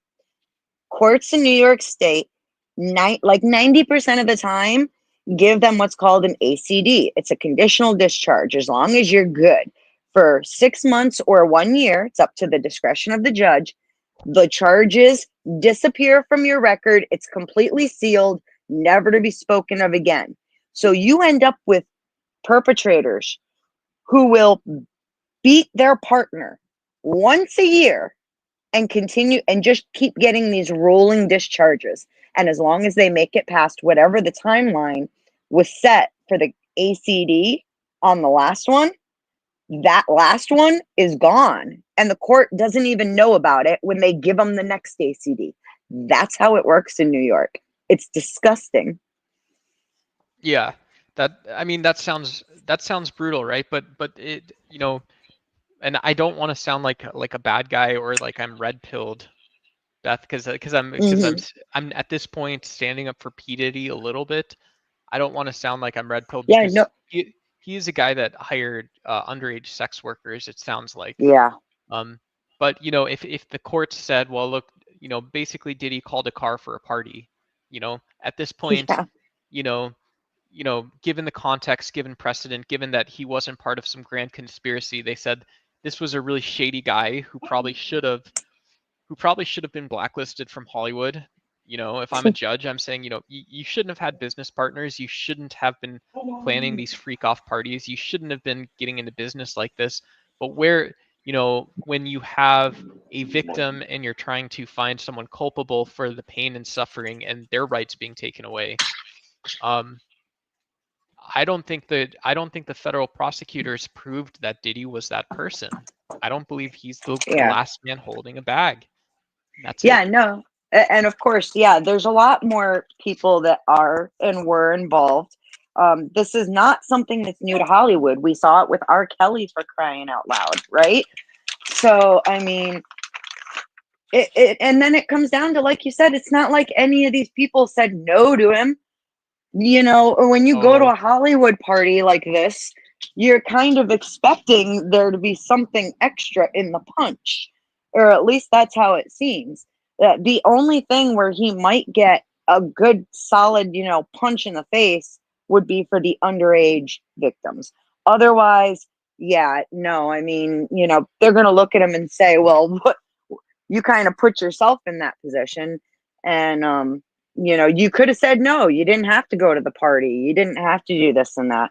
S2: courts in New York State, 90% of the time, give them what's called an ACD. It's a conditional discharge as long as you're good for 6 months or 1 year. It's up to the discretion of the judge. The charges disappear from your record. It's completely sealed, never to be spoken of again. So you end up with perpetrators who will beat their partner once a year and continue and just keep getting these rolling discharges. And as long as they make it past whatever the timeline was set for the ACD on the last one, that last one is gone. And the court doesn't even know about it when they give them the next ACD. That's how it works in New York. It's disgusting.
S1: Yeah, that sounds brutal, right? But it, and I don't want to sound like a bad guy or like I'm red pilled, Beth, I'm at this point standing up for P Diddy a little bit. I don't want to sound like I'm red pilled
S2: Yeah, no,
S1: because he is a guy that hired underage sex workers. It sounds like.
S2: yeah,
S1: Um, but if the court said, well, look, basically Diddy called a car for a party, at this point,
S2: yeah,
S1: you know, given the context, given precedent, given that he wasn't part of some grand conspiracy, they said this was a really shady guy who probably should have been blacklisted from Hollywood. If I'm a judge, I'm saying, you shouldn't have had business partners. You shouldn't have been planning these freak off parties. You shouldn't have been getting into business like this. But when you have a victim and you're trying to find someone culpable for the pain and suffering and their rights being taken away, um, I don't think the federal prosecutors proved that Diddy was that person. I don't believe he's the
S2: yeah.
S1: last man holding a bag. That's
S2: Yeah,
S1: it.
S2: no. And of course, yeah, there's a lot more people that are and were involved. This is not something that's new to Hollywood. We saw it with R. Kelly, for crying out loud, right? So, I mean, and then it comes down to, like you said, it's not like any of these people said no to him, or when you go to
S1: Oh,
S2: a Hollywood party like this, you're kind of expecting there to be something extra in the punch, or at least that's how it seems. The only thing where he might get a good solid, punch in the face would be for the underage victims. Otherwise, yeah, no, I mean, they're going to look at him and say, well, what, you kind of put yourself in that position. And, you could have said no. You didn't have to go to the party. You didn't have to do this and that.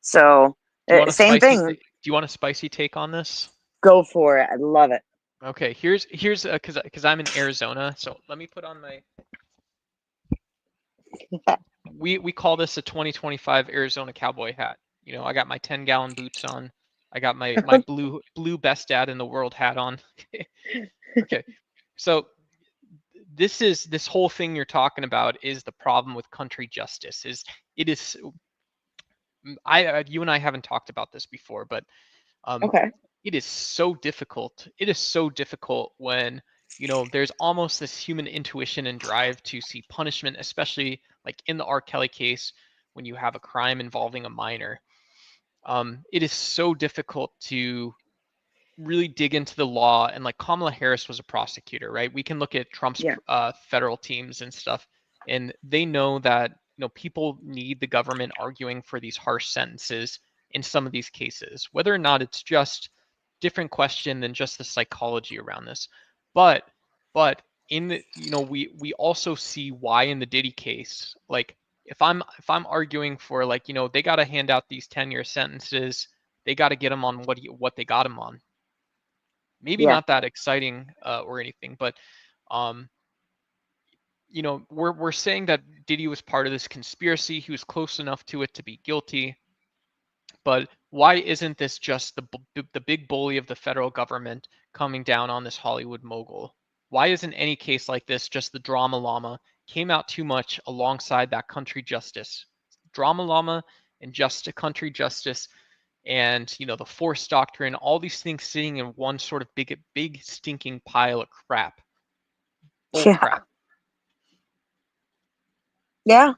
S2: So,
S1: do you want a
S2: same
S1: spicy
S2: thing.
S1: do you want a spicy take on this?
S2: Go for it. I love it.
S1: Okay, here's because I'm in Arizona, so let me put on my we call this a 2025 Arizona cowboy hat. I got my 10-gallon boots on. I got my blue best dad in the world hat on. Okay. So this whole thing you're talking about is the problem with country justice. It is I you and I haven't talked about this before, but um,
S2: Okay.
S1: it is so difficult. It is so difficult when there's almost this human intuition and drive to see punishment, especially like in the R. Kelly case when you have a crime involving a minor. It is so difficult to really dig into the law, and like Kamala Harris was a prosecutor, right? We can look at Trump's
S2: Yeah.
S1: federal teams and stuff, and they know that people need the government arguing for these harsh sentences in some of these cases, whether or not it's just different question than just the psychology around this. But in the we also see why in the Diddy case, like if I'm arguing for like they got to hand out these 10-year sentences, they got to get them on what they got them on. Maybe
S2: Yeah.
S1: not that exciting or anything, but um, we're saying that Diddy was part of this conspiracy. He was close enough to it to be guilty. But why isn't this just the big bully of the federal government coming down on this Hollywood mogul? Why isn't any case like this just the drama llama came out too much alongside that country justice? Drama llama and just a country justice and the force doctrine, all these things sitting in one sort of big stinking pile of crap. Bull
S2: Yeah.
S1: crap.
S2: Yeah.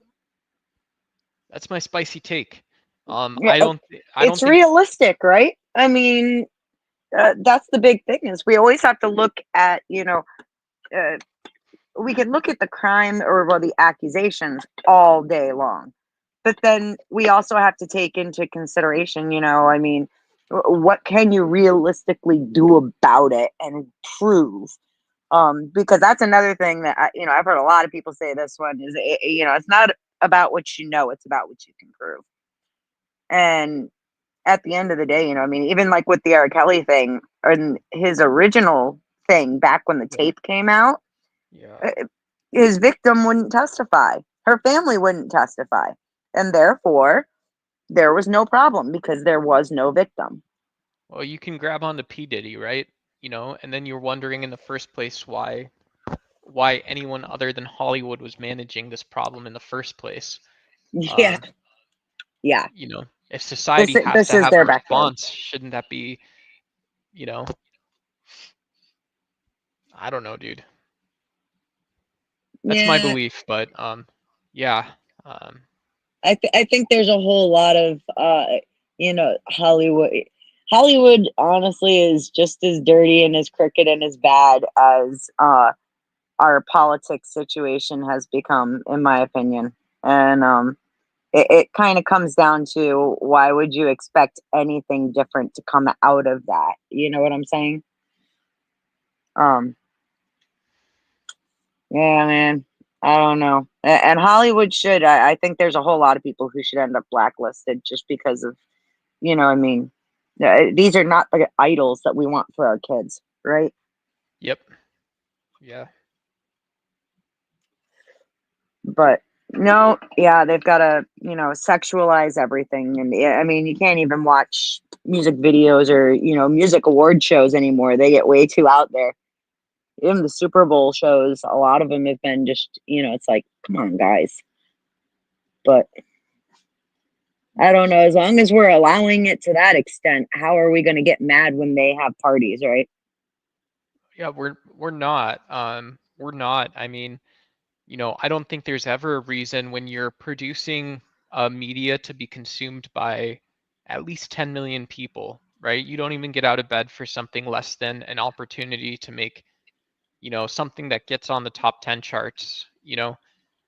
S1: That's my spicy take.
S2: Yeah.
S1: I don't
S2: It's
S1: think
S2: realistic, right? I mean, that's the big thing is we always have to look at, uh, we can look at the crime or well, the accusations all day long. But then we also have to take into consideration, I mean, What can you realistically do about it and prove? Because that's another thing that I've heard a lot of people say. This one is, it's not about what you know, it's about what you can prove. And at the end of the day, I mean, even like with the R. Kelly thing and his original thing back when the
S1: Yeah.
S2: tape came out,
S1: Yeah.
S2: uh, his victim wouldn't testify, her family wouldn't testify, and therefore there was no problem because there was no victim.
S1: Well, you can grab onto P. Diddy, right? And then you're wondering in the first place why anyone other than Hollywood was managing this problem in the first place.
S2: Yeah,
S1: Um,
S2: yeah.
S1: if society has
S2: This
S1: to
S2: is
S1: have a
S2: their backyard.
S1: response, shouldn't that be, you know, I don't know, dude. That's my
S2: Yeah,
S1: belief, but yeah. Um,
S2: I think there's a whole lot of Hollywood. Hollywood honestly is just as dirty and as crooked and as bad as our politics situation has become, in my opinion. And it kind of comes down to, why would you expect anything different to come out of that? You know what I'm saying? Um, yeah, man. I don't know. And Hollywood should. I think there's a whole lot of people who should end up blacklisted just because of, I mean, these are not the idols that we want for our kids, right?
S1: yep. Yeah.
S2: But no, yeah, they've got to, sexualize everything. And I mean, you can't even watch music videos or, music award shows anymore. They get way too out there. Even the Super Bowl shows, a lot of them have been just, it's like, come on, guys. But I don't know. As long as we're allowing it to that extent, how are we going to get mad when they have parties, right?
S1: Yeah, we're not. We're not. I mean, I don't think there's ever a reason when you're producing media to be consumed by at least 10 million people, right? You don't even get out of bed for something less than an opportunity to make, something that gets on the top 10 charts.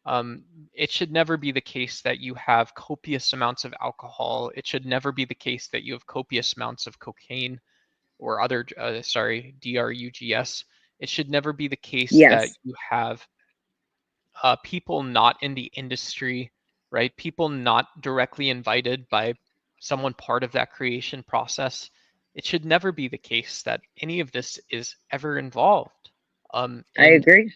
S1: Um, it should never be the case that you have copious amounts of alcohol. It should never be the case that you have copious amounts of cocaine or other, drugs. It should never be the case that
S2: Yes,
S1: you have people not in the industry, right? People not directly invited by someone part of that creation process. It should never be the case that any of this is ever involved.
S2: I
S1: And
S2: agree.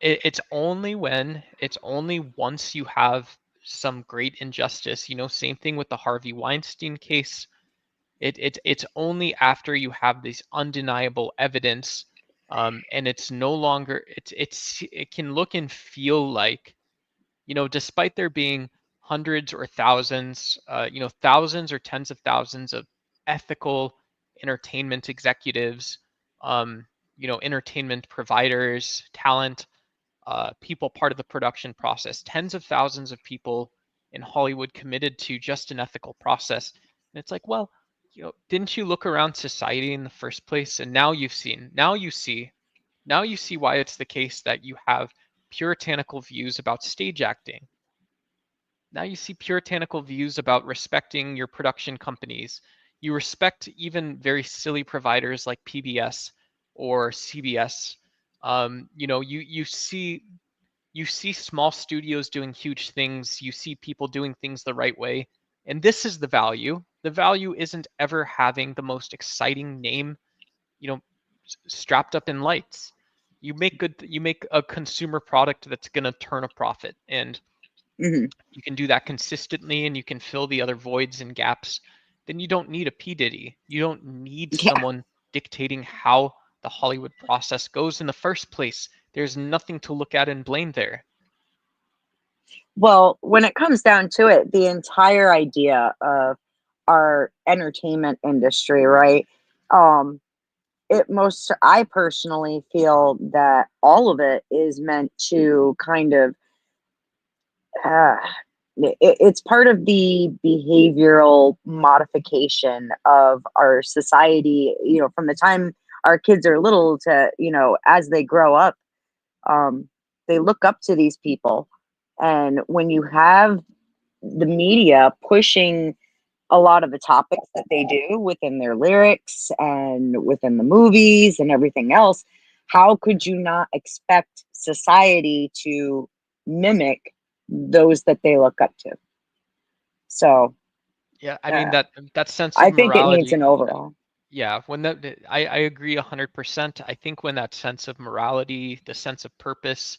S1: it's only once you have some great injustice. Same thing with the Harvey Weinstein case. It's only after you have this undeniable evidence, and it's no longer it can look and feel like, despite there being hundreds or thousands, thousands or tens of thousands of ethical entertainment executives, entertainment providers, talent, people part of the production process, tens of thousands of people in Hollywood committed to just an ethical process. And it's like, well, didn't you look around society in the first place? And now you see why it's the case that you have puritanical views about stage acting. Now you see puritanical views about respecting your production companies. You respect even very silly providers like PBS or CBS. You see small studios doing huge things. You see people doing things the right way. And this is the value. The value isn't ever having the most exciting name, you know, strapped up in lights. You make a consumer product that's going to turn a profit, and
S2: Hmm.
S1: you can do that consistently and you can fill the other voids and gaps. Then you don't need a P. Diddy. You don't need
S2: Yeah.
S1: someone dictating how the Hollywood process goes in the first place. There's nothing to look at and blame there.
S2: Well, when it comes down to it, the entire idea of our entertainment industry, right? Um, I personally feel that all of it is meant to kind of, uh, it's part of the behavioral modification of our society, from the time our kids are little to, as they grow up, um, they look up to these people. And when you have the media pushing a lot of the topics that they do within their lyrics and within the movies and everything else, how could you not expect society to mimic those that they look up to? So
S1: Yeah, I mean
S2: uh,
S1: that sense of
S2: I think it needs
S1: morality.
S2: an overhaul.
S1: Yeah, when I agree 100%. I think when that sense of morality, the sense of purpose,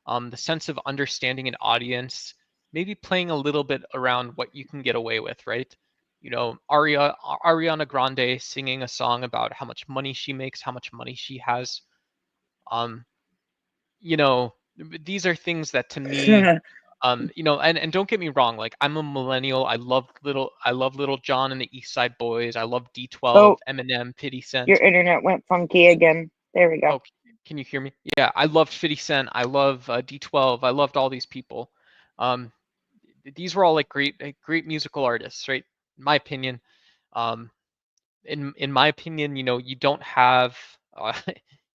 S1: the sense of understanding an audience, maybe playing a little bit around what you can get away with, right? You know, Ariana Grande singing a song about how much money she makes, how much money she has. Um, you know, these are things that to me, you know, and don't get me wrong, like I'm a millennial. I love Little John and the East Side Boys. I love
S2: Oh,
S1: D12, Eminem, 50
S2: your
S1: Cent.
S2: internet went funky again. There we go.
S1: Oh, can you hear me? Yeah, I loved 50 Cent. I love D12. I loved all these people. Um, these were all like great musical artists, right? In my opinion. Um, in my opinion, you know, you don't have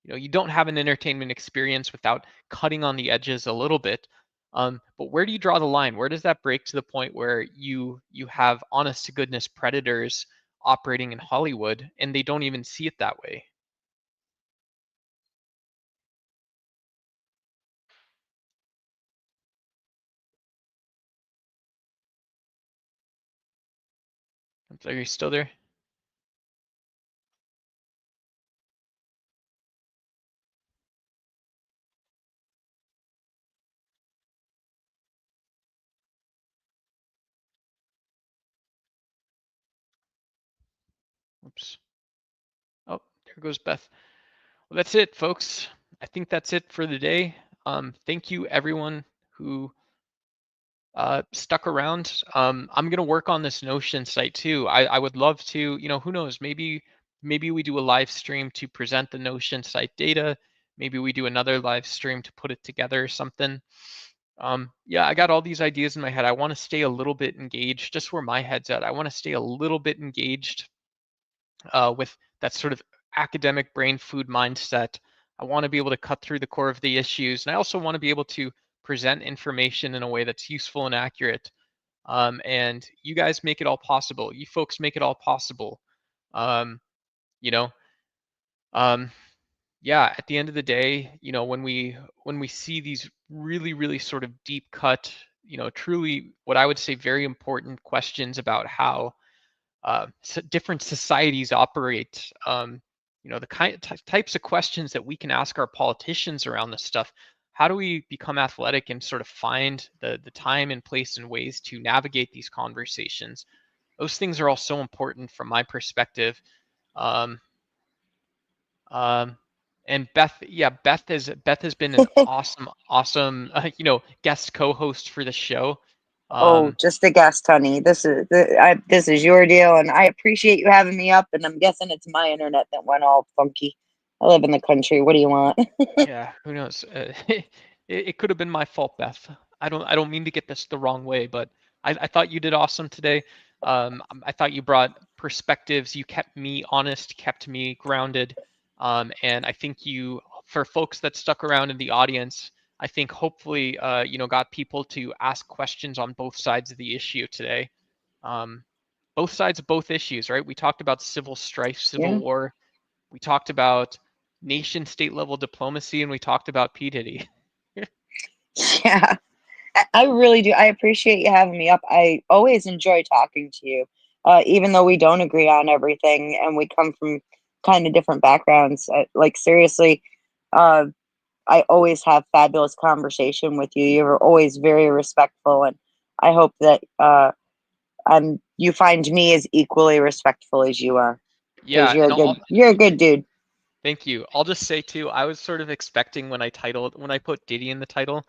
S1: you know, you don't have an entertainment experience without cutting on the edges a little bit. But where do you draw the line? Where does that break to the point where you have honest to goodness predators operating in Hollywood and they don't even see it that way? Are you still there? Oops. Oh, there goes Beth. Well, that's it, folks. I think that's it for the day. Thank you, everyone who stuck around. I'm gonna work on this Notion site too. I would love to, you know, who knows, maybe we do a live stream to present the Notion site data. Maybe we do another live stream to put it together or something. Yeah, I got all these ideas in my head. I want to stay a little bit engaged, just where my head's at. I want to stay a little bit engaged with that sort of academic brain food mindset. I want to be able to cut through the core of the issues, and I also want to be able to present information in a way that's useful and accurate. And you guys make it all possible. You folks make it all possible. Um, you know, um, yeah. At the end of the day, you know, when we see these really sort of deep cut, you know, truly what I would say very important questions about how different societies operate. You know, the types of questions that we can ask our politicians around this stuff. How do we become athletic and sort of find the time and place and ways to navigate these conversations? Those things are all so important from my perspective. Um, um, and Beth, yeah, Beth has been an awesome you know, guest co-host for the show.
S2: Oh,
S1: Um,
S2: just a guest, honey. This is your deal, and I appreciate you having me up. And I'm guessing it's my internet that went all funky. I live in the country. What do you want?
S1: Yeah, who knows? It could have been my fault, Beth. I don't mean to get this the wrong way, but I thought you did awesome today. I thought you brought perspectives. You kept me honest, kept me grounded, and I think you, for folks that stuck around in the audience, I think hopefully you know, got people to ask questions on both sides of the issue today. Um, both sides of both issues, right? We talked about civil strife, civil
S2: Yeah,
S1: war. We talked about nation state level diplomacy, and we talked about P. Diddy.
S2: yeah. I really do. I appreciate you having me up. I always enjoy talking to you, even though we don't agree on everything and we come from kind of different backgrounds. Like seriously, uh, I always have fabulous conversation with you. You're always very respectful, and I hope that you find me as equally respectful as you are, because
S1: Yeah, and
S2: you're a good dude.
S1: thank you. I'll just say too, I was sort of expecting when I put Diddy in the title,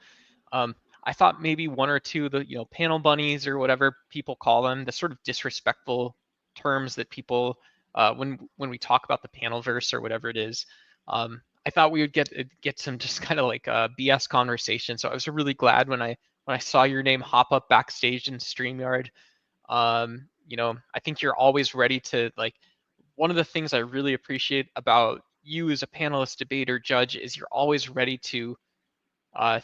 S1: um, I thought maybe one or two of the, you know, panel bunnies or whatever people call them, the sort of disrespectful terms that people when we talk about the panel verse or whatever it is. I thought we would get some just kind of like BS conversation. So I was really glad when I saw your name hop up backstage in StreamYard. You know, I think you're always ready to like. One of the things I really appreciate about you as a panelist, debater, judge is you're always ready to uh,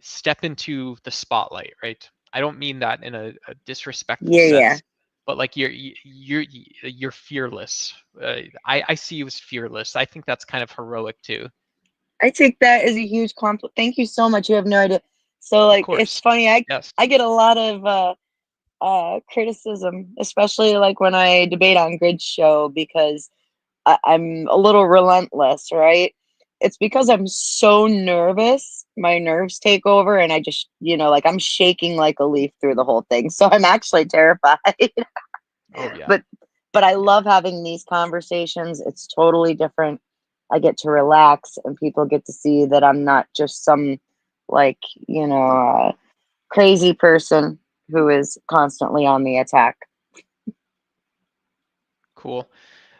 S1: step into the spotlight, right? I don't mean that in a disrespectful
S2: Yeah, yeah.
S1: sense. but like you're fearless. I see you as fearless. I think that's kind of heroic too.
S2: I take that as a huge compliment. Thank you so much. You have no idea. So
S1: Of
S2: like it's
S1: course.
S2: funny,
S1: Yes.
S2: I get a lot of criticism, especially like when I debate on Grid Show because I'm a little relentless, right? It's because I'm so nervous. My nerves take over, and I just, like I'm shaking like a leaf through the whole thing. So I'm actually terrified.
S1: Oh yeah.
S2: but but I
S1: Yeah.
S2: love having these conversations. It's totally different. I get to relax, and people get to see that I'm not just some like crazy person who is constantly on the attack.
S1: Cool.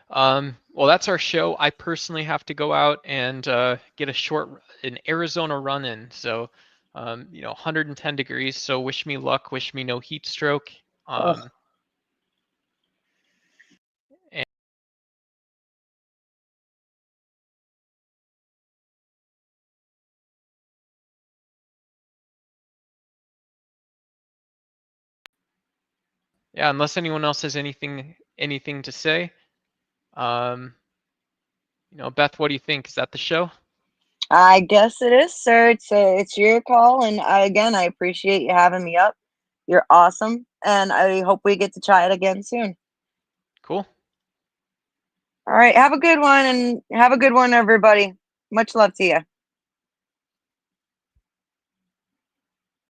S1: Well, that's our show. I personally have to go out and get an Arizona run in. So, 110 degrees. So wish me luck. Wish me no heat stroke.
S2: Ugh.
S1: Um, and yeah, unless anyone else has anything to say, um, Beth, what do you think? Is that the show?
S2: I guess it is, sir. It's your call, and again, I appreciate you having me up. You're awesome, and I hope we get to try it again soon.
S1: Cool.
S2: All right, have a good one, and have a good one, everybody. Much love to you.